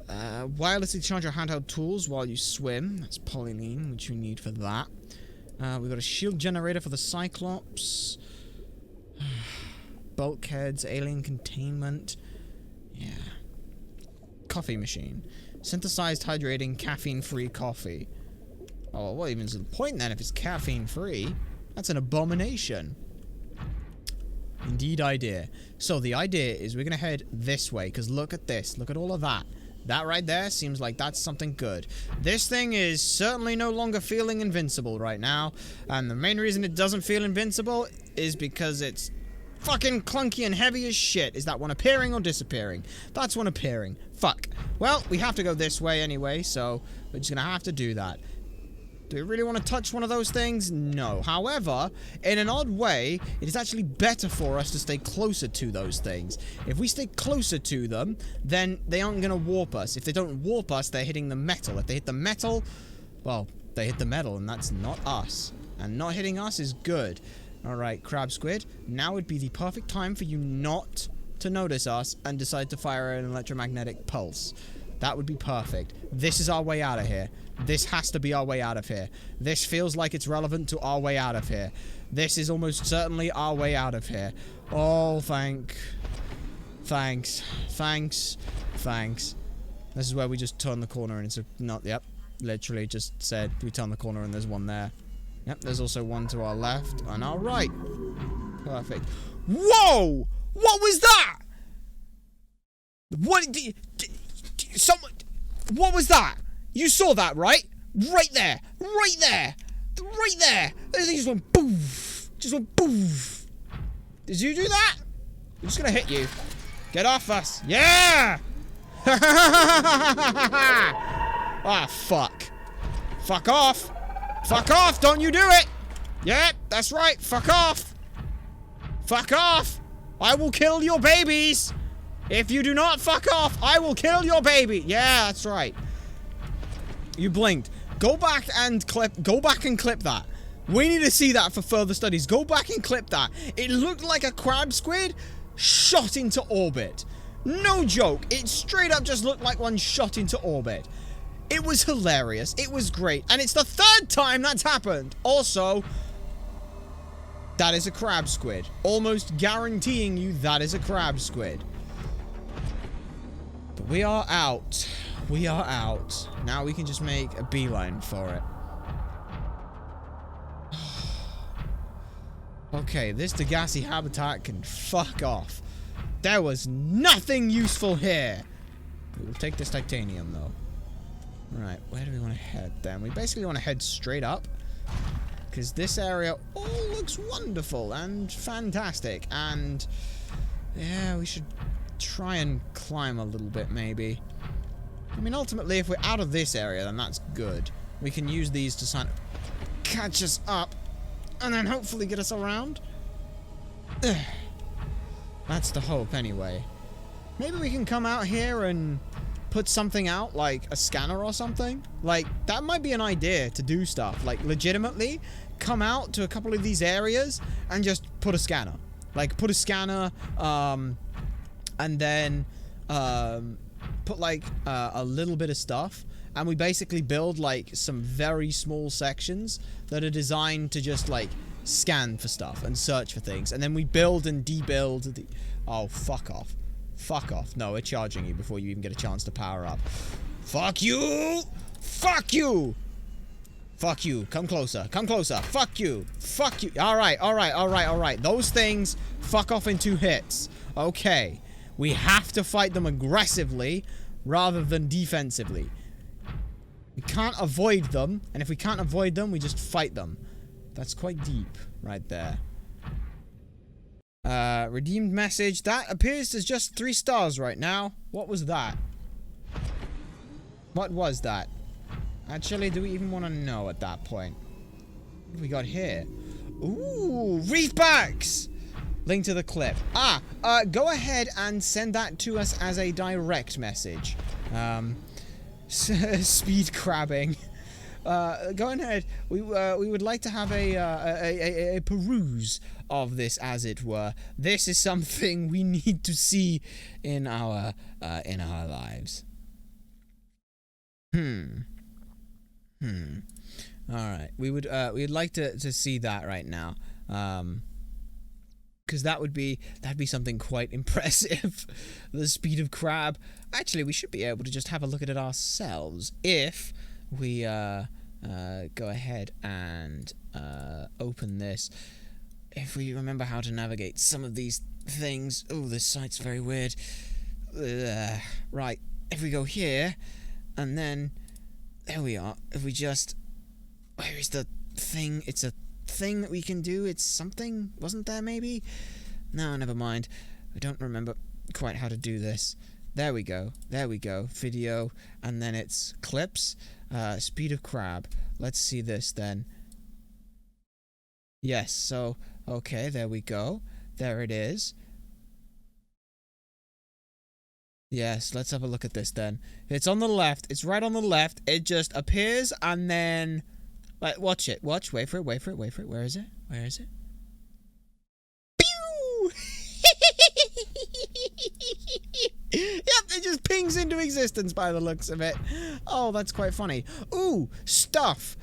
Wirelessly charge your handheld tools while you swim. That's polyline, which we need for that. We've got a shield generator for the Cyclops. Bulkheads, alien containment. Yeah. Coffee machine. Synthesized hydrating caffeine-free coffee. Oh, what even is the point then if it's caffeine-free? That's an abomination. Indeed idea. So the idea is we're going to head this way, because look at this. Look at all of that. That right there seems like that's something good. This thing is certainly no longer feeling invincible right now, and the main reason it doesn't feel invincible is because it's fucking clunky and heavy as shit. Is that one appearing or disappearing? That's one appearing. Fuck. Well, we have to go this way anyway, so we're just going to have to do that. Do we really want to touch one of those things? No. However, in an odd way, it is actually better for us to stay closer to those things. If we stay closer to them, then they aren't going to warp us. If they don't warp us, they're hitting the metal. If they hit the metal, well, they hit the metal, and that's not us. And not hitting us is good. Alright, Crab Squid, now would be the perfect time for you not to notice us and decide to fire an electromagnetic pulse. That would be perfect. This is our way out of here. This has to be our way out of here. This feels like it's relevant to our way out of here. This is almost certainly our way out of here. Oh, thanks. Thanks. This is where we just turn the corner and it's not, yep. Literally just said we turn the corner and there's one there. Yep, there's also one to our left and our right. Perfect. Whoa! What was that? What was that? You saw that, right? Right there! Right there! Right there! They just went poof! Just went poof! Did you do that? I'm just gonna hit you. Get off us! Yeah! Ah, fuck. Fuck off! Fuck off! Don't you do it! Yeah, that's right. Fuck off! Fuck off! I will kill your babies! If you do not fuck off, I will kill your baby! Yeah, that's right. You blinked. Go back and clip that. We need to see that for further studies. Go back and clip that. It looked like a crab squid shot into orbit. No joke. It straight up just looked like one shot into orbit. It was hilarious. It was great. And it's the 3rd time that's happened. Also, that is a crab squid. Almost guaranteeing you that is a crab squid. But we are out. We are out. Now we can just make a beeline for it. Okay, this Degassi habitat can fuck off. There was nothing useful here. We'll take this titanium, though. Right, where do we want to head, then? We basically want to head straight up. Because this area all looks wonderful and fantastic. And, yeah, we should try and climb a little bit, maybe. I mean, ultimately, if we're out of this area, then that's good. We can use these to sort of catch us up. And then hopefully get us around. Ugh. That's the hope, anyway. Maybe we can come out here and put something out, like a scanner or something. Like, that might be an idea to do stuff. Like, legitimately, come out to a couple of these areas and just put a scanner. Like, put a scanner, and then, put, like, a little bit of stuff. And we basically build, like, some very small sections that are designed to just, like, scan for stuff and search for things. And then we build and debuild the... Oh, fuck off. Fuck off. No, we're charging you before you even get a chance to power up. Fuck you! Fuck you! Fuck you. Come closer. Come closer. Fuck you. Fuck you. Alright, alright, alright, alright. Those things fuck off in 2 hits. Okay. We have to fight them aggressively rather than defensively. We can't avoid them, and if we can't avoid them, we just fight them. That's quite deep, right there. Redeemed message. That appears as just 3 stars right now. What was that? What was that? Actually, do we even want to know at that point? What have we got here? Ooh, reefbacks! Link to the clip. Go ahead and send that to us as a direct message. Speed crabbing. Go ahead. We would like to have a peruse of this, as it were. This is something we need to see in our lives. Alright. We'd like to see that right now. Because that'd be something quite impressive. The speed of crab. Actually, we should be able to just have a look at it ourselves if we go ahead and open this. If we remember how to navigate some of these things. Oh, this site's very weird. Right, if we go here, and then there we are. If we just, where is the thing? It's a thing that we can do. It's something, wasn't there? Maybe. No, never mind. I don't remember quite how to do this. There we go. There we go. Video, and then it's clips. Speed of crab. Let's see this then. Yes, so, okay, there we go. There it is. Yes, let's have a look at this then. It's on the left. It's right on the left. It just appears and then... Like, watch it. Watch. Wait for it. Wait for it. Wait for it. Where is it? Where is it? Pew! Yep, it just pings into existence by the looks of it. Oh, that's quite funny. Ooh, stuff.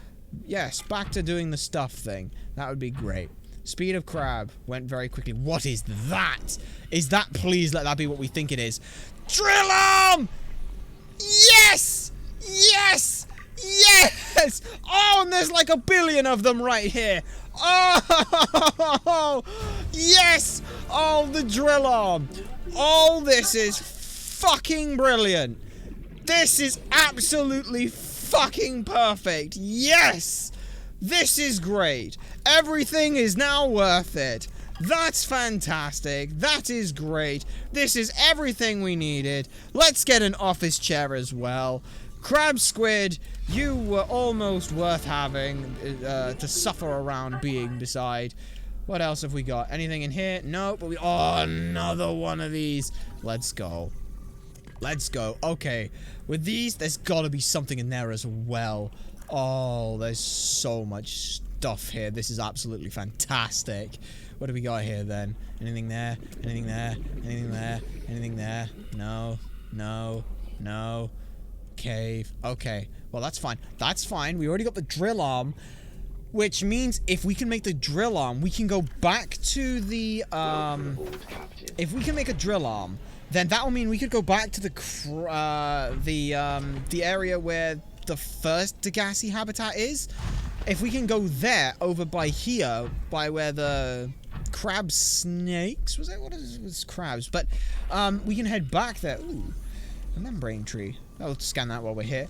Yes, back to doing the stuff thing. That would be great. Speed of crab went very quickly. What is that? Is that, please let that be what we think it is. Drill arm! Yes! Yes! Yes! Oh, and there's like 1 billion of them right here. Oh! Yes! Oh, the drill arm. Oh, this is fucking brilliant. This is absolutely fucking perfect. Yes! This is great. Everything is now worth it. That's fantastic. That is great. This is everything we needed. Let's get an office chair as well. Crab Squid, you were almost worth having to suffer around being beside. What else have we got? Anything in here? No, but oh, another one of these. Let's go. Let's go. Okay. With these, there's got to be something in there as well. Oh, there's so much stuff here. This is absolutely fantastic. What do we got here then? Anything there? Anything there? Anything there? Anything there? No. No. No. Cave. Okay. Well, that's fine. That's fine. We already got the drill arm. Which means if we can make the drill arm, we can go back to the, if we can make a drill arm, then that will mean we could go back to the area where the first Degassi habitat is. If we can go there, over by here, by where the crab snakes, was it? What is it? Was crabs? But, we can head back there. Ooh, a membrane tree. I'll scan that while we're here.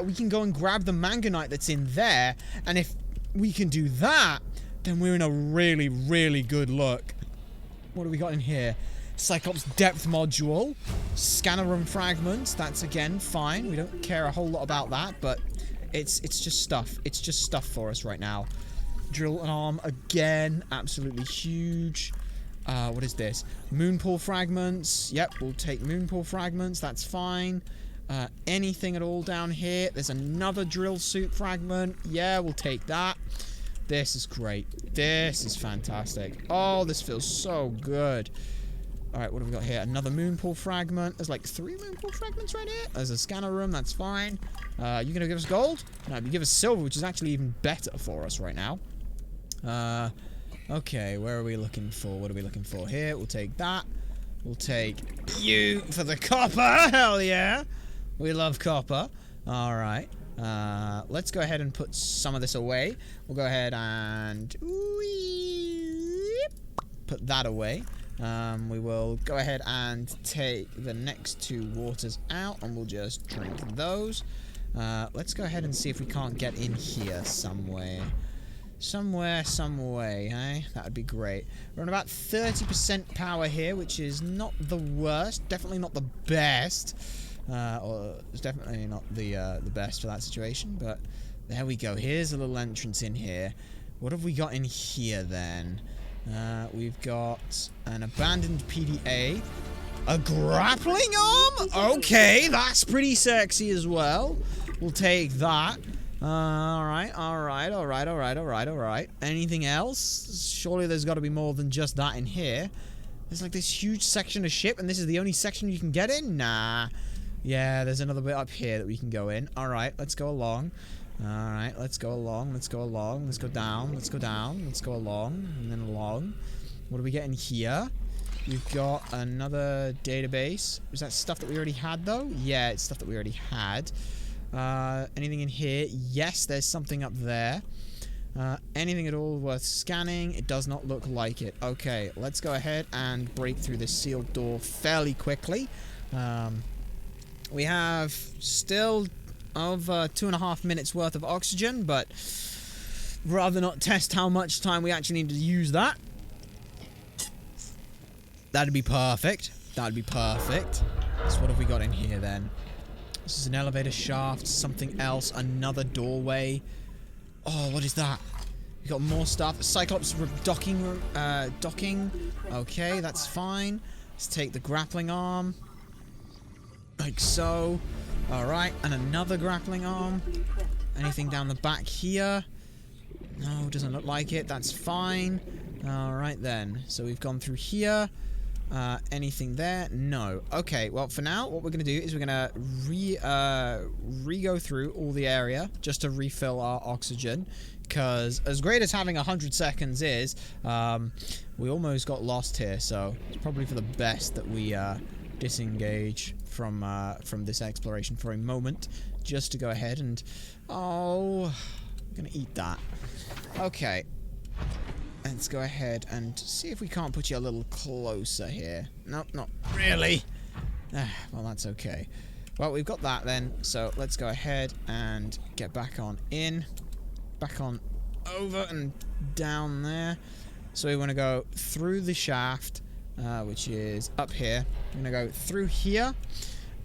We can go and grab the manganite that's in there, and if we can do that, then we're in a really, really good look. What do we got in here? Cyclops depth module. Scanner room fragments. That's, again, fine. We don't care a whole lot about that, but it's just stuff. It's just stuff for us right now. Drill arm, again. Absolutely huge. What is this? Moonpool fragments. Yep, we'll take moonpool fragments. That's fine. Anything at all down here? There's another drill suit fragment. Yeah, we'll take that. This is great. This is fantastic. Oh, this feels so good. Alright, what have we got here? Another moonpool fragment. There's like 3 moonpool fragments right here. There's a scanner room. That's fine. You gonna give us gold? No, you give us silver, which is actually even better for us right now. Okay, where are we looking for? What are we looking for here? We'll take that. We'll take you for the copper. Hell yeah. We love copper. Alright. Let's go ahead and put some of this away. We'll go ahead and put that away. We will go ahead and take the next 2 waters out, and we'll just drink those. Let's go ahead and see if we can't get in here somewhere. Somewhere, some way, eh? That would be great. We're on about 30% power here, which is not the worst. Definitely not the best. Or it's definitely not the best for that situation, but there we go. Here's a little entrance in here. What have we got in here then? We've got an abandoned PDA. A grappling arm? Okay, that's pretty sexy as well. We'll take that. Alright. Anything else? Surely there's got to be more than just that in here. There's like this huge section of ship, and this is the only section you can get in? Nah. Yeah, there's another bit up here that we can go in. Alright, let's go along. Alright, let's go along. Let's go along. Let's go down. Let's go down. Let's go along. And then along. What do we get in here? We've got another database. Is that stuff that we already had, though? Yeah, it's stuff that we already had. Anything in here? Yes, there's something up there. Anything at all worth scanning? It does not look like it. Okay, let's go ahead and break through this sealed door fairly quickly. We have still over 2.5 minutes worth of oxygen, but rather not test how much time we actually need to use that. That'd be perfect. That'd be perfect. So what have we got in here then? This is an elevator shaft, something else, another doorway. Oh, what is that? We got more stuff. Cyclops docking. Okay, that's fine. Let's take the grappling arm. Like so. Alright, and another grappling arm. Anything down the back here? No, doesn't look like it. That's fine. Alright then. So we've gone through here. Anything there? No. Okay, well, for now, what we're going to do is we're going to re-go through all the area just to refill our oxygen. Because as great as having 100 seconds is, we almost got lost here. So it's probably for the best that we disengage from this exploration for a moment. Just to go ahead and... Oh, I'm going to eat that. Okay. Let's go ahead and see if we can't put you a little closer here. Nope, not really. Well, that's okay. Well, we've got that then, so let's go ahead and get back on in. Back on over and down there. So we want to go through the shaft, which is up here. We're going to go through here,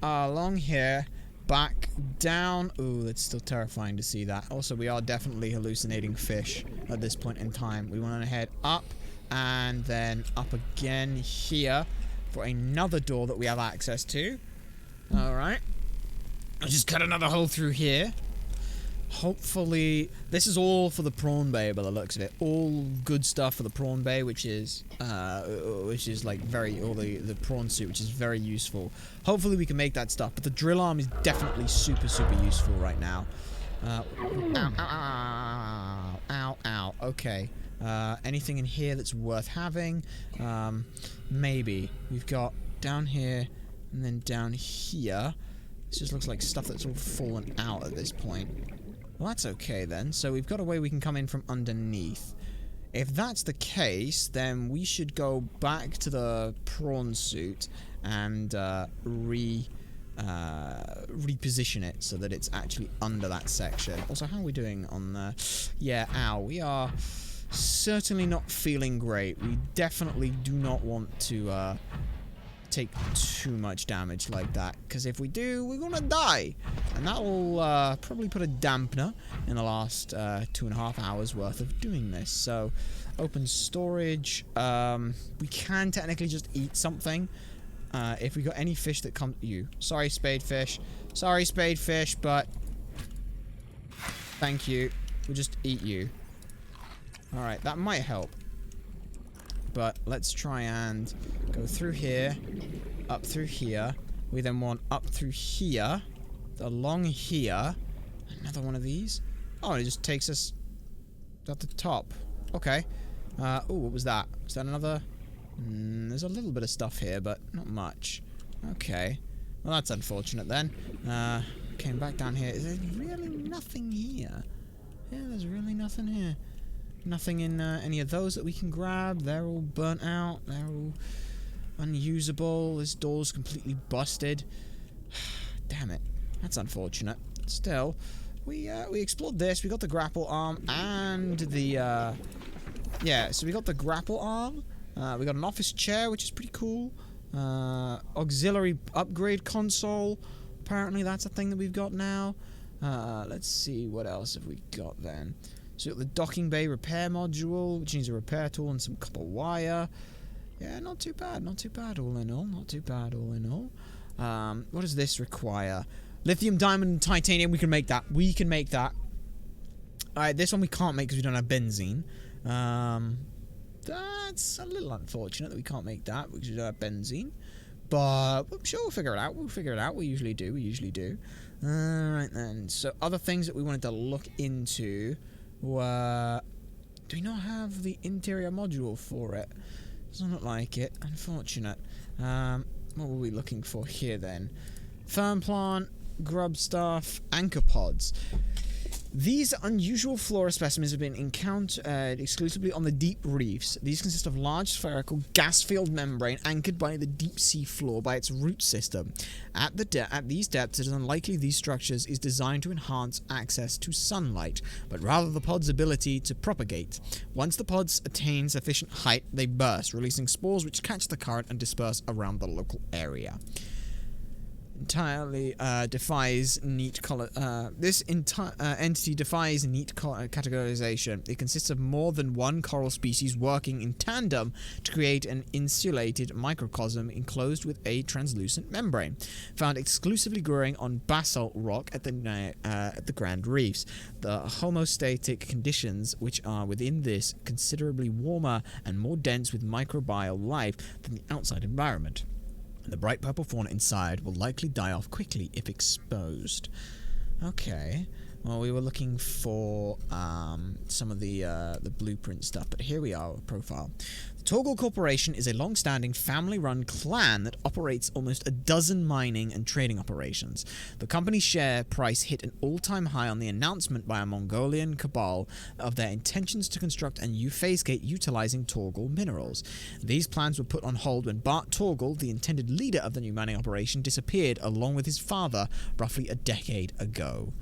along here, back down. Ooh, that's still terrifying to see that. Also, we are definitely hallucinating fish at this point in time. We want to head up and then up again here for another door that we have access to. Alright. I'll just cut another hole through here. Hopefully, this is all for the prawn bay by the looks of it. All good stuff for the prawn bay, which is like the prawn suit, which is very useful. Hopefully we can make that stuff, but the drill arm is definitely super useful right now. Ow, ow, ow, ow, ow. Okay. Anything in here that's worth having? Maybe. We've got down here and then down here. This just looks like stuff that's all fallen out at this point. Well, that's okay then. So we've got a way we can come in from underneath. If that's the case, then we should go back to the prawn suit and reposition it so that it's actually under that section. Also, how are we doing on the... Yeah, ow. We are certainly not feeling great. We definitely do not want to take too much damage like that, because if we do, we're gonna die, and that will probably put a dampener in the last 2.5 hours worth of doing this. So open storage. We can technically just eat something if we got any fish that come... Sorry, spadefish, but thank you, we'll just eat you. Alright, that might help. But let's try and go through here, up through here. We then want up through here, along here. Another one of these. Oh, it just takes us at the top. Okay. Oh, what was that? Was that another? There's a little bit of stuff here, but not much. Okay. Well, that's unfortunate then. Came back down here. Is there really nothing here? Yeah, there's really nothing here. Nothing in any of those that we can grab. They're all burnt out. They're all unusable. This door's completely busted. Damn it. That's unfortunate. Still, we explored this. We got the grapple arm and the... yeah, so we got the grapple arm. We got an office chair, which is pretty cool. Auxiliary upgrade console. Apparently that's a thing that we've got now. Let's see, what else have we got then? So we've got the docking bay repair module, which needs a repair tool and some copper wire. Yeah, not too bad all in all, not too bad all in all. What does this require? Lithium, diamond, and titanium. We can make that. Alright, this one we can't make because we don't have benzene. That's a little unfortunate that we can't make that because we don't have benzene. But I'm sure we'll figure it out. We usually do. Alright then. So other things that we wanted to look into were... Do we not have the interior module for it? Doesn't look like it. Unfortunate. What were we looking for here then? Fern plant, grub stuff, anchor pods. These unusual flora specimens have been encountered exclusively on the deep reefs. These consist of large spherical gas-filled membrane anchored by the deep sea floor by its root system. At these depths, it is unlikely these structures is designed to enhance access to sunlight, but rather the pod's ability to propagate. Once the pods attain sufficient height, they burst, releasing spores which catch the current and disperse around the local area. Entirely defies neat color. This entity defies neat categorization. It consists of more than one coral species working in tandem to create an insulated microcosm enclosed with a translucent membrane, found exclusively growing on basalt rock at the Grand Reefs. The homeostatic conditions which are within this considerably warmer and more dense with microbial life than the outside environment. The bright purple fauna inside will likely die off quickly if exposed. Okay. Well, we were looking for some of the blueprint stuff, but here we are, profile. The Torgal Corporation is a long-standing family-run clan that operates almost a dozen mining and trading operations. The company's share price hit an all-time high on the announcement by a Mongolian cabal of their intentions to construct a new phase gate utilizing Torgal minerals. These plans were put on hold when Bart Torgal, the intended leader of the new mining operation, disappeared along with his father roughly a decade ago.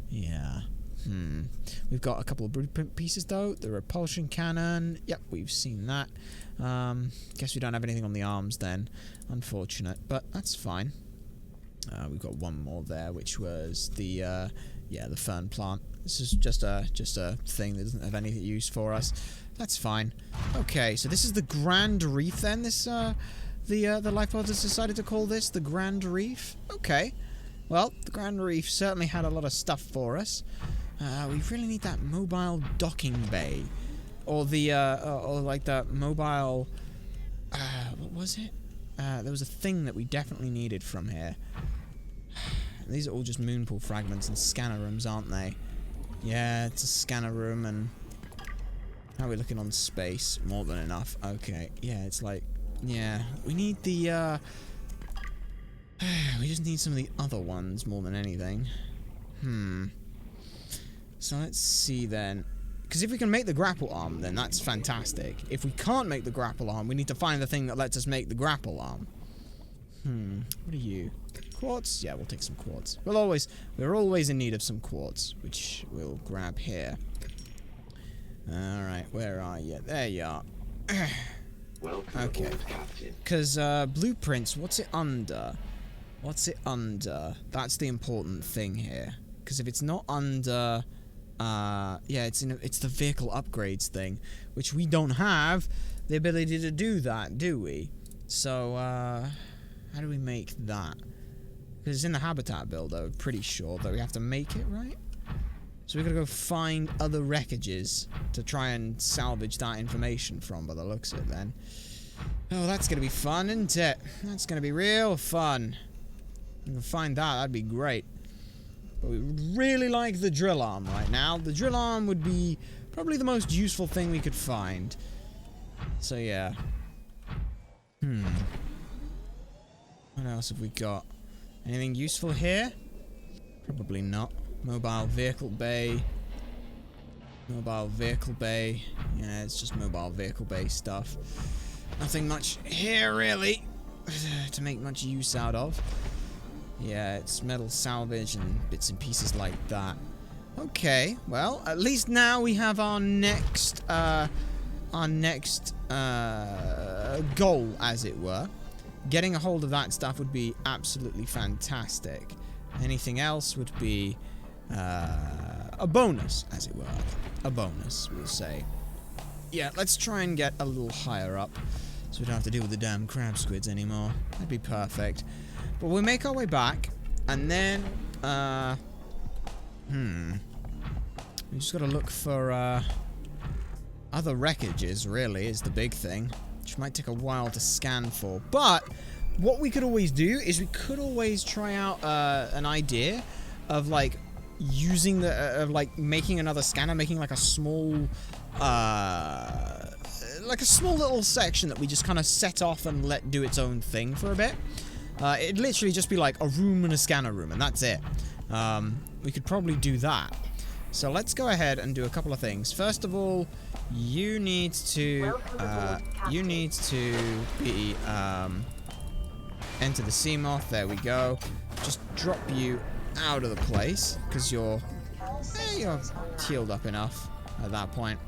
Yeah. We've got a couple of blueprint pieces, though. The repulsion cannon. Yep, we've seen that. Guess we don't have anything on the arms, then. Unfortunate, but that's fine. We've got one more there, which was the, the fern plant. This is just a thing that doesn't have any use for us. That's fine. Okay, so this is the Grand Reef, then. This, the Lifeboats has decided to call this the Grand Reef. Okay. Well, the Grand Reef certainly had a lot of stuff for us. We really need that mobile docking bay, or the or like the mobile. What was it? There was a thing that we definitely needed from here. These are all just moonpool fragments and scanner rooms, aren't they? Yeah, it's a scanner room, and how are we looking on space? More than enough. Okay, yeah, it's like, yeah, we need the. We just need some of the other ones more than anything. So let's see then. Because if we can make the grapple arm, then that's fantastic. If we can't make the grapple arm, we need to find the thing that lets us make the grapple arm. What are you? Quartz? Yeah, we'll take some quartz. We're always in need of some quartz, which we'll grab here. Alright, where are you? There you are. Okay. Because blueprints, what's it under? What's it under? That's the important thing here. Because if it's not under, it's the vehicle upgrades thing, which we don't have the ability to do that, do we? So, how do we make that? Because it's in the habitat builder, I'm pretty sure that we have to make it, right? So we gotta go find other wreckages to try and salvage that information from, by the looks of it, then. Oh, that's gonna be fun, isn't it? That's gonna be real fun. If we can find that, that'd be great. But we really like the drill arm right now. The drill arm would be probably the most useful thing we could find. So, yeah. What else have we got? Anything useful here? Probably not. Mobile vehicle bay. Mobile vehicle bay. Yeah, it's just mobile vehicle bay stuff. Nothing much here, really, to make much use out of. Yeah, it's metal salvage and bits and pieces like that. Okay, well, at least now we have our next goal, as it were. Getting a hold of that stuff would be absolutely fantastic. Anything else would be a bonus, as it were. A bonus, we'll say. Yeah, let's try and get a little higher up, so we don't have to deal with the damn crab squids anymore. That'd be perfect. But we'll make our way back, and then, we just gotta look for, other wreckages, really, is the big thing. Which might take a while to scan for. But, what we could always do is we could always try out, an idea of, like, using the, making another scanner, making, like, a small, little section that we just kind of set off and let do its own thing for a bit. It'd literally just be like a room and a scanner room, and that's it. We could probably do that. So let's go ahead and do a couple of things. First of all, you need to be, enter the Seamoth. There we go. Just drop you out of the place, because you're healed up enough at that point.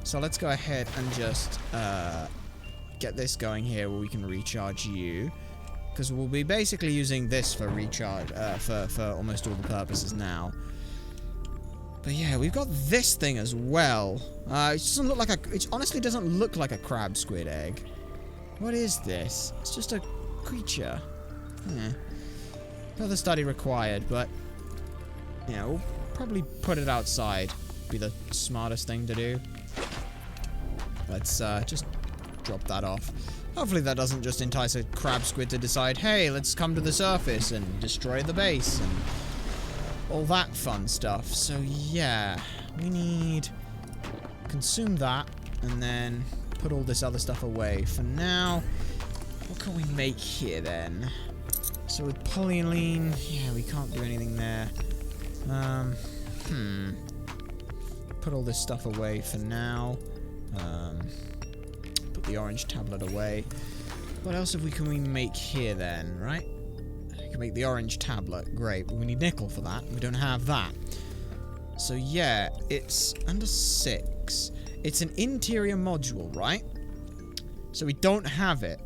So let's go ahead and just, get this going here where we can recharge you. Because we'll be basically using this for recharge, for almost all the purposes now. But yeah, we've got this thing as well. It doesn't look like it honestly doesn't look like a crab squid egg. What is this? It's just a creature. Further study required, but yeah, we'll probably put it outside. Be the smartest thing to do. Let's just drop that off. Hopefully that doesn't just entice a crab squid to decide, hey, let's come to the surface and destroy the base. And all that fun stuff. So yeah, we need consume that and then put all this other stuff away. For now, what can we make here then? So with polyolene, yeah, we can't do anything there. Put all this stuff away for now. Put the orange tablet away. What else can we make here then, right? We can make the orange tablet. Great, but we need nickel for that. We don't have that. So yeah, it's under 6. It's an interior module, right? So we don't have it.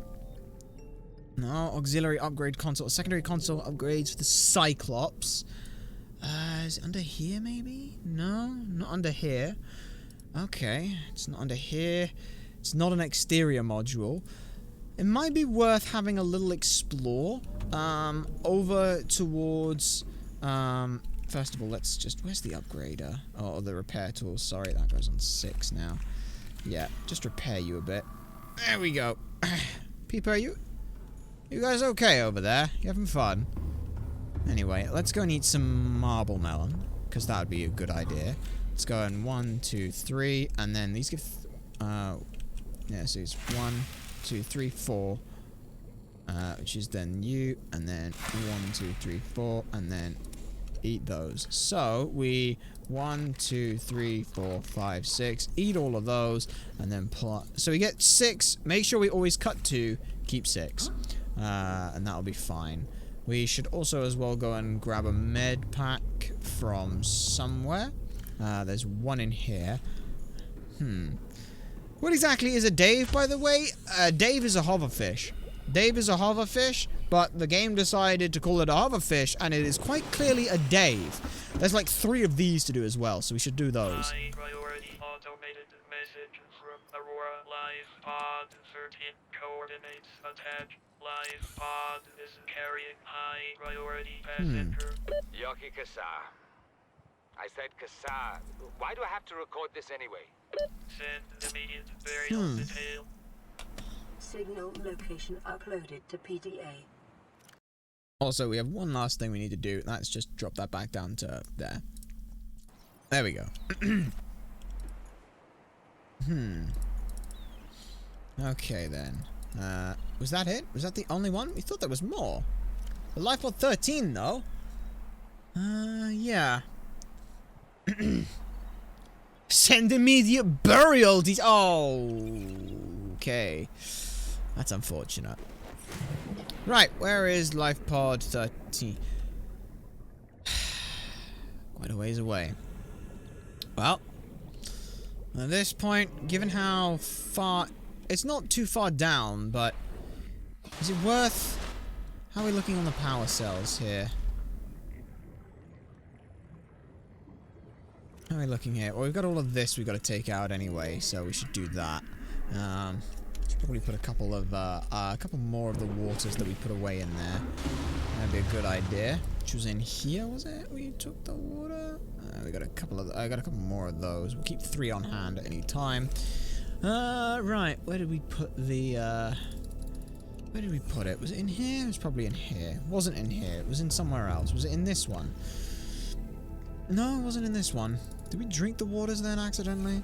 No, auxiliary upgrade console. Secondary console upgrades for the Cyclops. Is it under here, maybe? No, not under here. Okay, it's not under here. It's not an exterior module. It might be worth having a little explore. Over towards... first of all, let's just... Where's the upgrader? Oh, the repair tools. Sorry, that goes on 6 now. Yeah, just repair you a bit. There we go. Peeper, you guys okay over there? You having fun? Anyway, let's go and eat some marble melon, because that would be a good idea. Let's go in 1, 2, 3, and then these give... yeah, so it's 1, 2, 3, 4, which is then you, and then 1, 2, 3, 4, and then eat those. So we 1, 2, 3, 4, 5, 6. Eat all of those, and then so we get 6. Make sure we always cut 2, keep 6, and that'll be fine. We should also as well go and grab a med pack from somewhere. There's one in here. What exactly is a Dave, by the way? Dave is a hoverfish. Dave is a hoverfish, but the game decided to call it a hoverfish, and it is quite clearly a Dave. There's like 3 of these to do as well, so we should do those.
High priority automated message from Aurora. Live pod 13 coordinates attached. Live pod is carrying high priority passenger.
Yoki Kassar. I said Kassar. Why do I have to record this anyway?
Send immediate burial detail.
Signal location uploaded to PDA.
Also, we have one last thing we need to do. That's just drop that back down to there. There we go. Okay, then. Was that it? Was that the only one? We thought there was more. The Lifepod 13, though. Yeah. Send immediate burial details. Oh, okay. That's unfortunate. Right, where is Lifepod 13? Quite a ways away. Well, at this point, given how far... It's not too far down, but... Is it worth... How are we looking on the power cells here? How are we looking here? Well, we've got all of this we've got to take out anyway, so we should do that. Probably put a couple more of the waters that we put away in there. That'd be a good idea. Which was in here, was it? We took the water. We got a couple of. I got a couple more of those. We'll keep 3 on hand at any time. Right. Where did we put the? Where did we put it? Was it in here? It was probably in here. It wasn't in here. It was in somewhere else. Was it in this one? No, it wasn't in this one. Did we drink the waters then accidentally?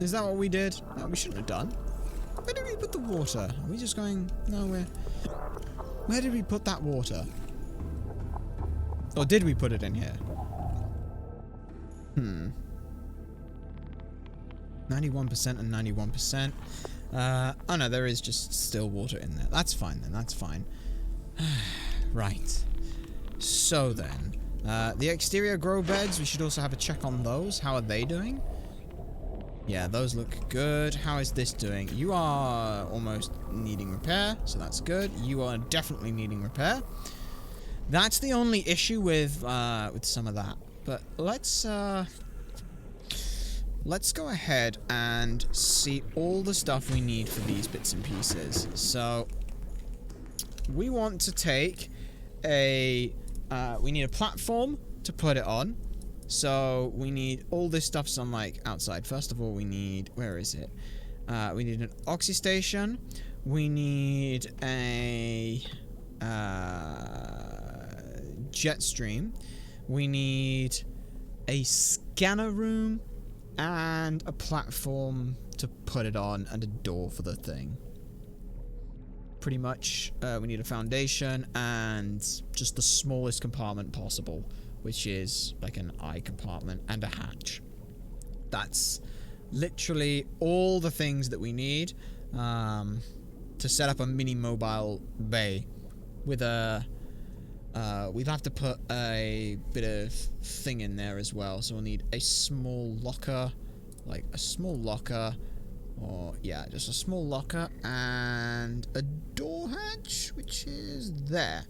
Is that what we did? No, we shouldn't have done. Where did we put the water? Are we just going nowhere? Where did we put that water? Or did we put it in here? 91% and 91%. Oh no, there is just still water in there. That's fine then, that's fine. Right. So then, the exterior grow beds, we should also have a check on those. How are they doing? Yeah, those look good. How is this doing? You are almost needing repair, so that's good. You are definitely needing repair. That's the only issue with some of that. But let's go ahead and see all the stuff we need for these bits and pieces. So we want to take a we need a platform to put it on. So we need all this stuff's on like outside. First of all, we need, where is it? We need an oxy station. We need a jet stream. We need a scanner room and a platform to put it on and a door for the thing. Pretty much, we need a foundation and just the smallest compartment possible, which is like an eye compartment and a hatch. That's literally all the things that we need to set up a mini mobile bay with a we'd have to put a bit of thing in there as well, so we'll need a small locker, like a small locker, or yeah, just a small locker and a door hatch, which is there.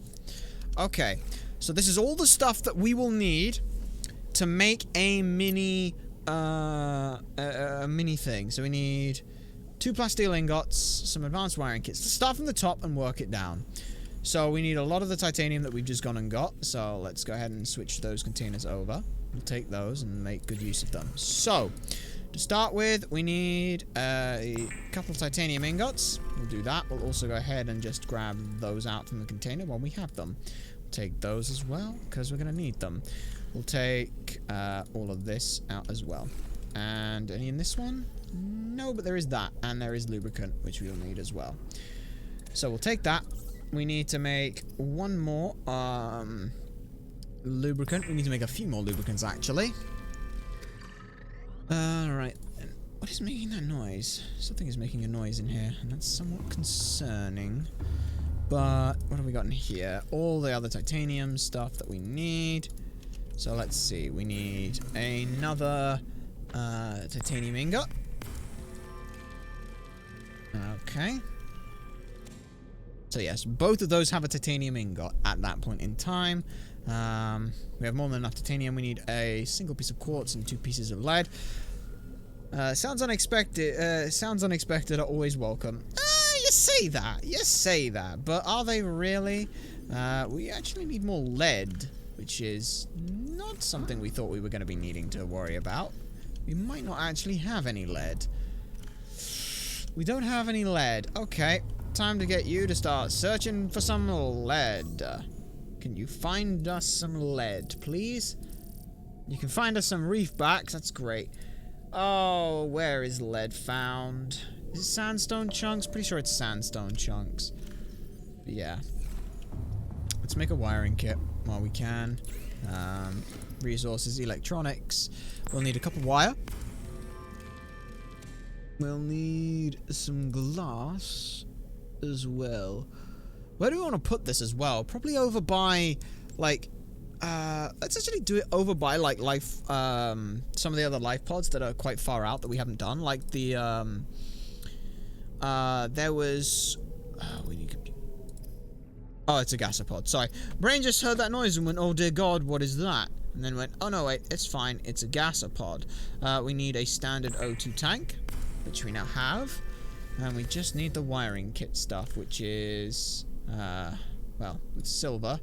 Okay, so this is all the stuff that we will need to make a mini mini thing. So we need 2 plasteel ingots, some advanced wiring kits to start from the top and work it down. So we need a lot of the titanium that we've just gone and got. So let's go ahead and switch those containers over. We'll take those and make good use of them. So to start with, we need a couple of titanium ingots. We'll do that. We'll also go ahead and just grab those out from the container while we have them. We'll take those as well because we're going to need them. We'll take all of this out as well. And any in this one? No, but there is that. And there is lubricant, which we'll need as well. So we'll take that. We need to make one more lubricant. We need to make a few more lubricants, actually. Alright. What is making that noise? Something is making a noise in here, and that's somewhat concerning. But what have we got in here? All the other titanium stuff that we need. So let's see. We need another titanium ingot. Okay. So yes, both of those have a titanium ingot at that point in time. We have more than enough titanium. We need a single piece of quartz and 2 pieces of lead. Sounds unexpected. Sounds unexpected are always welcome. You say that. But are they really? We actually need more lead, which is not something we thought we were going to be needing to worry about. We might not actually have any lead. We don't have any lead. Okay. Time to get you to start searching for some lead. Can you find us some lead, please? You can find us some reef backs. That's great. Oh, where is lead found? Is it sandstone chunks? Pretty sure it's sandstone chunks. But yeah. Let's make a wiring kit while we can. Resources, electronics. We'll need a couple of wire. We'll need some glass as well. Where do we want to put this as well? Probably over by, like, let's actually do it over by, like, some of the other life pods that are quite far out that we haven't done. Like the, there was, we need computer. Oh, it's a gasopod. Sorry. Brain just heard that noise and went, oh dear God, what is that? And then went, oh no, wait, it's fine. It's a gasopod. We need a standard O2 tank, which we now have. And we just need the wiring kit stuff, which is, well, it's silver.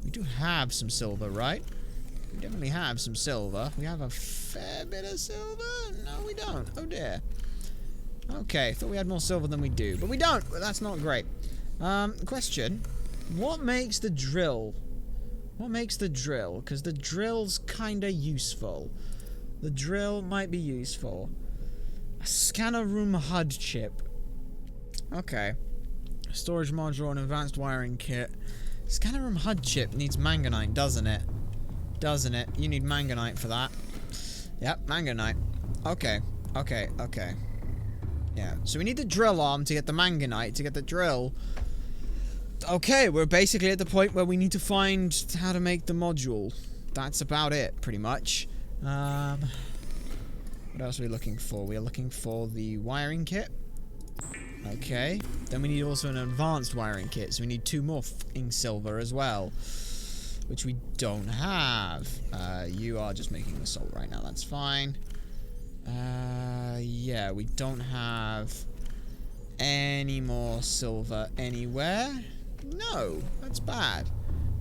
We do have some silver, right? We definitely have some silver. We have a fair bit of silver? No, we don't. Oh, dear. Okay, thought we had more silver than we do. But we don't. But that's not great. Question. What makes the drill? What makes the drill? Because the drill's kind of useful. The drill might be useful. A scanner room HUD chip. Okay. Storage module and advanced wiring kit. Scanner room HUD chip needs manganite, doesn't it? Doesn't it? You need manganite for that. Yep, manganite. Okay. Okay, okay. Yeah, so we need the drill arm to get the manganite, to get the drill. Okay, we're basically at the point where we need to find how to make the module. That's about it, pretty much. What else are we looking for? We are looking for the wiring kit. Okay. Then we need also an advanced wiring kit, so we need 2 more fucking silver as well. Which we don't have. You are just making the salt right now, that's fine. Yeah, we don't have any more silver anywhere. No, that's bad.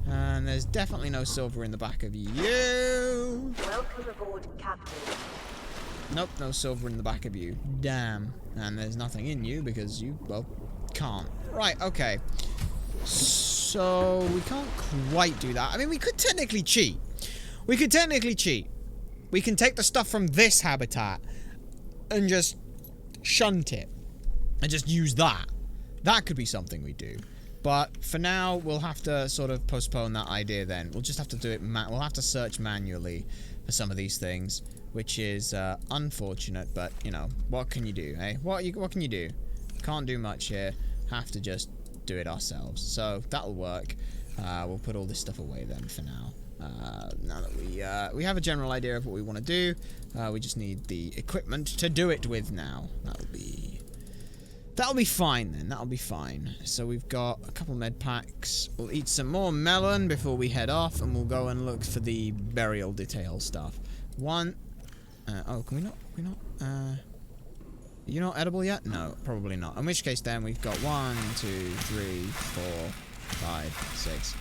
And there's definitely no silver in the back of you.
Welcome aboard, Captain.
Nope, no silver in the back of you. Damn. And there's nothing in you because you, well, can't. Right, okay. So, we can't quite do that. I mean, we could technically cheat. we could technically cheat. We can take the stuff from this habitat and just shunt it and just use that. That could be something we do. But for now, we'll have to sort of postpone that idea then. We'll just have to do it, we'll have to search manually for some of these things, which is unfortunate, but, you know, what can you do, eh? What can you do? Can't do much here. Have to just do it ourselves. So, that'll work. We'll put all this stuff away then for now. Now that we have a general idea of what we want to do, we just need the equipment to do it with now. That'll be fine then. That'll be fine. So we've got a couple med packs. We'll eat some more melon before we head off, and we'll go and look for the burial detail stuff. One. Oh, can we not? You're not edible yet? No, probably not. In which case, then we've got 1, 2, 3, 4, 5, 6.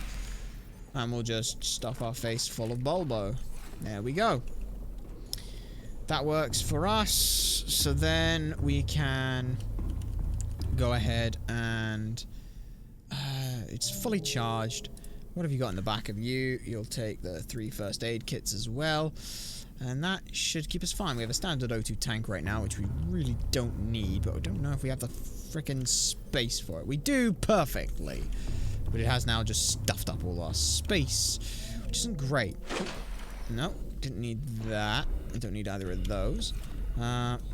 And we'll just stuff our face full of Bulbo. There we go. That works for us. So then we can go ahead and it's fully charged. What have you got in the back of you? You'll take the 3 first aid kits as well. And that should keep us fine. We have a standard O2 tank right now, which we really don't need, but I don't know if we have the frickin' space for it. We do perfectly. But it has now just stuffed up all our space, which isn't great. No, didn't need that. I don't need either of those.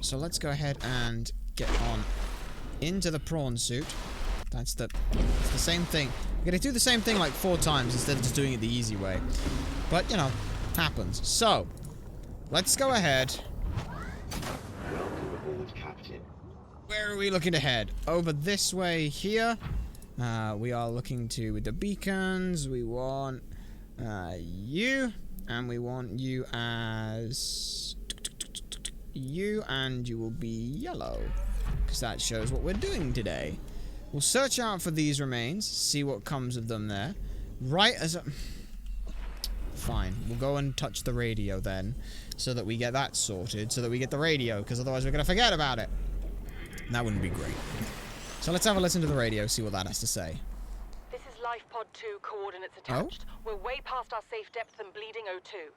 So let's go ahead and get on into the prawn suit. It's the same thing. We're gonna do the same thing like 4 times instead of just doing it the easy way. But, you know, happens. So, let's go ahead.
Welcome aboard, Captain.
Where are we looking to head? Over this way here. We are looking to, with the beacons, we want you, and we want you as you, and you will be yellow, because that shows what we're doing today. We'll search out for these remains, see what comes of them there. Right as a... Fine, we'll go and touch the radio then, so that we get that sorted, so that we get the radio, because otherwise we're going to forget about it. And that wouldn't be great. So let's have a listen to the radio, see what that has to say.
This is Life Pod 2, coordinates attached. Oh? We're way past our safe depth and bleeding O2.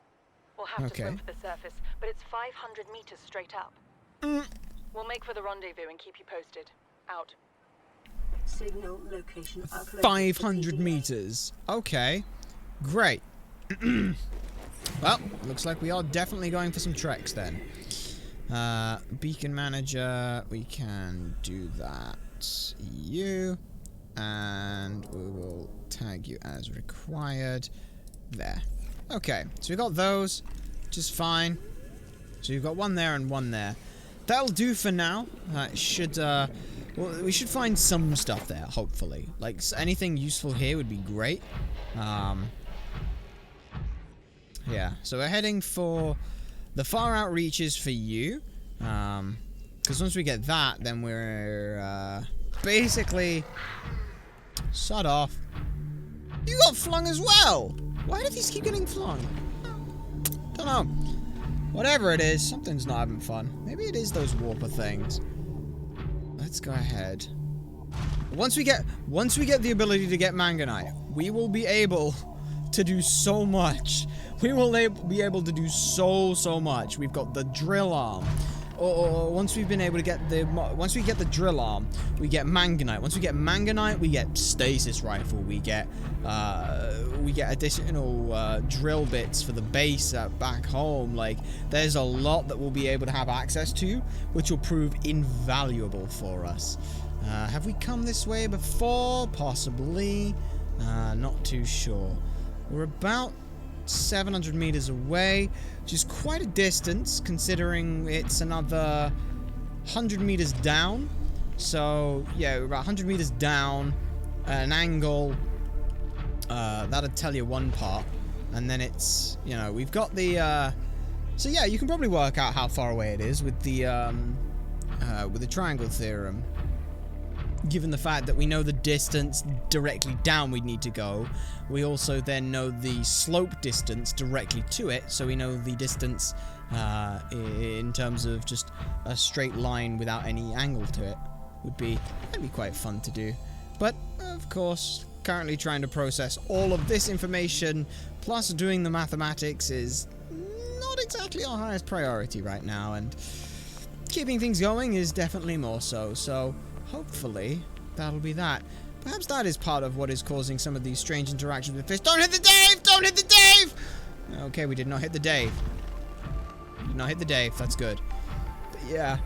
We'll have to swim for the surface, but it's 500 meters straight up. We'll make for the rendezvous and keep you posted. Out.
Signal location uploaded.
500 meters. Okay. Great. Well, looks like we are definitely going for some treks then. Beacon manager, we can do that. You, and we will tag you as required. There. Okay, so we got those, which is fine. So you've got one there and one there. That'll do for now. Should well, we should find some stuff there, hopefully. Like anything useful here would be great. Yeah, so we're heading for the far out reaches for you. Because once we get that, then we're basically sod off. You got flung as well. Why do these keep getting flung? Don't know. Whatever it is, something's not having fun. Maybe it is those warper things. Let's go ahead. Once we get the ability to get manganite, we will be able to do so much. We will be able to do so much. We've got the drill arm. Or once we've been able to get once we get the drill arm, we get manganite. Once we get manganite, we get stasis rifle. We get additional drill bits for the base back home. Like, there's a lot that we'll be able to have access to, which will prove invaluable for us. Have we come this way before? Possibly. Not too sure. We're about 700 meters away, which is quite a distance considering it's another 100 meters down. So yeah, we're about 100 meters down at an angle. That'll tell you one part, and then it's, you know, we've got the so yeah, you can probably work out how far away it is with the triangle theorem. Given the fact that we know the distance directly down we'd need to go, we also then know the slope distance directly to it, so we know the distance in terms of just a straight line without any angle to it. That'd be quite fun to do. But, of course, currently trying to process all of this information, plus doing the mathematics is not exactly our highest priority right now, and keeping things going is definitely more so. So, hopefully, that'll be that. Perhaps that is part of what is causing some of these strange interactions with fish. Don't hit the Dave! Don't hit the Dave! Okay, we did not hit the Dave. We did not hit the Dave. That's good. But yeah,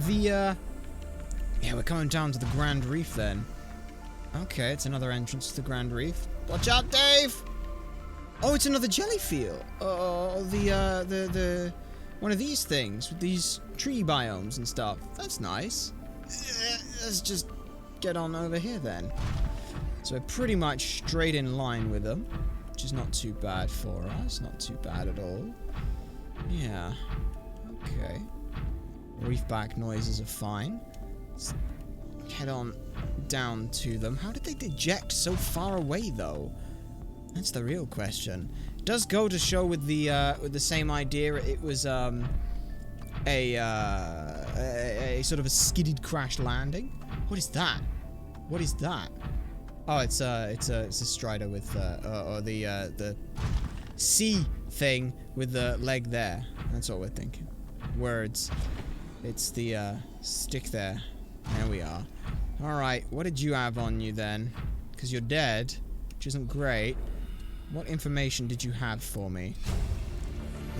yeah, we're coming down to the Grand Reef then. Okay, it's another entrance to the Grand Reef. Watch out, Dave! Oh, it's another jellyfield. Oh, the one of these things with these tree biomes and stuff. That's nice. Let's just get on over here then. So we're pretty much straight in line with them, which is not too bad for us. Not too bad at all. Yeah. Okay. Reefback noises are fine. Let's head on down to them. How did they eject so far away, though? That's the real question. It does go to show with the same idea. It was a sort of a skidded crash landing. What is that? What is that? Oh, it's a strider with or the C thing with the leg there. That's what we're thinking. Words. It's the stick there. There we are. All right. What did you have on you then? Because you're dead, which isn't great. What information did you have for me?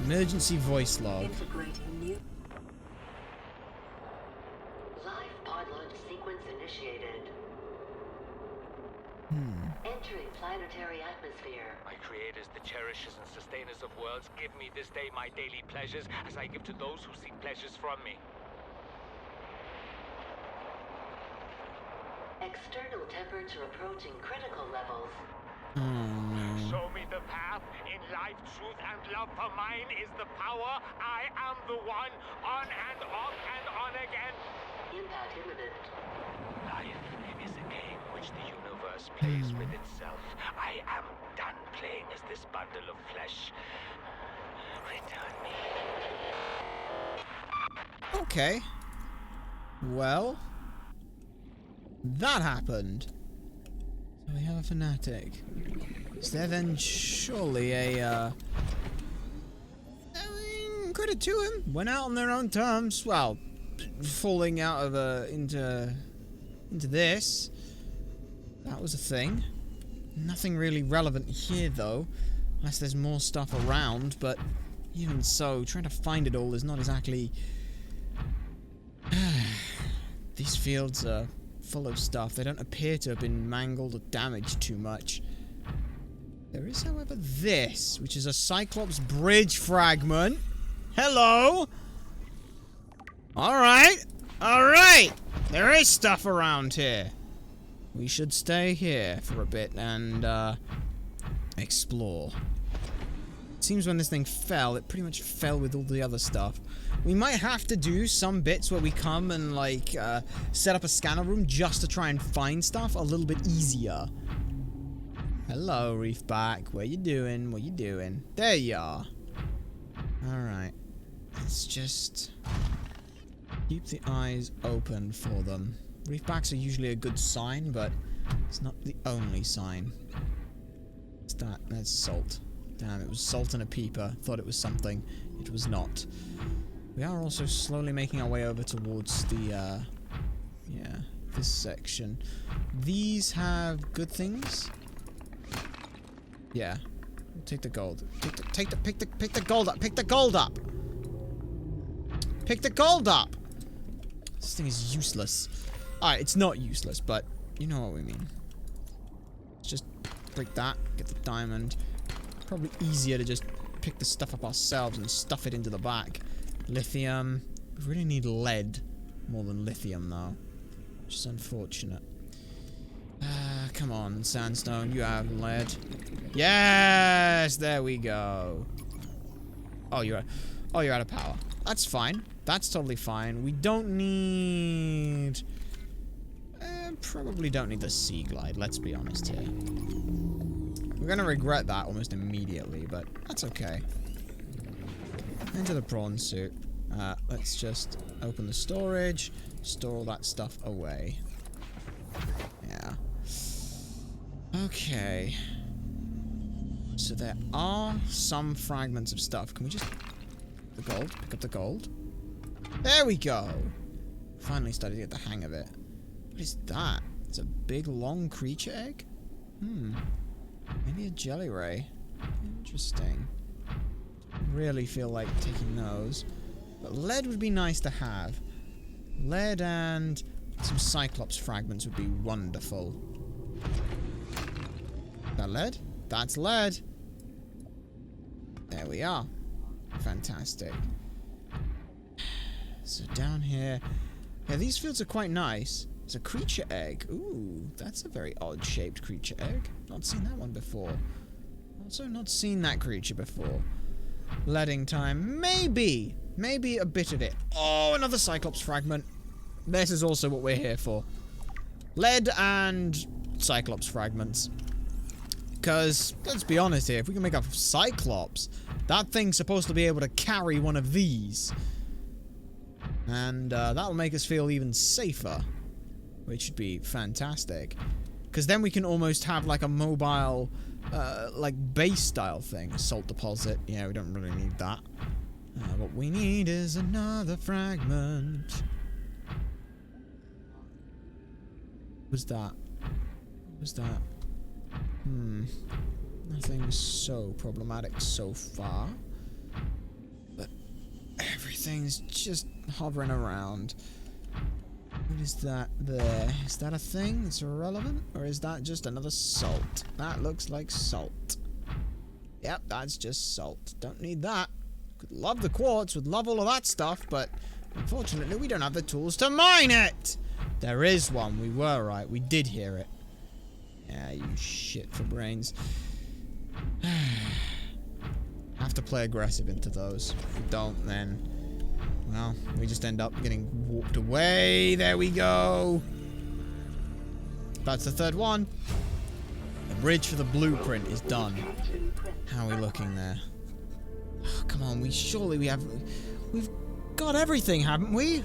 Emergency voice log.
Integrating new.
Live pod launch sequence initiated. Entering planetary atmosphere.
My creators, the cherishers and sustainers of worlds, give me this day my daily pleasures as I give to those who seek pleasures from me.
External temperature approaching critical levels.
Show me the path. In life, truth, and love for mine is the power. I am the one. On and off and on again.
Impact imminent.
Life is a game which the universe plays with itself. I am done playing as this bundle of flesh. Return me.
Okay. Well, that happened. So we have a fanatic. Is there then surely a I mean, credit to him. Went out on their own terms. Well, falling out of into this. That was a thing. Nothing really relevant here though. Unless there's more stuff around, but even so, trying to find it all is not exactly. These fields are full of stuff. They don't appear to have been mangled or damaged too much. There is, however, this, which is a Cyclops bridge fragment. Hello! Alright! Alright! There is stuff around here. We should stay here for a bit and, explore. It seems when this thing fell, it pretty much fell with all the other stuff. We might have to do some bits where we come and, like, set up a scanner room just to try and find stuff a little bit easier. Hello, Reefback. What you doing? What you doing? There you are. Alright. Let's just keep the eyes open for them. Reefbacks are usually a good sign, but it's not the only sign. What's that? That's salt. Damn, it was salt in a peeper. Thought it was something. It was not. We are also slowly making our way over towards the, yeah, this section. These have good things. Yeah. We'll take the gold. Pick the gold up. Pick the gold up. Pick the gold up. This thing is useless. Alright, it's not useless, but you know what we mean. Let's just break that. Get the diamond. Probably easier to just pick the stuff up ourselves and stuff it into the back. Lithium. We really need lead more than lithium, though. Which is unfortunate. Come on, sandstone. You have lead. Yes! There we go. Oh, you're out of power. That's fine. That's totally fine. We don't need... probably don't need the sea glide, let's be honest here. We're gonna regret that almost immediately, but that's okay. Into the prawn suit. Let's just open the storage, store all that stuff away. Yeah. Okay. So there are some fragments of stuff. Can we just... The gold? Pick up the gold. There we go! Finally started to get the hang of it. What is that? It's a big, long creature egg? Maybe a jelly ray. Interesting. Really feel like taking those. But lead would be nice to have. Lead and some Cyclops fragments would be wonderful. That lead? That's lead. There we are. Fantastic. So down here... Yeah, these fields are quite nice. It's a creature egg. Ooh, that's a very odd-shaped creature egg. Not seen that one before. Also not seen that creature before. Leading time. Maybe. Maybe a bit of it. Oh, another Cyclops fragment. This is also what we're here for. Lead and Cyclops fragments. Because, let's be honest here, if we can make a Cyclops, that thing's supposed to be able to carry one of these. And that'll make us feel even safer. Which would be fantastic. Because then we can almost have like a mobile, like base style thing. Salt deposit. Yeah, we don't really need that. What we need is another fragment. What was that? What was that? Nothing so problematic so far. But everything's just hovering around. What is that there? Is that a thing that's irrelevant? Or is that just another salt? That looks like salt. Yep, that's just salt. Don't need that. Could love the quartz, would love all of that stuff, but unfortunately we don't have the tools to mine it! There is one, we were right, we did hear it. Yeah, you shit for brains. Have to play aggressive into those. If we don't, then... Well, we just end up getting warped away. There we go. That's the third one. The bridge for the blueprint is done. How are we looking there? Oh, come on, we've got everything, haven't we?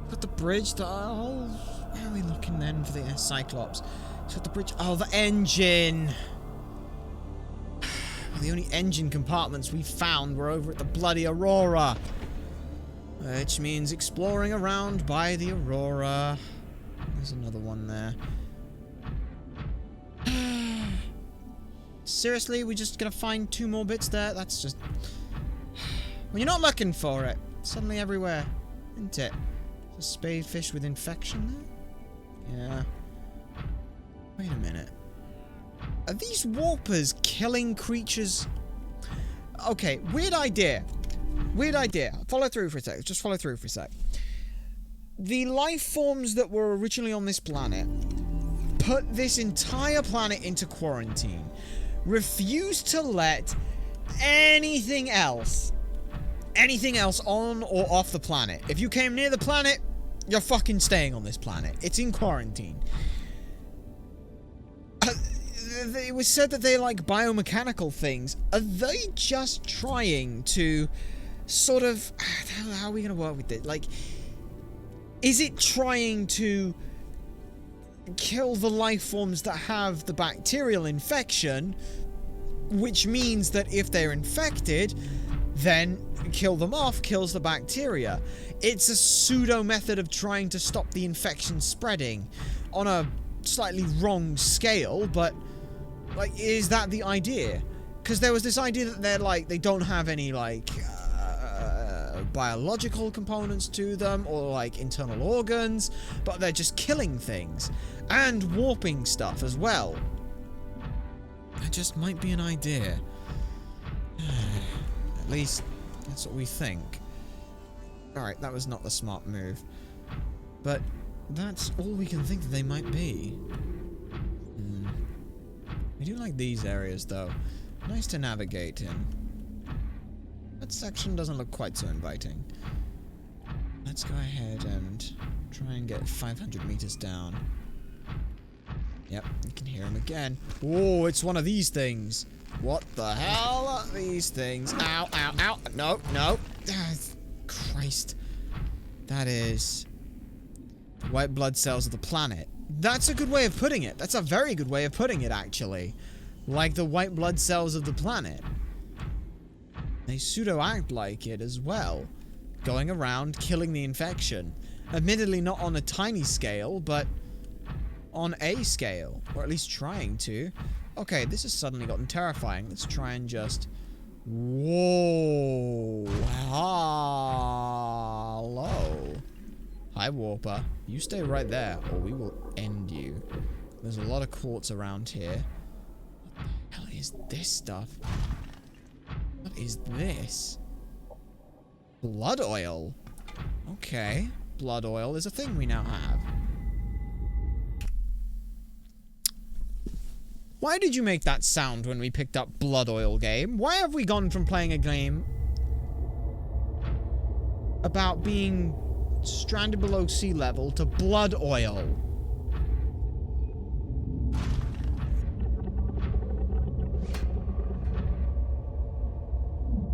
Got the bridge, the whole... How are we looking then for the Cyclops? So the bridge... Oh, the engine! The only engine compartments we found were over at the bloody Aurora. Which means exploring around by the Aurora. There's another one there. Seriously, we're just gonna find 2 more bits there? That's just... When you're not looking for it, suddenly everywhere, isn't it? There's a spadefish with infection there? Yeah. Wait a minute. Are these warpers killing creatures? Okay, weird idea. Weird idea. Follow through for a sec. Just follow through for a sec. The life forms that were originally on this planet put this entire planet into quarantine. Refused to let anything else on or off the planet. If you came near the planet, you're fucking staying on this planet. It's in quarantine. It was said that they're like biomechanical things. Are they just trying to sort of... How are we going to work with it? Like, is it trying to kill the life forms that have the bacterial infection, which means that if they're infected, then kill them off kills the bacteria? It's a pseudo method of trying to stop the infection spreading on a slightly wrong scale, but like, is that the idea? Because there was this idea that they're like, they don't have any like biological components to them or like internal organs, but they're just killing things and warping stuff as well. That just might be an idea. At least that's what we think. Alright, that was not the smart move. But that's all we can think that they might be. I do like these areas though. Nice to navigate in. That section doesn't look quite so inviting. Let's go ahead and try and get 500 meters down. Yep, you can hear him again. Oh, it's one of these things. What the hell are these things? Ow, ow, ow. No, no. Christ. That is the white blood cells of the planet. That's a good way of putting it. That's a very good way of putting it, actually. Like the white blood cells of the planet. They pseudo-act like it as well. Going around, killing the infection. Admittedly not on a tiny scale, but on a scale. Or at least trying to. Okay, this has suddenly gotten terrifying. Let's try and just... Whoa. Hello. Hi, Warper. You stay right there, or we will end you. There's a lot of quartz around here. What the hell is this stuff? What is this? Blood oil. Okay. Blood oil is a thing we now have. Why did you make that sound when we picked up blood oil, game? Why have we gone from playing a game about being stranded below sea level to blood oil?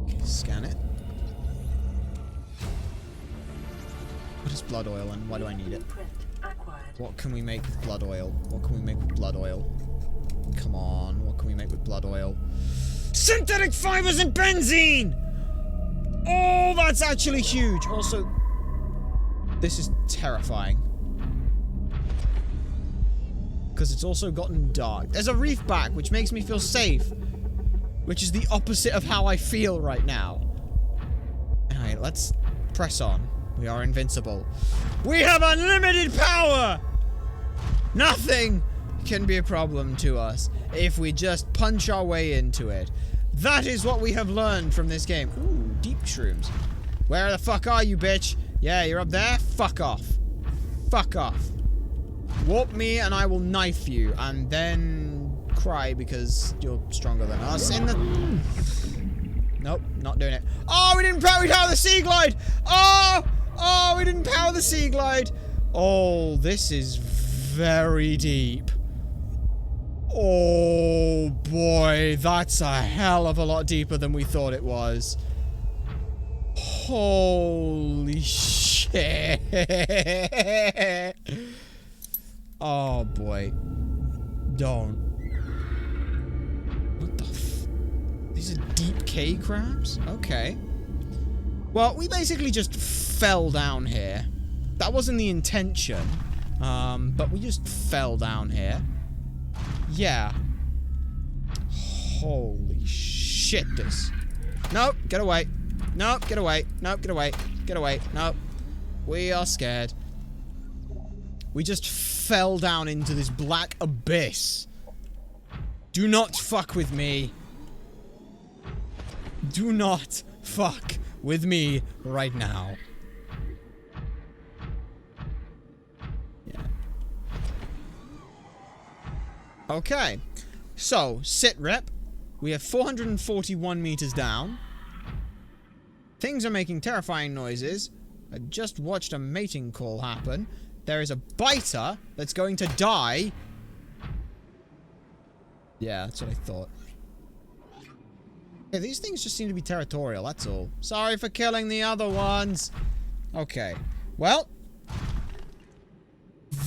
Okay, scan it. What is blood oil and why do I need it? What can we make with blood oil? What can we make with blood oil? Come on, what can we make with blood oil? Synthetic fibers and benzene! Oh, that's actually huge. Also, this is terrifying. Because it's also gotten dark. There's a reef back, which makes me feel safe. Which is the opposite of how I feel right now. Alright, let's press on. We are invincible. We have unlimited power! Nothing can be a problem to us if we just punch our way into it. That is what we have learned from this game. Ooh, deep shrooms. Where the fuck are you, bitch? Yeah, you're up there? Fuck off. Fuck off. Warp me and I will knife you and then cry because you're stronger than us in the... Nope, not doing it. Oh, we didn't power the Sea Glide! Oh, we didn't power the Sea Glide! Oh, this is very deep. Oh boy, that's a hell of a lot deeper than we thought it was. Holy shit. Oh boy. Don't. What the f... These are deep K crabs? Okay. Well, we basically just fell down here. That wasn't the intention. But we just fell down here. Yeah. Holy shit, this. Nope, get away. Nope, get away. Nope, get away. Get away. Nope. We are scared. We just fell down into this black abyss. Do not fuck with me. Do not fuck with me right now. Okay, so, sit rep. We have 441 meters down. Things are making terrifying noises. I just watched a mating call happen. There is a biter that's going to die. Yeah, that's what I thought. Yeah, these things just seem to be territorial, that's all. Sorry for killing the other ones. Okay, well...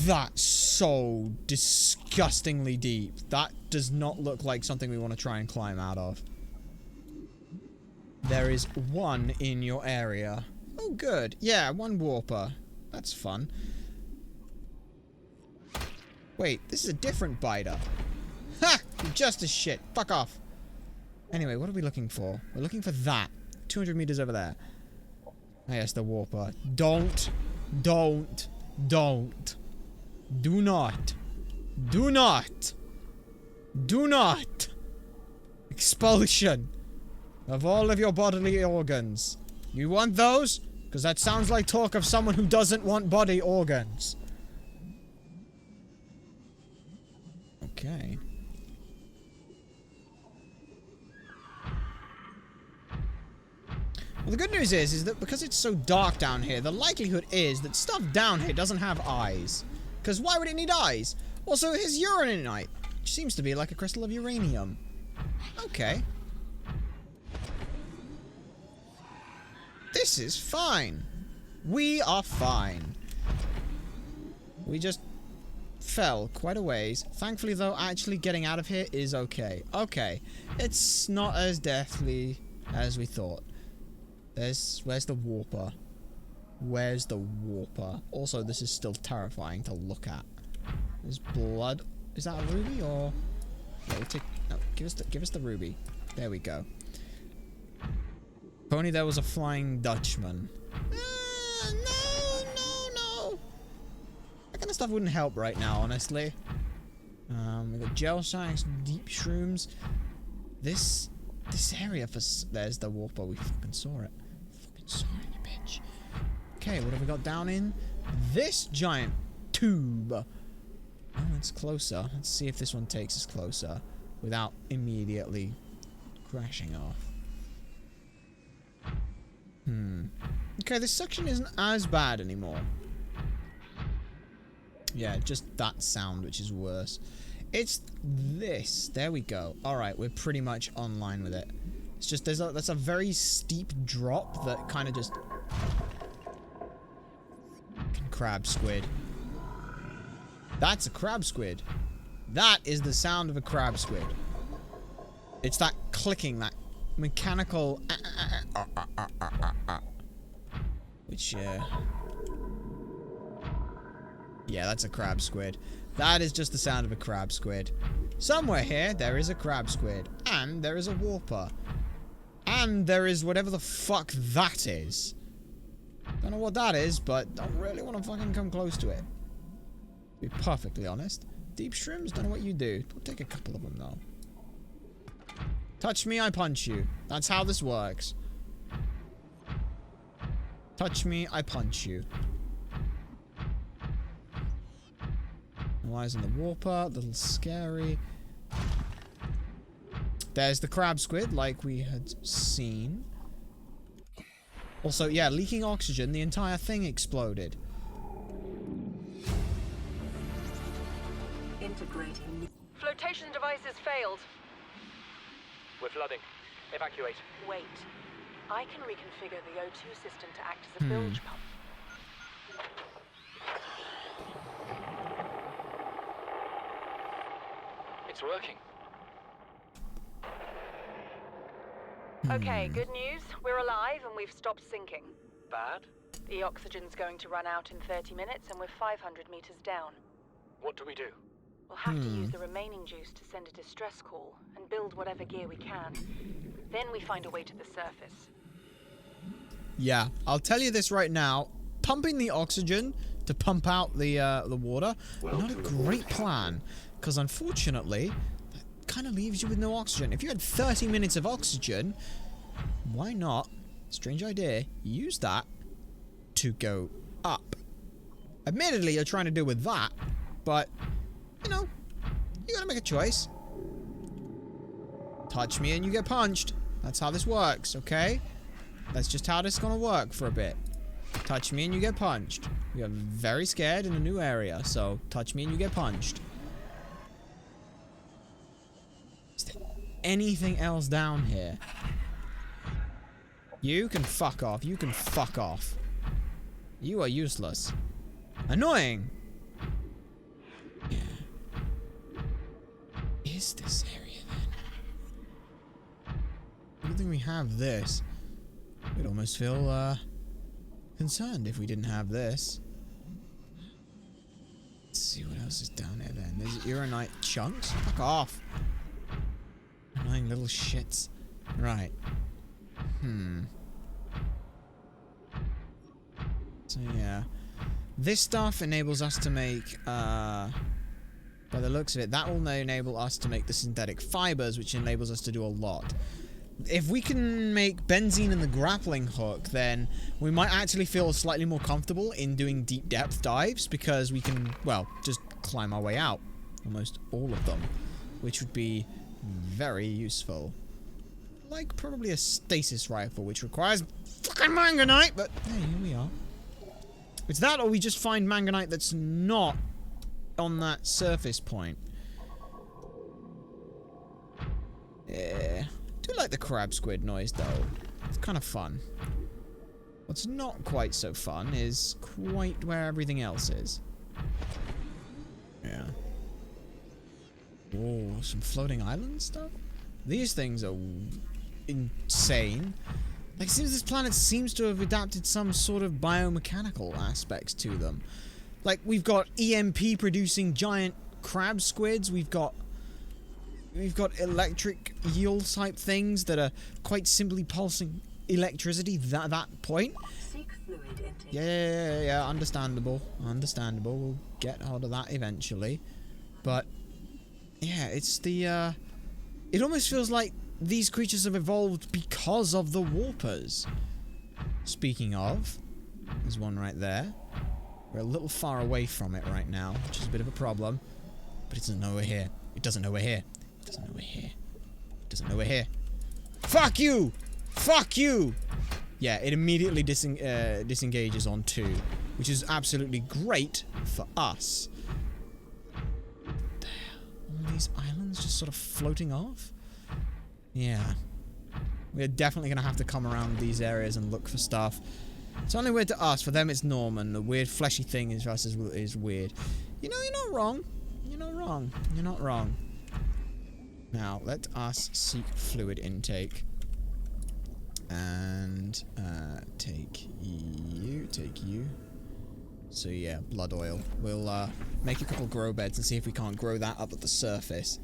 That's so disgustingly deep. That does not look like something we want to try and climb out of. There is one in your area. Oh, good. Yeah, one warper. That's fun. Wait, this is a different biter. Ha! You're just as shit. Fuck off. Anyway, what are we looking for? We're looking for that. 200 meters over there. Oh, yes, the warper. Don't. Do not. Do not. Do not. Expulsion of all of your bodily organs. You want those? Because that sounds like talk of someone who doesn't want body organs. Okay. Well, the good news is that because it's so dark down here, the likelihood is that stuff down here doesn't have eyes. Because why would it need eyes? Also, here's uraninite, which seems to be like a crystal of uranium. Okay. This is fine. We are fine. We just fell quite a ways. Thankfully, though, actually getting out of here is okay. Okay. It's not as deathly as we thought. Where's the warper? Where's the warper? Also, this is still terrifying to look at. There's blood. Is that a ruby or? Yeah, we'll take. No, give us the ruby. There we go. If only there was a Flying Dutchman. No. That kind of stuff wouldn't help right now, honestly. We got gel shanks, deep shrooms. This area for there's the warper. We fucking saw it. Fucking saw it, you bitch. Okay, what have we got down in this giant tube? Oh, it's closer. Let's see if this one takes us closer without immediately crashing off. Okay, this section isn't as bad anymore. Yeah, just that sound, which is worse. It's this. There we go. Alright, we're pretty much online with it. It's just, that's a very steep drop that kind of just... Crab squid. That's a crab squid. That is the sound of a crab squid. It's that clicking, that mechanical... Which, yeah, that's a crab squid. That is just the sound of a crab squid. Somewhere here, there is a crab squid. And there is a warper. And there is whatever the fuck that is. Don't know what that is, but don't really want to fucking come close to it. To be perfectly honest. Deep shrooms, don't know what you do. We'll take a couple of them, though. Touch me, I punch you. That's how this works. Touch me, I punch you. No eyes on the warper. A little scary. There's the crab squid, like we had seen. Also, yeah, leaking oxygen. The entire thing exploded.
Integrating.
Flotation devices failed.
We're flooding. Evacuate.
Wait. I can reconfigure the O2 system to act as a bilge pump.
It's working.
Okay, good news. We're alive and we've stopped sinking.
Bad?
The oxygen's going to run out in 30 minutes and we're 500 meters down.
What do we do?
We'll have to use the remaining juice to send a distress call and build whatever gear we can. Then we find a way to the surface.
Yeah, I'll tell you this right now. Pumping the oxygen to pump out the water, not a great plan. Because unfortunately, that kind of leaves you with no oxygen. If you had 30 minutes of oxygen, why not, strange idea, use that to go up. Admittedly, you're trying to deal with that, but, you know, you gotta make a choice. Touch me and you get punched. That's how this works, okay? That's just how this is gonna work for a bit. Touch me and you get punched. We are very scared in a new area, so touch me and you get punched. Is there anything else down here? You can fuck off. You can fuck off. You are useless. Annoying. Yeah. Is this area then? I don't think we have this. We'd almost feel concerned if we didn't have this. Let's see what else is down there then. There's uranite chunks. Fuck off. Annoying little shits. Right. So yeah. This stuff enables us to make, by the looks of it, that will enable us to make the synthetic fibers, which enables us to do a lot. If we can make benzene and the grappling hook, then we might actually feel slightly more comfortable in doing deep depth dives, because we can, well, just climb our way out. Almost all of them. Which would be very useful. Like probably a stasis rifle, which requires fucking manganite, but hey, here we are. It's that, or we just find manganite that's not on that surface point. Yeah. I do like the crab squid noise, though. It's kind of fun. What's not quite so fun is quite where everything else is. Yeah. Oh, some floating island stuff? These things are insane. Like, it seems this planet seems to have adapted some sort of biomechanical aspects to them. Like, we've got EMP producing giant crab squids, we've got electric eel type things that are quite simply pulsing electricity at that point.
Seek fluid intake.
Yeah, understandable. We'll get hold of that eventually. But yeah, it's the it almost feels like these creatures have evolved because of the warpers. Speaking of, there's one right there. We're a little far away from it right now, which is a bit of a problem. But it doesn't know we're here. It doesn't know we're here. It doesn't know we're here. It doesn't know we're here. Fuck you! Fuck you! Yeah, it immediately disengages on 2, which is absolutely great for us. All these islands just sort of floating off? Yeah. We're definitely going to have to come around these areas and look for stuff. It's only weird to us. For them, it's normal. The weird fleshy thing is us is weird. You know, you're not wrong. You're not wrong. You're not wrong. Now, let us seek fluid intake. And take you. So yeah, blood oil. We'll make a couple grow beds and see if we can't grow that up at the surface.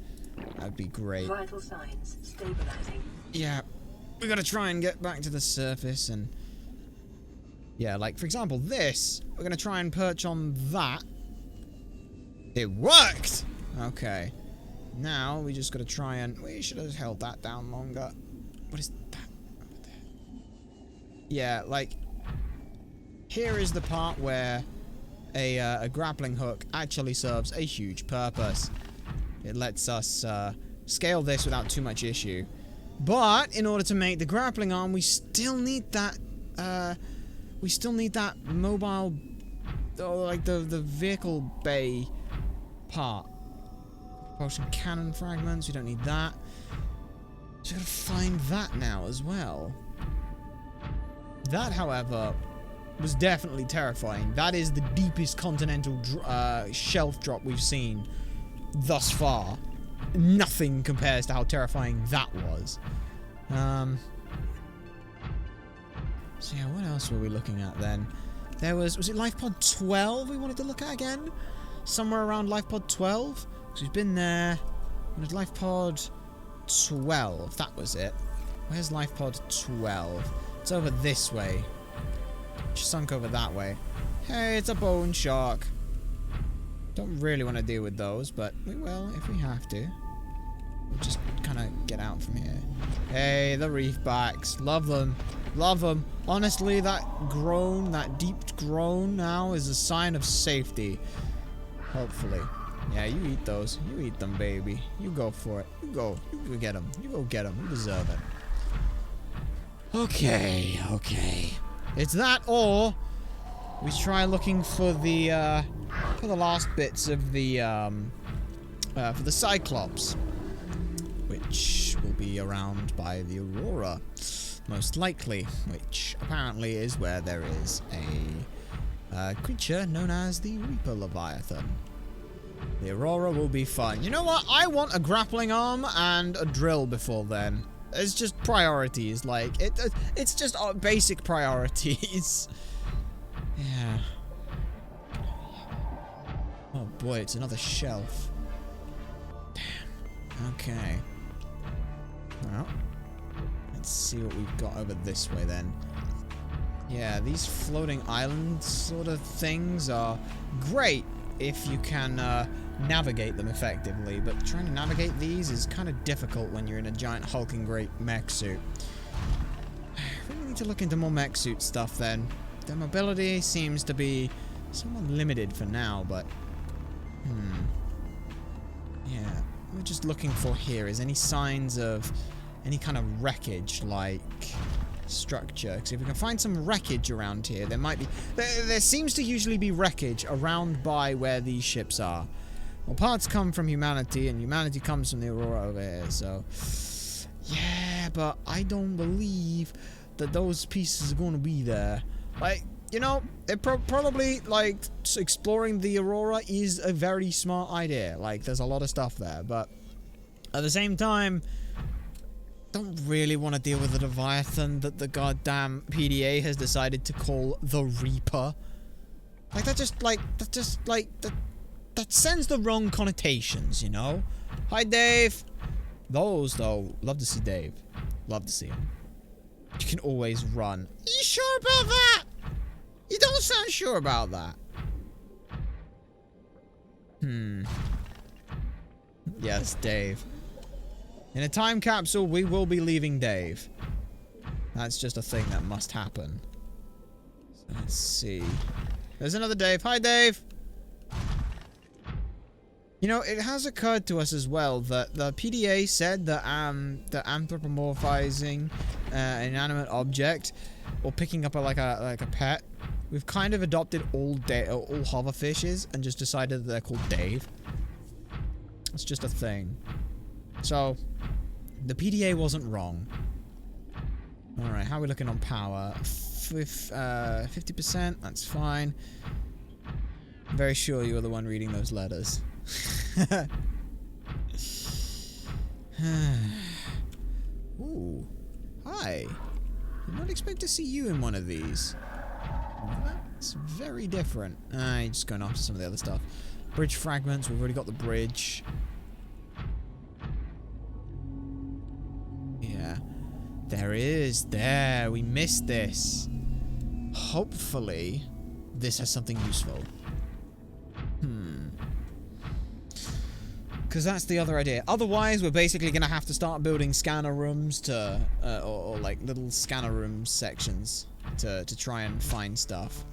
That'd be great.
Vital signs stabilizing.
Yeah, we gotta try and get back to the surface and yeah, like for example this. We're gonna try and perch on that. It worked! Okay. Now we just gotta try and we should have held that down longer. What is that? Yeah, like, here is the part where a grappling hook actually serves a huge purpose. It lets us scale this without too much issue. But in order to make the grappling arm, we still need that mobile, like the vehicle bay part. Propulsion cannon fragments. We don't need that. So we gotta find that now as well. That, however, was definitely terrifying. That is the deepest continental shelf drop we've seen thus far. Nothing compares to how terrifying that was. So yeah, what else were we looking at then? There was it Life Pod 12 we wanted to look at again? Somewhere around Life Pod 12? Because we've been there. It was Life Pod 12. That was it. Where's Life Pod 12? It's over this way. Just sunk over that way. Hey, it's a bone shark. Don't really want to deal with those, but we will if we have to. We'll just kind of get out from here. Hey, the reef backs. Love them. Love them. Honestly, that groan, that deep groan now is a sign of safety. Hopefully. Yeah, you eat those. You eat them, baby. You go for it. You go. You go get them. You go get them. You deserve it. Okay, okay. It's that, or we try looking for the last bits of the for the Cyclops, which will be around by the Aurora, most likely, which apparently is where there is a creature known as the Reaper Leviathan. The Aurora will be fun. You know what? I want a grappling arm and a drill before then. It's just priorities, like, it's just basic priorities. Yeah. Oh boy, it's another shelf. Damn. Okay. Well, let's see what we've got over this way then. Yeah, these floating island sort of things are great if you can navigate them effectively, but trying to navigate these is kind of difficult when you're in a giant hulking great mech suit. We need to look into more mech suit stuff then. Their mobility seems to be somewhat limited for now, but yeah, we're just looking for here is any signs of any kind of wreckage like structure, because if we can find some wreckage around here, there might be there seems to usually be wreckage around by where these ships are. Well, parts come from humanity, and humanity comes from the Aurora over here, so yeah, but I don't believe that those pieces are going to be there. Like, you know, it probably, like, exploring the Aurora is a very smart idea. Like, there's a lot of stuff there, but at the same time, don't really want to deal with the Leviathan that the goddamn PDA has decided to call the Reaper. Like, that sends the wrong connotations, you know? Hi, Dave. Those, though, love to see Dave. Love to see him. You can always run. Are you sure about that? You don't sound sure about that. Yes, Dave. In a time capsule, we will be leaving Dave. That's just a thing that must happen. So let's see. There's another Dave. Hi, Dave. You know, it has occurred to us as well that the PDA said that anthropomorphizing an inanimate object or picking up like a pet, we've kind of adopted all hoverfishes and just decided that they're called Dave. It's just a thing. So, the PDA wasn't wrong. Alright, how are we looking on power? 50%, that's fine. I'm very sure you're the one reading those letters. Ooh. Hi. Did not expect to see you in one of these. That's very different. You're just going after some of the other stuff. Bridge fragments, we've already got the bridge. Yeah. There is. There. We missed this. Hopefully, this has something useful. Because that's the other idea. Otherwise, we're basically going to have to start building scanner rooms to... or like little scanner room sections to try and find stuff.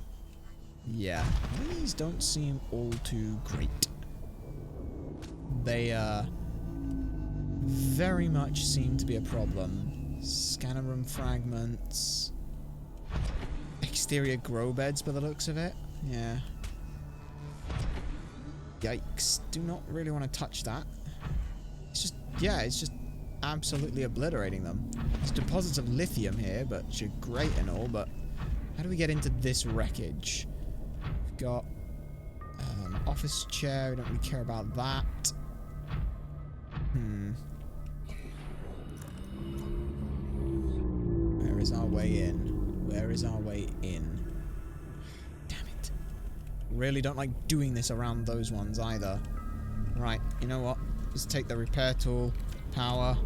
Yeah. These don't seem all too great. They, very much seem to be a problem. Scanner room fragments. Exterior grow beds by the looks of it. Yeah. Yikes. Do not really want to touch that. It's just, yeah, it's just absolutely obliterating them. There's deposits of lithium here, which are great and all, but how do we get into this wreckage? We've got an office chair. We don't really care about that. Where is our way in? Where is our way in? Really don't like doing this around those ones either. Right, you know what? Just take the repair tool. Power.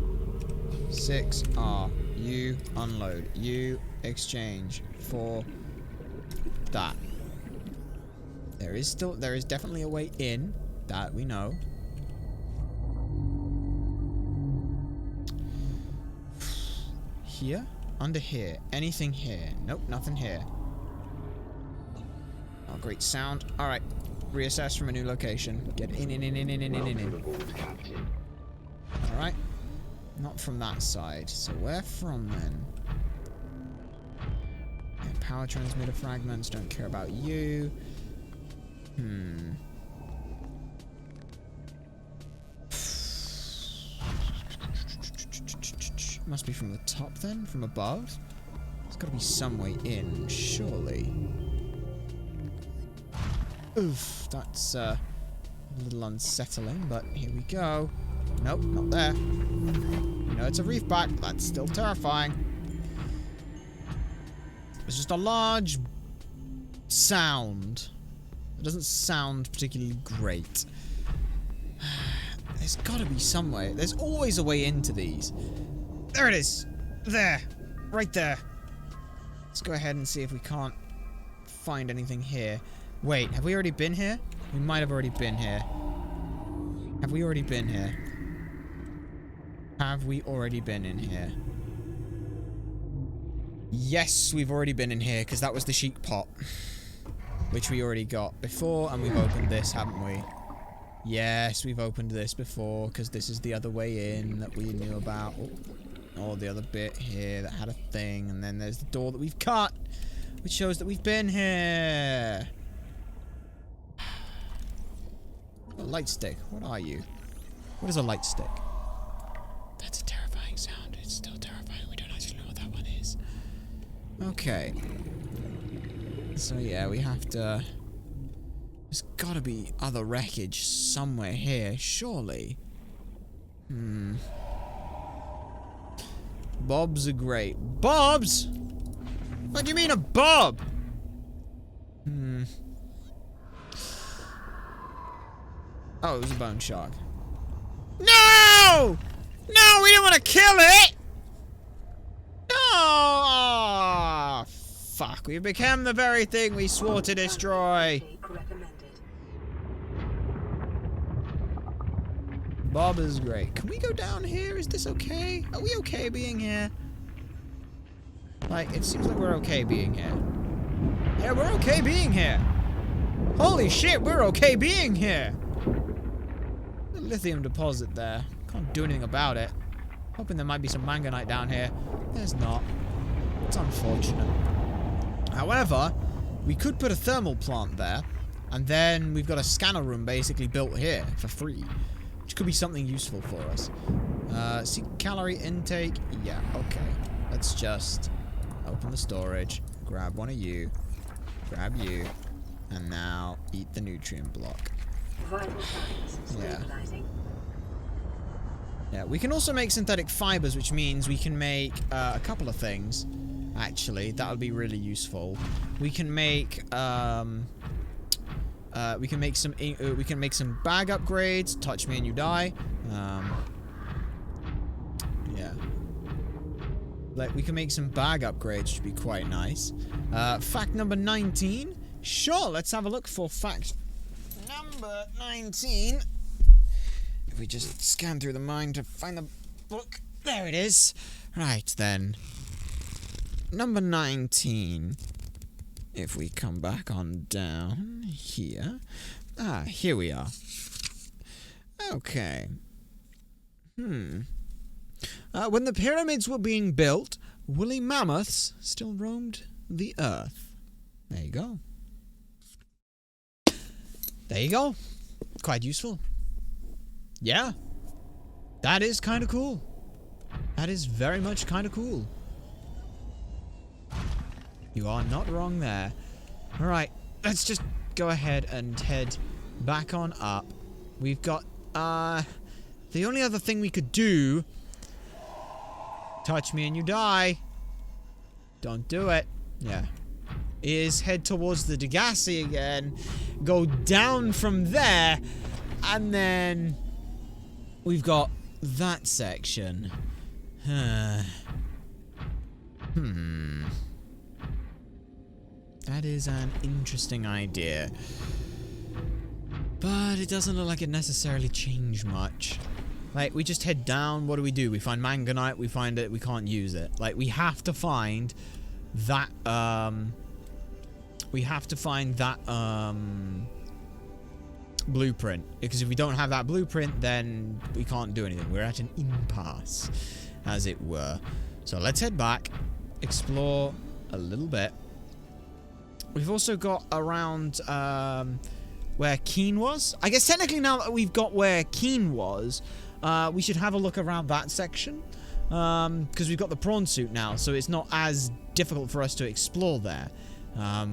6R. You unload. You exchange for that. There is definitely a way in. That we know. Here? Under here. Anything here? Nope, nothing here. Oh, great sound. Alright. Reassess from a new location. Get in. Alright. Not from that side. So where from then? Yeah, power transmitter fragments. Don't care about you. Must be from the top then? From above? There's got to be some way in, surely. Oof, that's a little unsettling, but here we go. Nope, not there. You know, it's a reef back, but that's still terrifying. It's just a large sound. It doesn't sound particularly great. There's got to be some way. There's always a way into these. There it is. There. Right there. Let's go ahead and see if we can't find anything here. Wait, have we already been here? We might have already been here. Have we already been here? Have we already been in here? Yes, we've already been in here, because that was the chic pot. Which we already got before, and we've opened this, haven't we? Yes, we've opened this before, because this is the other way in that we knew about. Oh, the other bit here that had a thing, and then there's the door that we've cut, which shows that we've been here. A light stick. What are you? What is a light stick? That's a terrifying sound. It's still terrifying. We don't actually know what that one is. Okay. So yeah, we have to... There's gotta be other wreckage somewhere here, surely. Bobs are great. Bobs?! What do you mean a bob? Oh, it was a bone shark. No! No, we don't want to kill it! No! Oh, fuck, we became the very thing we swore to destroy. Bob is great. Can we go down here? Is this okay? Are we okay being here? Like, it seems like we're okay being here. Yeah, we're okay being here. Holy shit, we're okay being here. A lithium deposit there. Can't do anything about it. Hoping there might be some manganite down here. There's not. It's unfortunate. However, we could put a thermal plant there, and then we've got a scanner room basically built here for free, which could be something useful for us. See calorie intake. Yeah, okay. Let's just open the storage, grab one of you, grab you, and now eat the nutrient block. Yeah. Yeah, we can also make synthetic fibers, which means we can make a couple of things. Actually, that would be really useful. We can make some bag upgrades. Touch me and you die. Yeah. Like, we can make some bag upgrades, which would be quite nice. Fact number 19. Sure, let's have a look for fact number 19. If we just scan through the mind to find the book. There it is. Right, then. Number 19. If we come back on down here. Ah, here we are. Okay. When the pyramids were being built, woolly mammoths still roamed the earth. There you go. There you go. Quite useful. Yeah. That is kind of cool. That is very much kind of cool. You are not wrong there. Alright, let's just go ahead and head back on up. We've got, the only other thing we could do... Touch me and you die. Don't do it. Yeah. Is head towards the Degassi again. Go down from there. And then... We've got that section. That is an interesting idea. But it doesn't look like it necessarily changed much. Like, we just head down, what do? We find manganite, we find it, we can't use it. Like, we have to find that, blueprint. Because if we don't have that blueprint, then we can't do anything. We're at an impasse, as it were. So let's head back, explore a little bit. We've also got around, where Keen was. I guess technically now that we've got where Keen was, we should have a look around that section. Because we've got the prawn suit now, so it's not as difficult for us to explore there.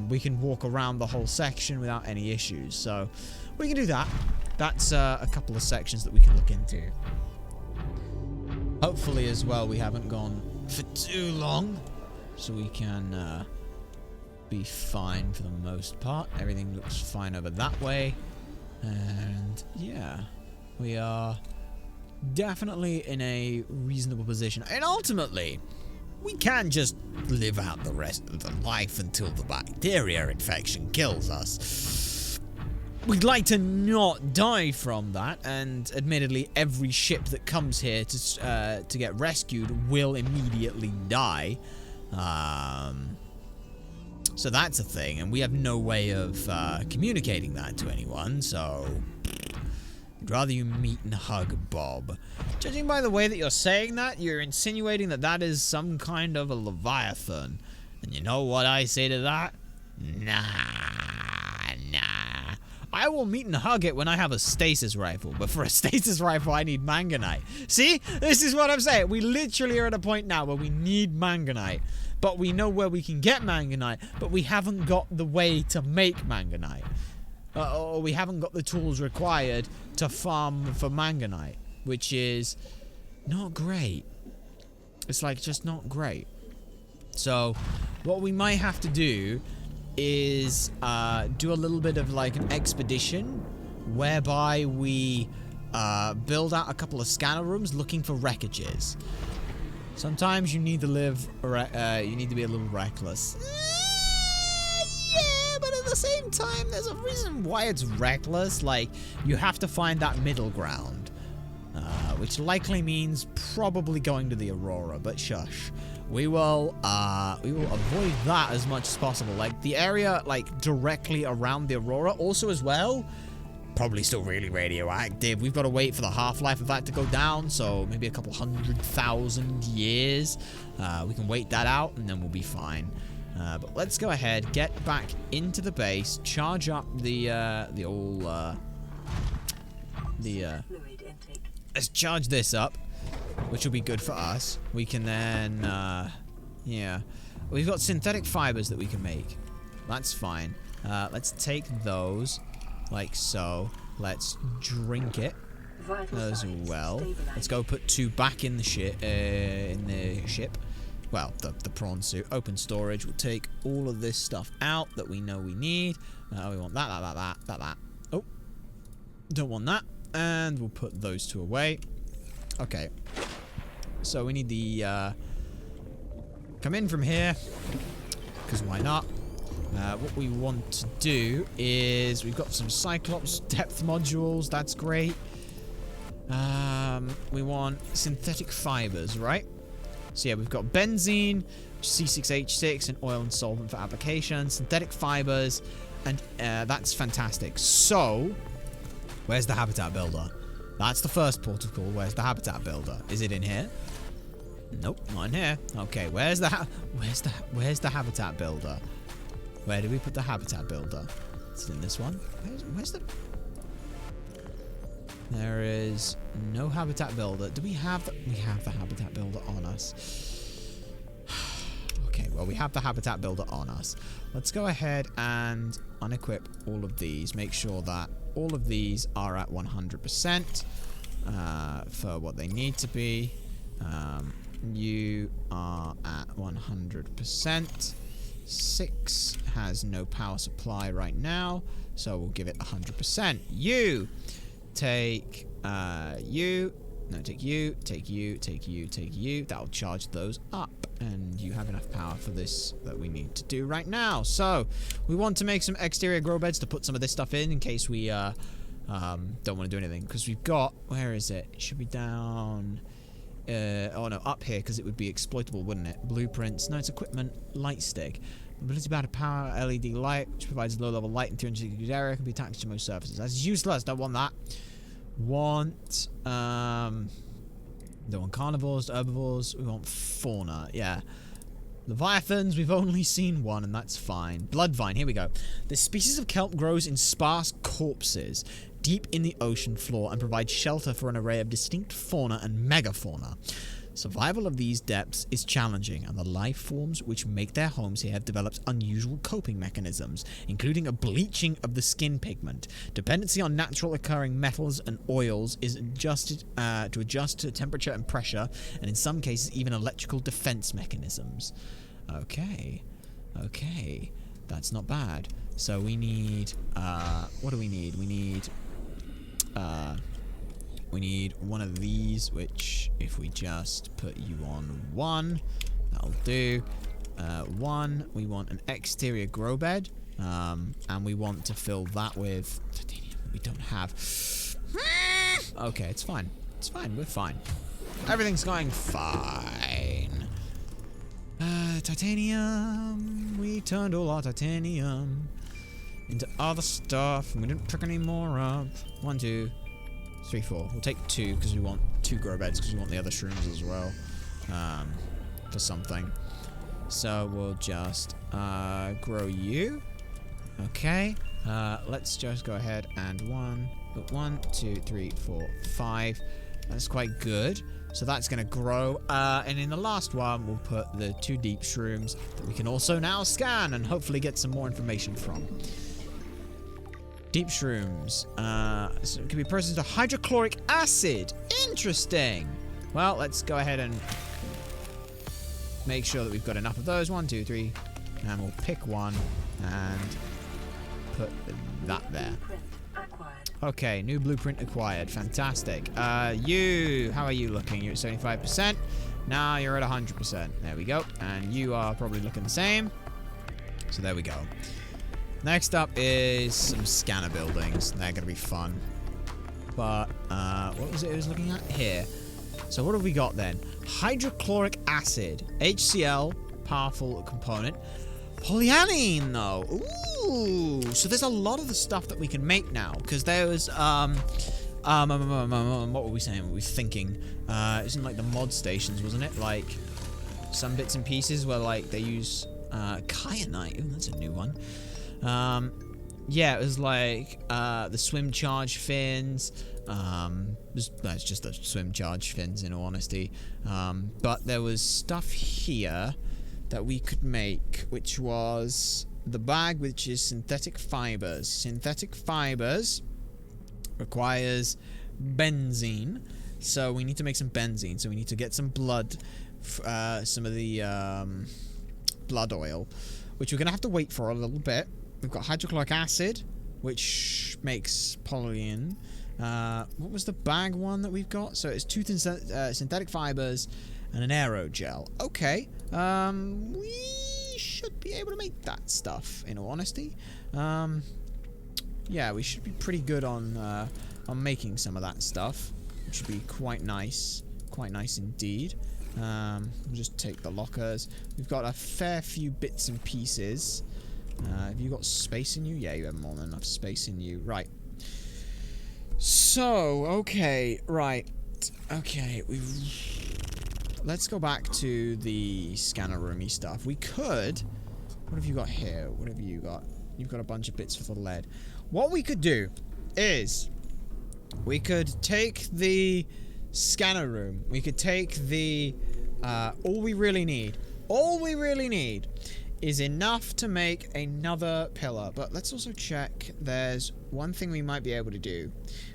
We can walk around the whole section without any issues. So we can do that. That's a couple of sections that we can look into. Hopefully as well we haven't gone for too long. So we can be fine for the most part. Everything looks fine over that way. And yeah, we are definitely in a reasonable position. And ultimately, we can just live out the rest of the life until the bacteria infection kills us. We'd like to not die from that, and admittedly, every ship that comes here to get rescued will immediately die. So that's a thing, and we have no way of communicating that to anyone, so I'd rather you meet and hug Bob. Judging by the way that you're saying that, you're insinuating that that is some kind of a Leviathan. And you know what I say to that? Nah. I I will meet and hug it when I have a stasis rifle. But for a stasis rifle, I need manganite. See? This is what I'm saying. We literally are at a point now where we need manganite. But we know where we can get manganite, but we haven't got the way to make manganite. Or we haven't got the tools required to farm for manganite, which is not great. It's like just not great. So what we might have to do is do a little bit of like an expedition whereby we build out a couple of scanner rooms looking for wreckages. Sometimes you need to live, you need to be a little reckless. Yeah, but at the same time, there's a reason why it's reckless. Like, you have to find that middle ground, which likely means probably going to the Aurora. But shush, we will avoid that as much as possible. Like the area, like directly around the Aurora, also as well. Probably still really radioactive. We've got to wait for the half-life of that to go down, so maybe a couple 100,000 years. We can wait that out, and then we'll be fine. But let's go ahead, get back into the base, charge up let's charge this up, which will be good for us. We can then, yeah. We've got synthetic fibers that we can make. That's fine. Let's take those. Like so. Let's drink it as well. Let's go put 2 back in the ship. Well, the prawn suit. Open storage. We'll take all of this stuff out that we know we need. We want that. Oh, don't want that. And we'll put those 2 away. Okay. So we need the come in from here, because why not? What we want to do is we've got some Cyclops depth modules. That's great. We want synthetic fibers, right? So yeah, we've got benzene, C6H6, and oil and solvent for application. Synthetic fibers, and that's fantastic. So, where's the habitat builder? That's the first port of call. Where's the habitat builder? Is it in here? Nope, not in here. Okay, where's the habitat builder? Where do we put the habitat builder? Is it in this one? Where's the... There is no habitat builder. Do we have... We have the habitat builder on us. Okay, well, we have the habitat builder on us. Let's go ahead and unequip all of these. Make sure that all of these are at 100% for what they need to be. You are at 100%. 6 has no power supply right now, so we'll give it 100%. You take you. No, take you, take you, take you, take you. That'll charge those up, and you have enough power for this that we need to do right now. So we want to make some exterior grow beds to put some of this stuff in case we don't want to do anything, because we've got, where is it? It should be down. Oh no, up here, because it would be exploitable, wouldn't it? Blueprints. No, it's equipment. Light stick. Ability to power LED light, which provides low-level light in 360 degrees area, can be attached to most surfaces. That's useless. Don't want that. Want don't want carnivores, herbivores. We want fauna. Yeah. Leviathans, we've only seen one, and that's fine. Bloodvine, here we go. This species of kelp grows in sparse corpses deep in the ocean floor and provides shelter for an array of distinct fauna and megafauna. Survival of these depths is challenging, and the life forms which make their homes here have developed unusual coping mechanisms, including a bleaching of the skin pigment. Dependency on natural occurring metals and oils is adjusted to adjust to temperature and pressure, and in some cases even electrical defense mechanisms. Okay. Okay. That's not bad. So we need, what do we need? We need one of these, which if we just put you on 1, that'll do. 1, we want an exterior grow bed, and we want to fill that with titanium. We don't have. Okay, it's fine. It's fine. We're fine. Everything's going fine. Titanium. We turned all our titanium into other stuff, and we didn't pick any more up. 1, 2, 3, 4. We'll take 2 because we want 2 grow beds because we want the other shrooms as well, for something. So we'll just grow you. Okay. Let's just go ahead and 1, 2, 3, 4, 5. That's quite good. So that's going to grow. And in the last one, we'll put the 2 deep shrooms that we can also now scan and hopefully get some more information from. Deep shrooms. So it can be processed to hydrochloric acid. Interesting. Well, let's go ahead and make sure that we've got enough of those. 1, 2, 3. And we'll pick one and put that there. Okay, new blueprint acquired. Fantastic. How are you looking? You're at 75%. Now you're at 100%. There we go. And you are probably looking the same. So there we go. Next up is some scanner buildings. They're going to be fun. But, what was it I was looking at? Here. So what have we got then? Hydrochloric acid. HCl, powerful component. Polyaniline, though. Ooh. So there's a lot of the stuff that we can make now. Because there was, what were we saying? What were we thinking? It was in, like, the mod stations, wasn't it? Like, some bits and pieces where, like, they use, kyanite. Ooh, that's a new one. Yeah, it was, like, the swim charge fins. It's just the swim charge fins, in all honesty. But there was stuff here that we could make, which was the bag, which is synthetic fibers. Synthetic fibers requires benzene, so we need to make some benzene. So we need to get some blood, some of the blood oil, which we're gonna have to wait for a little bit. We've got hydrochloric acid, which makes polyene. What was the bag one that we've got? So it's 2 synthetic fibers and an aerogel. Okay. We should be able to make that stuff, in all honesty. Yeah, we should be pretty good on making some of that stuff, which should be quite nice. Quite nice indeed. We'll just take the lockers. We've got a fair few bits and pieces. Have you got space in you? Yeah, you have more than enough space in you. Right. So, okay, right. Okay, let's go back to the scanner roomy stuff. We could... What have you got here? What have you got? You've got a bunch of bits for the lead. What we could do is... We could take the scanner room. We could take the... all we really need is enough to make another pillar. But let's also check. There's one thing we might be able to do.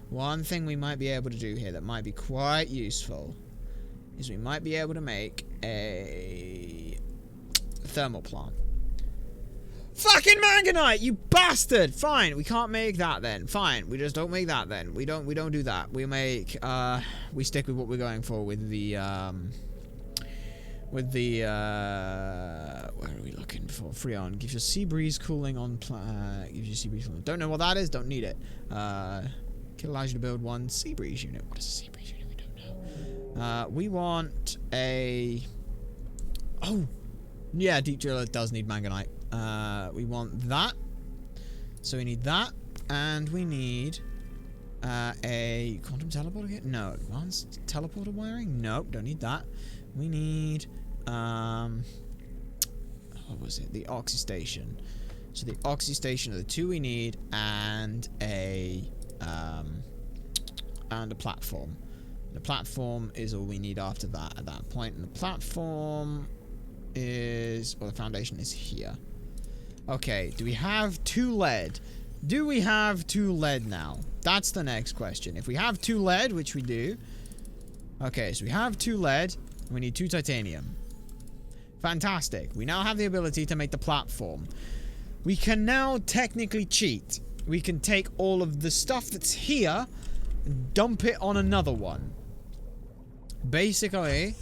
One thing we might be able to do here that might be quite useful is we might be able to make a thermal plant. Fucking manganite, you bastard! Fine, we can't make that then. Fine, we just don't make that then. We don't do that. We make we stick with what we're going for with the where are we looking for? Freon gives you sea breeze cooling on gives you sea breeze cooling. Don't know what that is, don't need it. Kit allows you to build one sea breeze unit. What is a sea breeze unit? We don't know. We want a... Oh! Yeah, Deep Driller does need manganite. We want that. So we need that. And we need a quantum teleporter? No. Advanced teleporter wiring? Nope, don't need that. We need... what was it? The Oxy Station. So the Oxy Station are the two we need, and a platform. The platform is all we need after that at that point, and the platform is, well, the foundation is here. Okay, do we have 2 lead? Do we have 2 lead now? That's the next question. If we have 2 lead, which we do. Okay, so we have 2 lead, and we need 2 titanium. Fantastic. We now have the ability to make the platform. We can now technically cheat. We can take all of the stuff that's here and dump it on another one. Basically,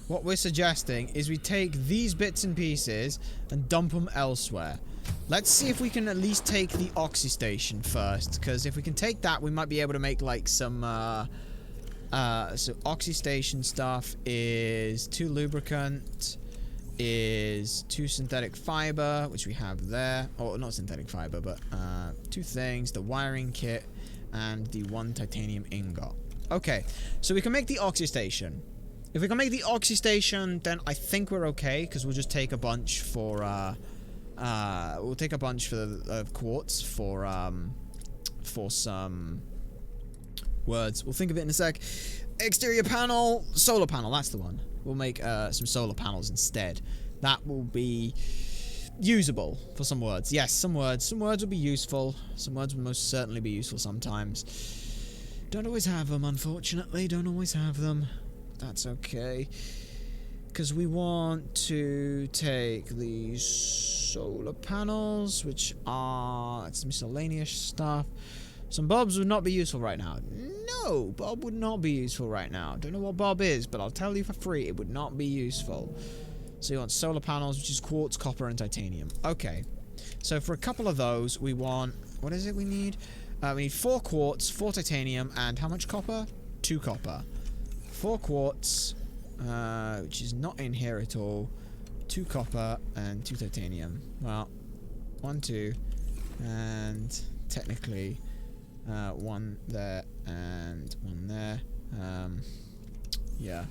what we're suggesting is we take these bits and pieces and dump them elsewhere. Let's see if we can at least take the Oxy Station first, because if we can take that, we might be able to make like some so Oxy Station stuff is 2 lubricant, is 2 synthetic fiber, which we have there. Oh, not synthetic fiber, but 2 things, the wiring kit and the 1 titanium ingot. Okay, so we can make the Oxy Station. If we can make the Oxy Station, then I think we're okay, because we'll just take a bunch for We'll take a bunch for the quartz for some words. We'll think of it in a sec. Exterior panel, solar panel, that's the one. We'll make some solar panels instead. That will be usable for some words. Yes, some words. Some words will be useful. Some words will most certainly be useful sometimes. Don't always have them, unfortunately. Don't always have them. That's okay. Because we want to take these solar panels, which are... it's miscellaneous stuff. Some bulbs would not be useful right now. No, bulb would not be useful right now. Don't know what bulb is, but I'll tell you for free, it would not be useful. So you want solar panels, which is quartz, copper, and titanium. Okay. So for a couple of those, we want... what is it we need? We need 4 quartz, 4 titanium, and how much copper? 2 copper. 4 quartz, which is not in here at all. 2 copper, and 2 titanium. Well, 1, 2, and technically... 1 there and 1 there. Yeah.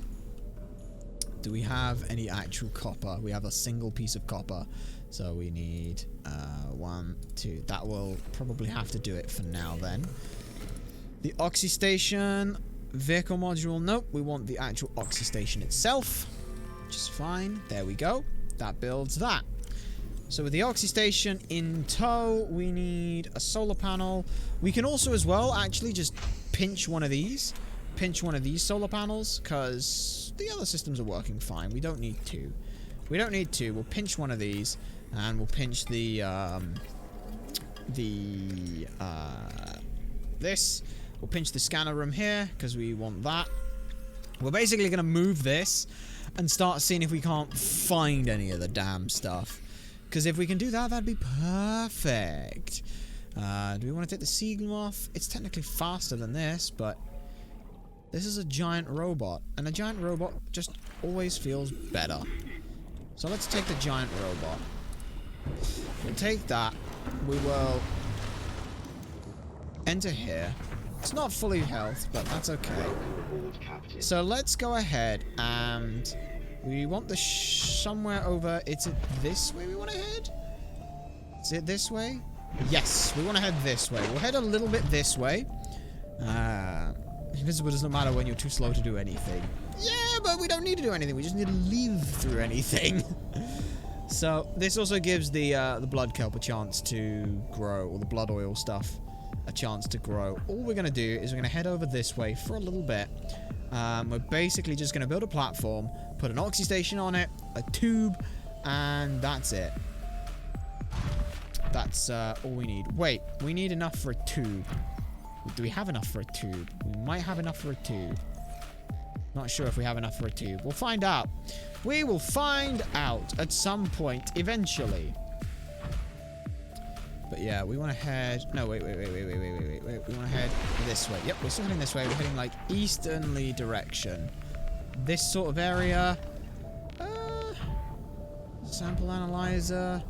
Do we have any actual copper? We have a single piece of copper. So we need 1, 2. That will probably have to do it for now then. The Oxy Station vehicle module. Nope. We want the actual Oxy Station itself. Which is fine. There we go. That builds that. So with the Oxy Station in tow, we need a solar panel. We can also as well actually just pinch one of these. Pinch one of these solar panels, because the other systems are working fine. We don't need 2. We don't need 2. We'll pinch one of these, and we'll pinch this. We'll pinch the scanner room here, because we want that. We're basically going to move this, and start seeing if we can't find any of the damn stuff. Because if we can do that, that'd be perfect. Do we want to take the Seagull off? It's technically faster than this, but this is a giant robot. And a giant robot just always feels better. So let's take the giant robot. We'll take that. We will enter here. It's not fully health, but that's okay. So let's go ahead and... we want the somewhere over... is it this way we want to head? Is it this way? Yes, we want to head this way. We'll head a little bit this way. Invisible doesn't matter when you're too slow to do anything. Yeah, but we don't need to do anything. We just need to live through anything. So, this also gives the blood kelp a chance to grow, or the blood oil stuff a chance to grow. All we're going to do is we're going to head over this way for a little bit. We're basically just going to build a platform, put an Oxy Station on it, a tube, and that's it. That's all we need. Wait, we need enough for a tube. Do we have enough for a tube? We might have enough for a tube. Not sure if we have enough for a tube. We'll find out. We will find out at some point, eventually. But yeah, we want to head... no, wait. We want to head this way. Yep, we're still heading this way. We're heading, like, easternly direction. This sort of area. Sample analyzer.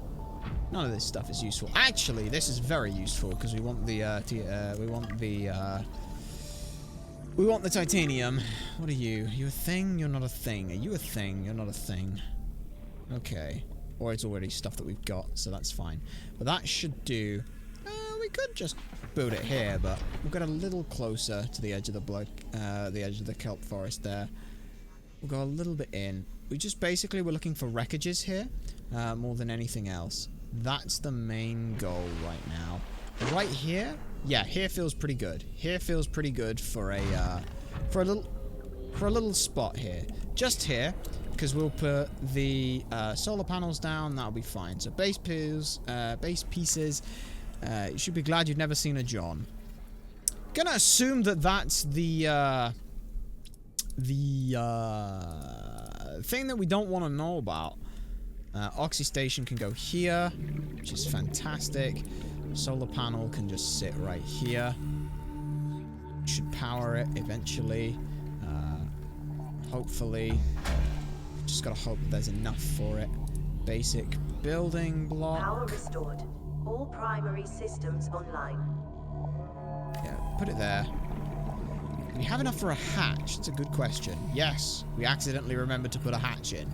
None of this stuff is useful. Actually, this is very useful because we want the we want the titanium. What are you? Are you a thing? You're not a thing. Are you a thing? You're not a thing. Okay. Or it's already stuff that we've got, so that's fine. But that should do. We could just build it here, but we'll get a little closer to the edge of the kelp forest there. We'll go a little bit in. We just basically we're looking for wreckages here, more than anything else. That's the main goal right now. Right here, yeah, here feels pretty good. Here feels pretty good for a little spot here. Just here, because we'll put the solar panels down. That'll be fine. So base pieces. You should be glad you've never seen a John. Gonna assume that that's the thing that we don't want to know about. Oxy Station can go here, which is fantastic. Solar panel can just sit right here. Should power it eventually. Hopefully. Just gotta hope that there's enough for it. Basic building block.
Power restored. All primary systems online.
Yeah, put it there. Do we have enough for a hatch? That's a good question. Yes, we accidentally remembered to put a hatch in.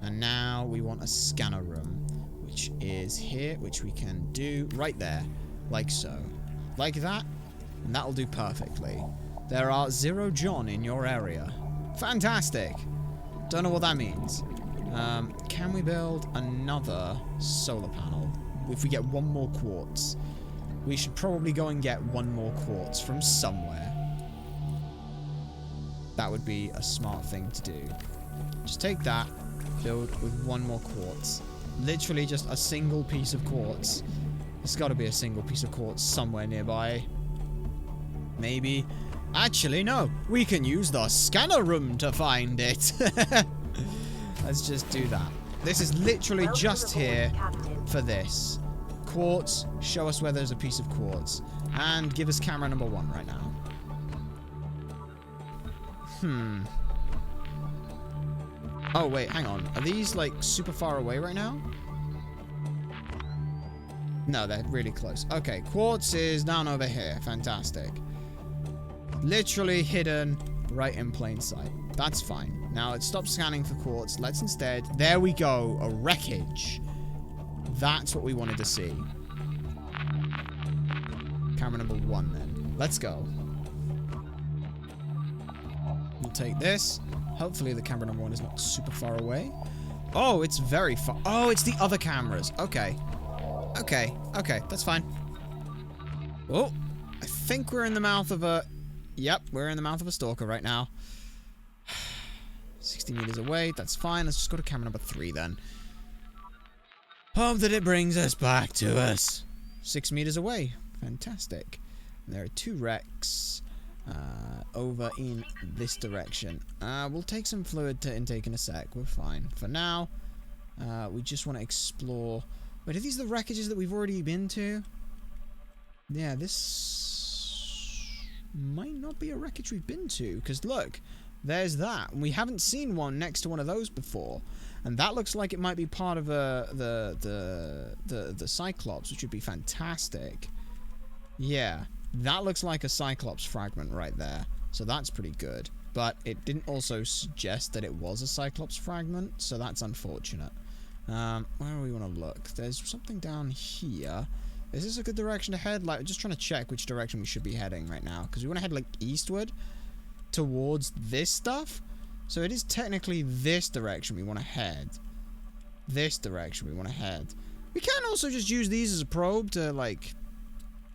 And now we want a scanner room. which is here, which we can do right there, like so. Like that, and that'll do perfectly. There are 0 John in your area. Fantastic! Don't know what that means. Can we build another solar panel? If we get 1 more quartz. We should probably go and get 1 more quartz from somewhere. That would be a smart thing to do. Just take that, build with 1 more quartz. Literally just a single piece of quartz. There's got to be a single piece of quartz somewhere nearby. Maybe. Actually, no. We can use the scanner room to find it. Let's just do that. This is literally just here for this. Quartz. Show us where there's a piece of quartz. And give us camera number 1 right now. Oh, wait, hang on. Are these, like, super far away right now? No, they're really close. Okay, quartz is down over here. Fantastic. Literally hidden right in plain sight. That's fine. Now, let's stop scanning for quartz. Let's instead... There we go. A wreckage. That's what we wanted to see. Camera number 1, then. Let's go. We'll take this. Hopefully the camera number 1 is not super far away. Oh, it's very far. Oh, it's the other cameras. Okay. Okay. Okay. That's fine. Oh, I think we're in the mouth of a... Yep, we're in the mouth of a stalker right now. 60 meters away. That's fine. Let's just go to camera number 3 then. Hope that it brings us back to us. 6 meters away. Fantastic. And there are 2 wrecks over in this direction. We'll take some fluid intake in a sec. We're fine. For now, we just want to explore... Wait, are these the wreckages that we've already been to? Yeah, this might not be a wreckage we've been to. Because look, there's that. We haven't seen one next to one of those before. And that looks like it might be part of the Cyclops, which would be fantastic. Yeah, that looks like a Cyclops fragment right there. So that's pretty good. But it didn't also suggest that it was a Cyclops fragment, so that's unfortunate. Where do we want to look? There's something down here. Is this a good direction to head? Like, just trying to check which direction we should be heading right now. Because we want to head, like, eastward towards this stuff. So it is technically this direction we want to head. This direction we want to head. We can also just use these as a probe to, like,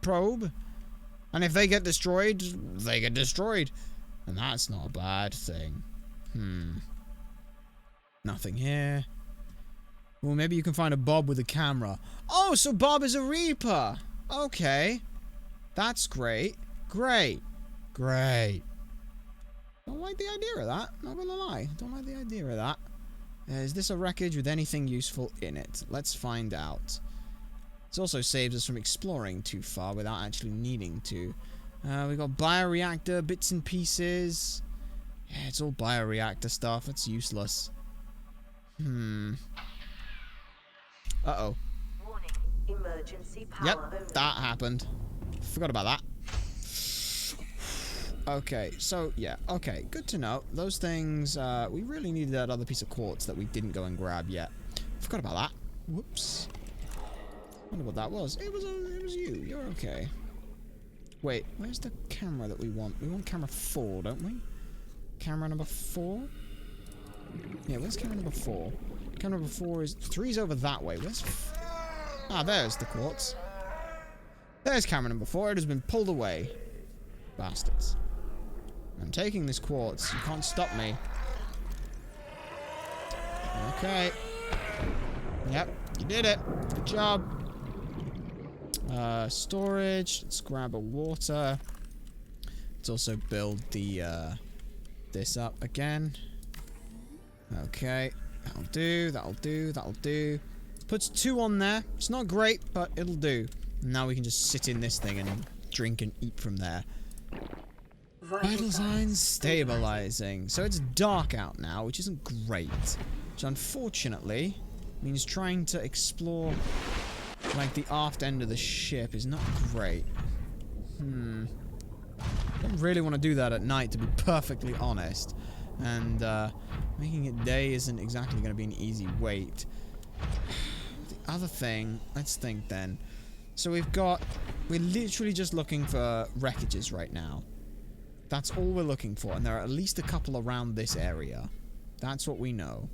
probe. And if they get destroyed, they get destroyed. And that's not a bad thing. Nothing here. Well, maybe you can find a Bob with a camera. Oh, so Bob is a Reaper. Okay. That's great. Great. Great. Don't like the idea of that. Not gonna lie. Don't like the idea of that. Is this a wreckage with anything useful in it? Let's find out. This also saves us from exploring too far without actually needing to. We got bioreactor bits and pieces. Yeah, it's all bioreactor stuff. It's useless. Uh-oh.
Warning. Emergency power.
Yep, that happened. Forgot about that. Okay, so, yeah. Okay, good to know. Those things, we really needed that other piece of quartz that we didn't go and grab yet. Forgot about that. Whoops. Wonder what that was. It was you. You're okay. Wait, where's the camera that we want? We want camera 4, don't we? Camera number 4? Yeah, where's camera number 4? Camera number 4 is... 3's over that way. Where's... Ah, there's the quartz. There's camera number 4. It has been pulled away. Bastards. I'm taking this quartz. You can't stop me. Okay. Yep, you did it. Good job. Storage. Let's grab a water. Let's also build the, this up again. Okay. That'll do, that'll do, that'll do. Puts 2 on there. It's not great, but it'll do. Now we can just sit in this thing and drink and eat from there. Vital signs stabilizing. So it's dark out now, which isn't great. Which unfortunately means trying to explore like the aft end of the ship is not great. I don't really want to do that at night, to be perfectly honest. And making it day isn't exactly going to be an easy wait. The other thing. Let's think then. So we're literally just looking for wreckages right now. That's all we're looking for, and there are at least a couple around this area. That's what we know.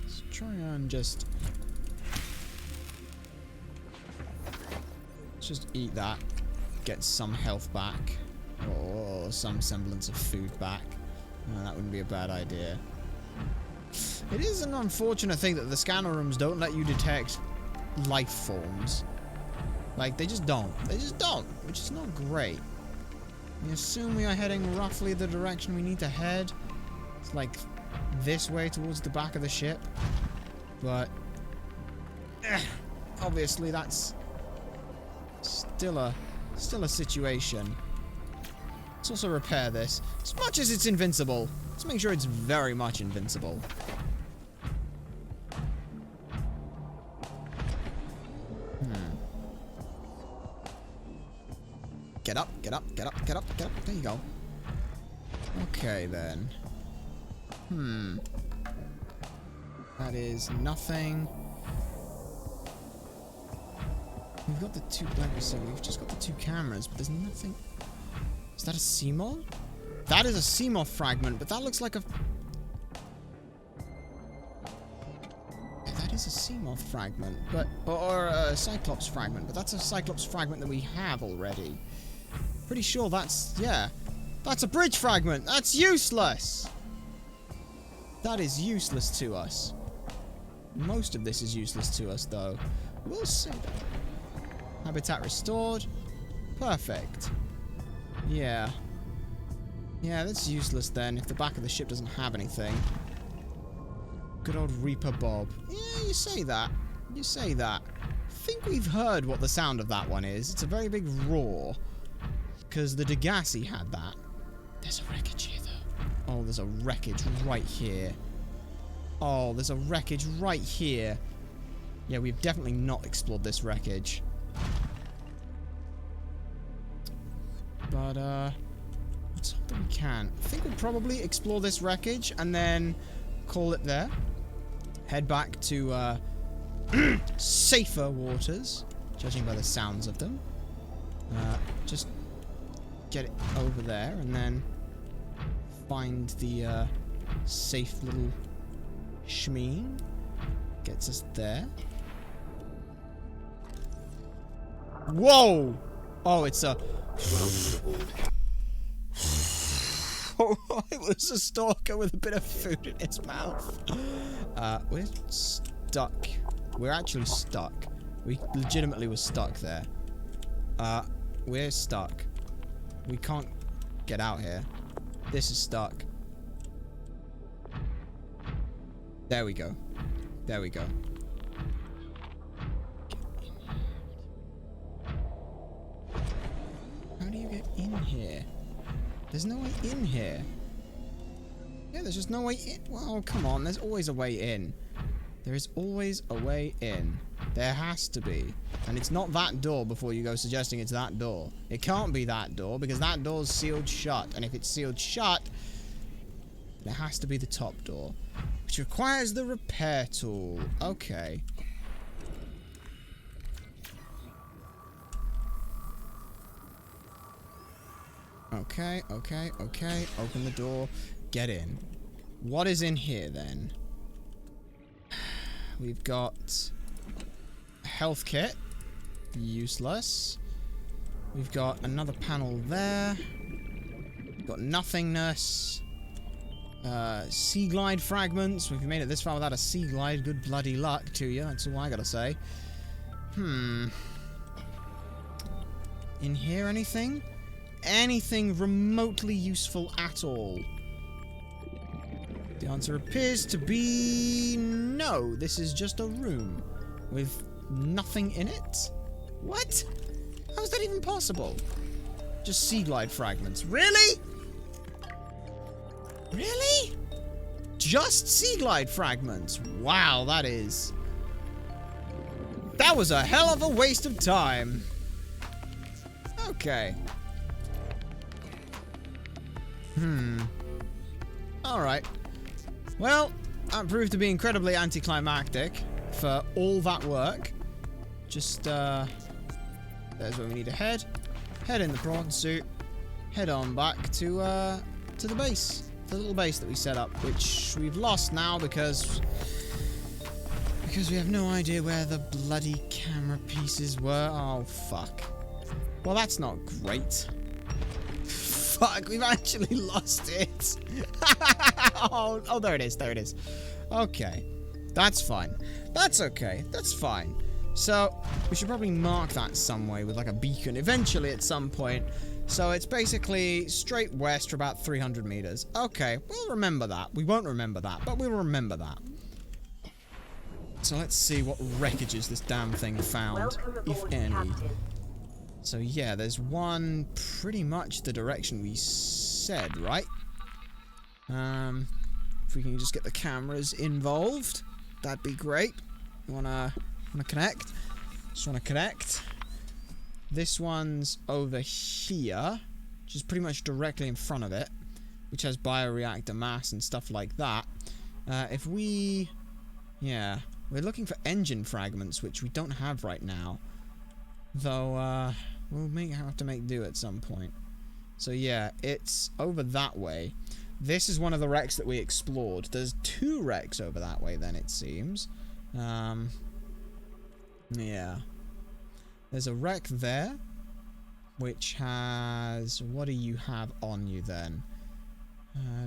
Let's try and just eat that. Get some health back. Or some semblance of food back. That wouldn't be a bad idea. It is an unfortunate thing that the scanner rooms don't let you detect life forms. Like, they just don't. They just don't, which is not great. We assume we are heading roughly the direction we need to head. It's like this way towards the back of the ship. But obviously that's still a situation. Let's also repair this. As much as it's invincible, let's make sure it's very much invincible. Get up, get up, get up, get up, get up. There you go. Okay, then. That is nothing. We've got the two, like we said, we've just got the two cameras, but there's nothing. Is that a Seamoth? That is a Seamoth fragment, but that looks like a... Yeah, that is a Seamoth fragment, but... Or a Cyclops fragment, but that's a Cyclops fragment that we have already. Pretty sure that's... Yeah. That's a bridge fragment! That's useless! That is useless to us. Most of this is useless to us, though. We'll see. Habitat restored. Perfect. Yeah. Yeah, that's useless then, if the back of the ship doesn't have anything. Good old Reaper Bob. Yeah, you say that. You say that. I think we've heard what the sound of that one is. It's a very big roar. Because the Degassi had that. There's a wreckage here, though. Oh, there's a wreckage right here. Oh, there's a wreckage right here. Yeah, we've definitely not explored this wreckage. But, let's hope that we can. I think we'll probably explore this wreckage and then call it there. Head back to, safer waters, judging by the sounds of them. Just get it over there and then find the, safe little shmeen. Gets us there. Whoa! Oh, it's a... Oh, it was a stalker with a bit of food in its mouth. We're stuck. We're actually stuck. We legitimately were stuck there. We're stuck. We can't get out here. This is stuck. There we go. There we go. How do you get in here? There's no way in here. Yeah, there's just no way in. Well, come on. There's always a way in. There is always a way in. There has to be. And it's not that door before you go suggesting it's that door. It can't be that door because that door's sealed shut. And if it's sealed shut, it has to be the top door. Which requires the repair tool. Okay. Okay, okay, okay. Open the door. Get in. What is in here, then? We've got a health kit. Useless. We've got another panel there. We've got nothingness. Sea glide fragments. We've made it this far without a sea glide. Good bloody luck to you. That's all I gotta say. In here, anything? Anything remotely useful at all? The answer appears to be no. This is just a room with nothing in it. What? How is that even possible? Just sea glide fragments. Really? Really? Just sea glide fragments. Wow, that is... That was a hell of a waste of time. Okay. Alright. Well, that proved to be incredibly anticlimactic for all that work. Just, there's where we need to head. Head in the prawn suit. Head on back to the base. The little base that we set up, which we've lost now because we have no idea where the bloody camera pieces were. Oh, fuck. Well, that's not great. Fuck, we've actually lost it. Oh, there it is, there it is. Okay, that's fine. That's okay, that's fine. So, we should probably mark that some way with like a beacon eventually at some point. So it's basically straight west for about 300 meters. Okay, we'll remember that. We won't remember that, but we'll remember that. So let's see what wreckages this damn thing found, if any. So yeah, there's one pretty much the direction we said, right? If we can just get the cameras involved, that'd be great. Wanna connect? Just wanna connect. This one's over here, which is pretty much directly in front of it, which has bioreactor mass and stuff like that. If we... yeah, we're looking for engine fragments, which we don't have right now. Though, we'll have to make do at some point. So yeah, it's over that way. This is one of the wrecks that we explored. There's 2 wrecks over that way then, it seems. Yeah. There's a wreck there, which has... what do you have on you then?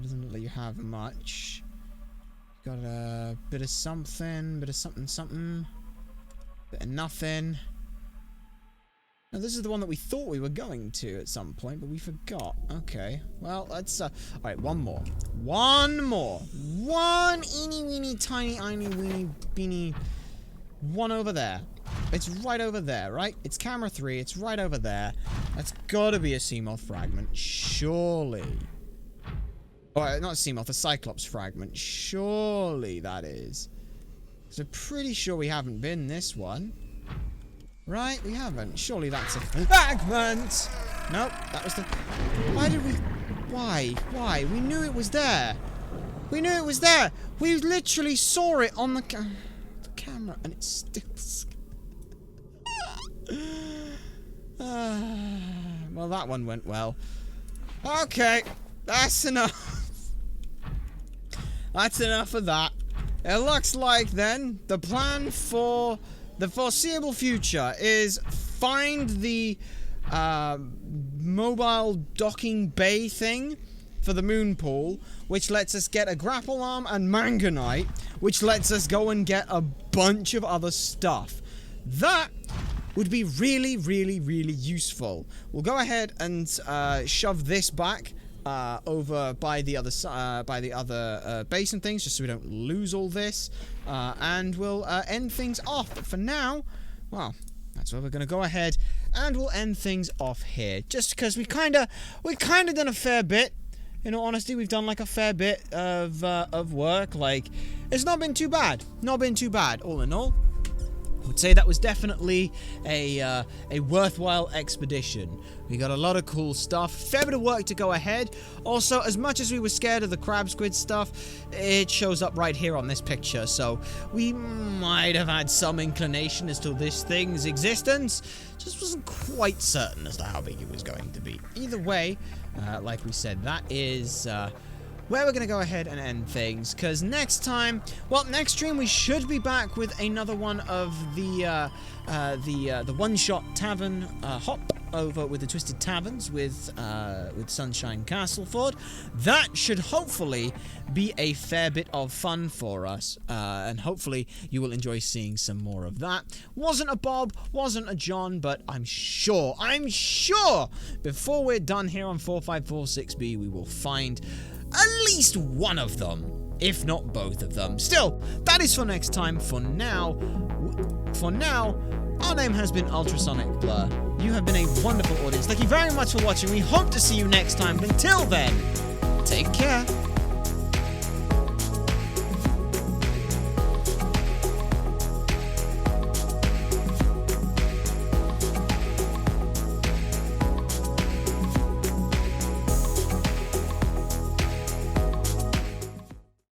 Doesn't look like you have much. Got a bit of something, bit of something, bit of nothing. Now this is the one that we thought we were going to at some point, but we forgot. Okay, well, let's, alright, one more. One more! One eeny weeny tiny weeny beanie... one over there. It's right over there, right? It's camera 3, it's right over there. That's gotta be a Seamoth fragment, surely. Or, not a Seamoth, a Cyclops fragment. Surely that is. So pretty sure we haven't been this one. Right? We haven't. Surely that's a fragment! Nope, that was the... why did we... why? Why? We knew it was there. We knew it was there. We literally saw it on the camera and it's still... well, that one went well. Okay, that's enough. That's enough of that. It looks like, then, the plan for the foreseeable future is find the mobile docking bay thing for the moon pool, which lets us get a grapple arm and manganite, which lets us go and get a bunch of other stuff. That would be really, really, really useful. We'll go ahead and shove this back over by the other base and things, just so we don't lose all this, and we'll end things off. But for now, well, that's where we're gonna go ahead and we'll end things off here, just because we've kind of done a fair bit. In all honesty, we've done like a fair bit of work. Like, it's not been too bad. Not been too bad, all in all. I would say that was definitely a worthwhile expedition. We got a lot of cool stuff, fair bit of work to go ahead. Also, as much as we were scared of the crab squid stuff, it shows up right here on this picture, so we might have had some inclination as to this thing's existence. Just wasn't quite certain as to how big it was going to be. Either way, like we said, that is where we're going to go ahead and end things, because next time, well, next stream we should be back with another one of the one-shot tavern hop over with the Twisted Taverns with Sunshine Castleford. That should hopefully be a fair bit of fun for us, and hopefully you will enjoy seeing some more of that. Wasn't a Bob, wasn't a John, but I'm sure, before we're done here on 4546B, we will find at least one of them, if not both of them. Still, that is for next time. For now, our name has been Ultrasonic Blur. You have been a wonderful audience. Thank you very much for watching. We hope to see you next time. Until then, take care.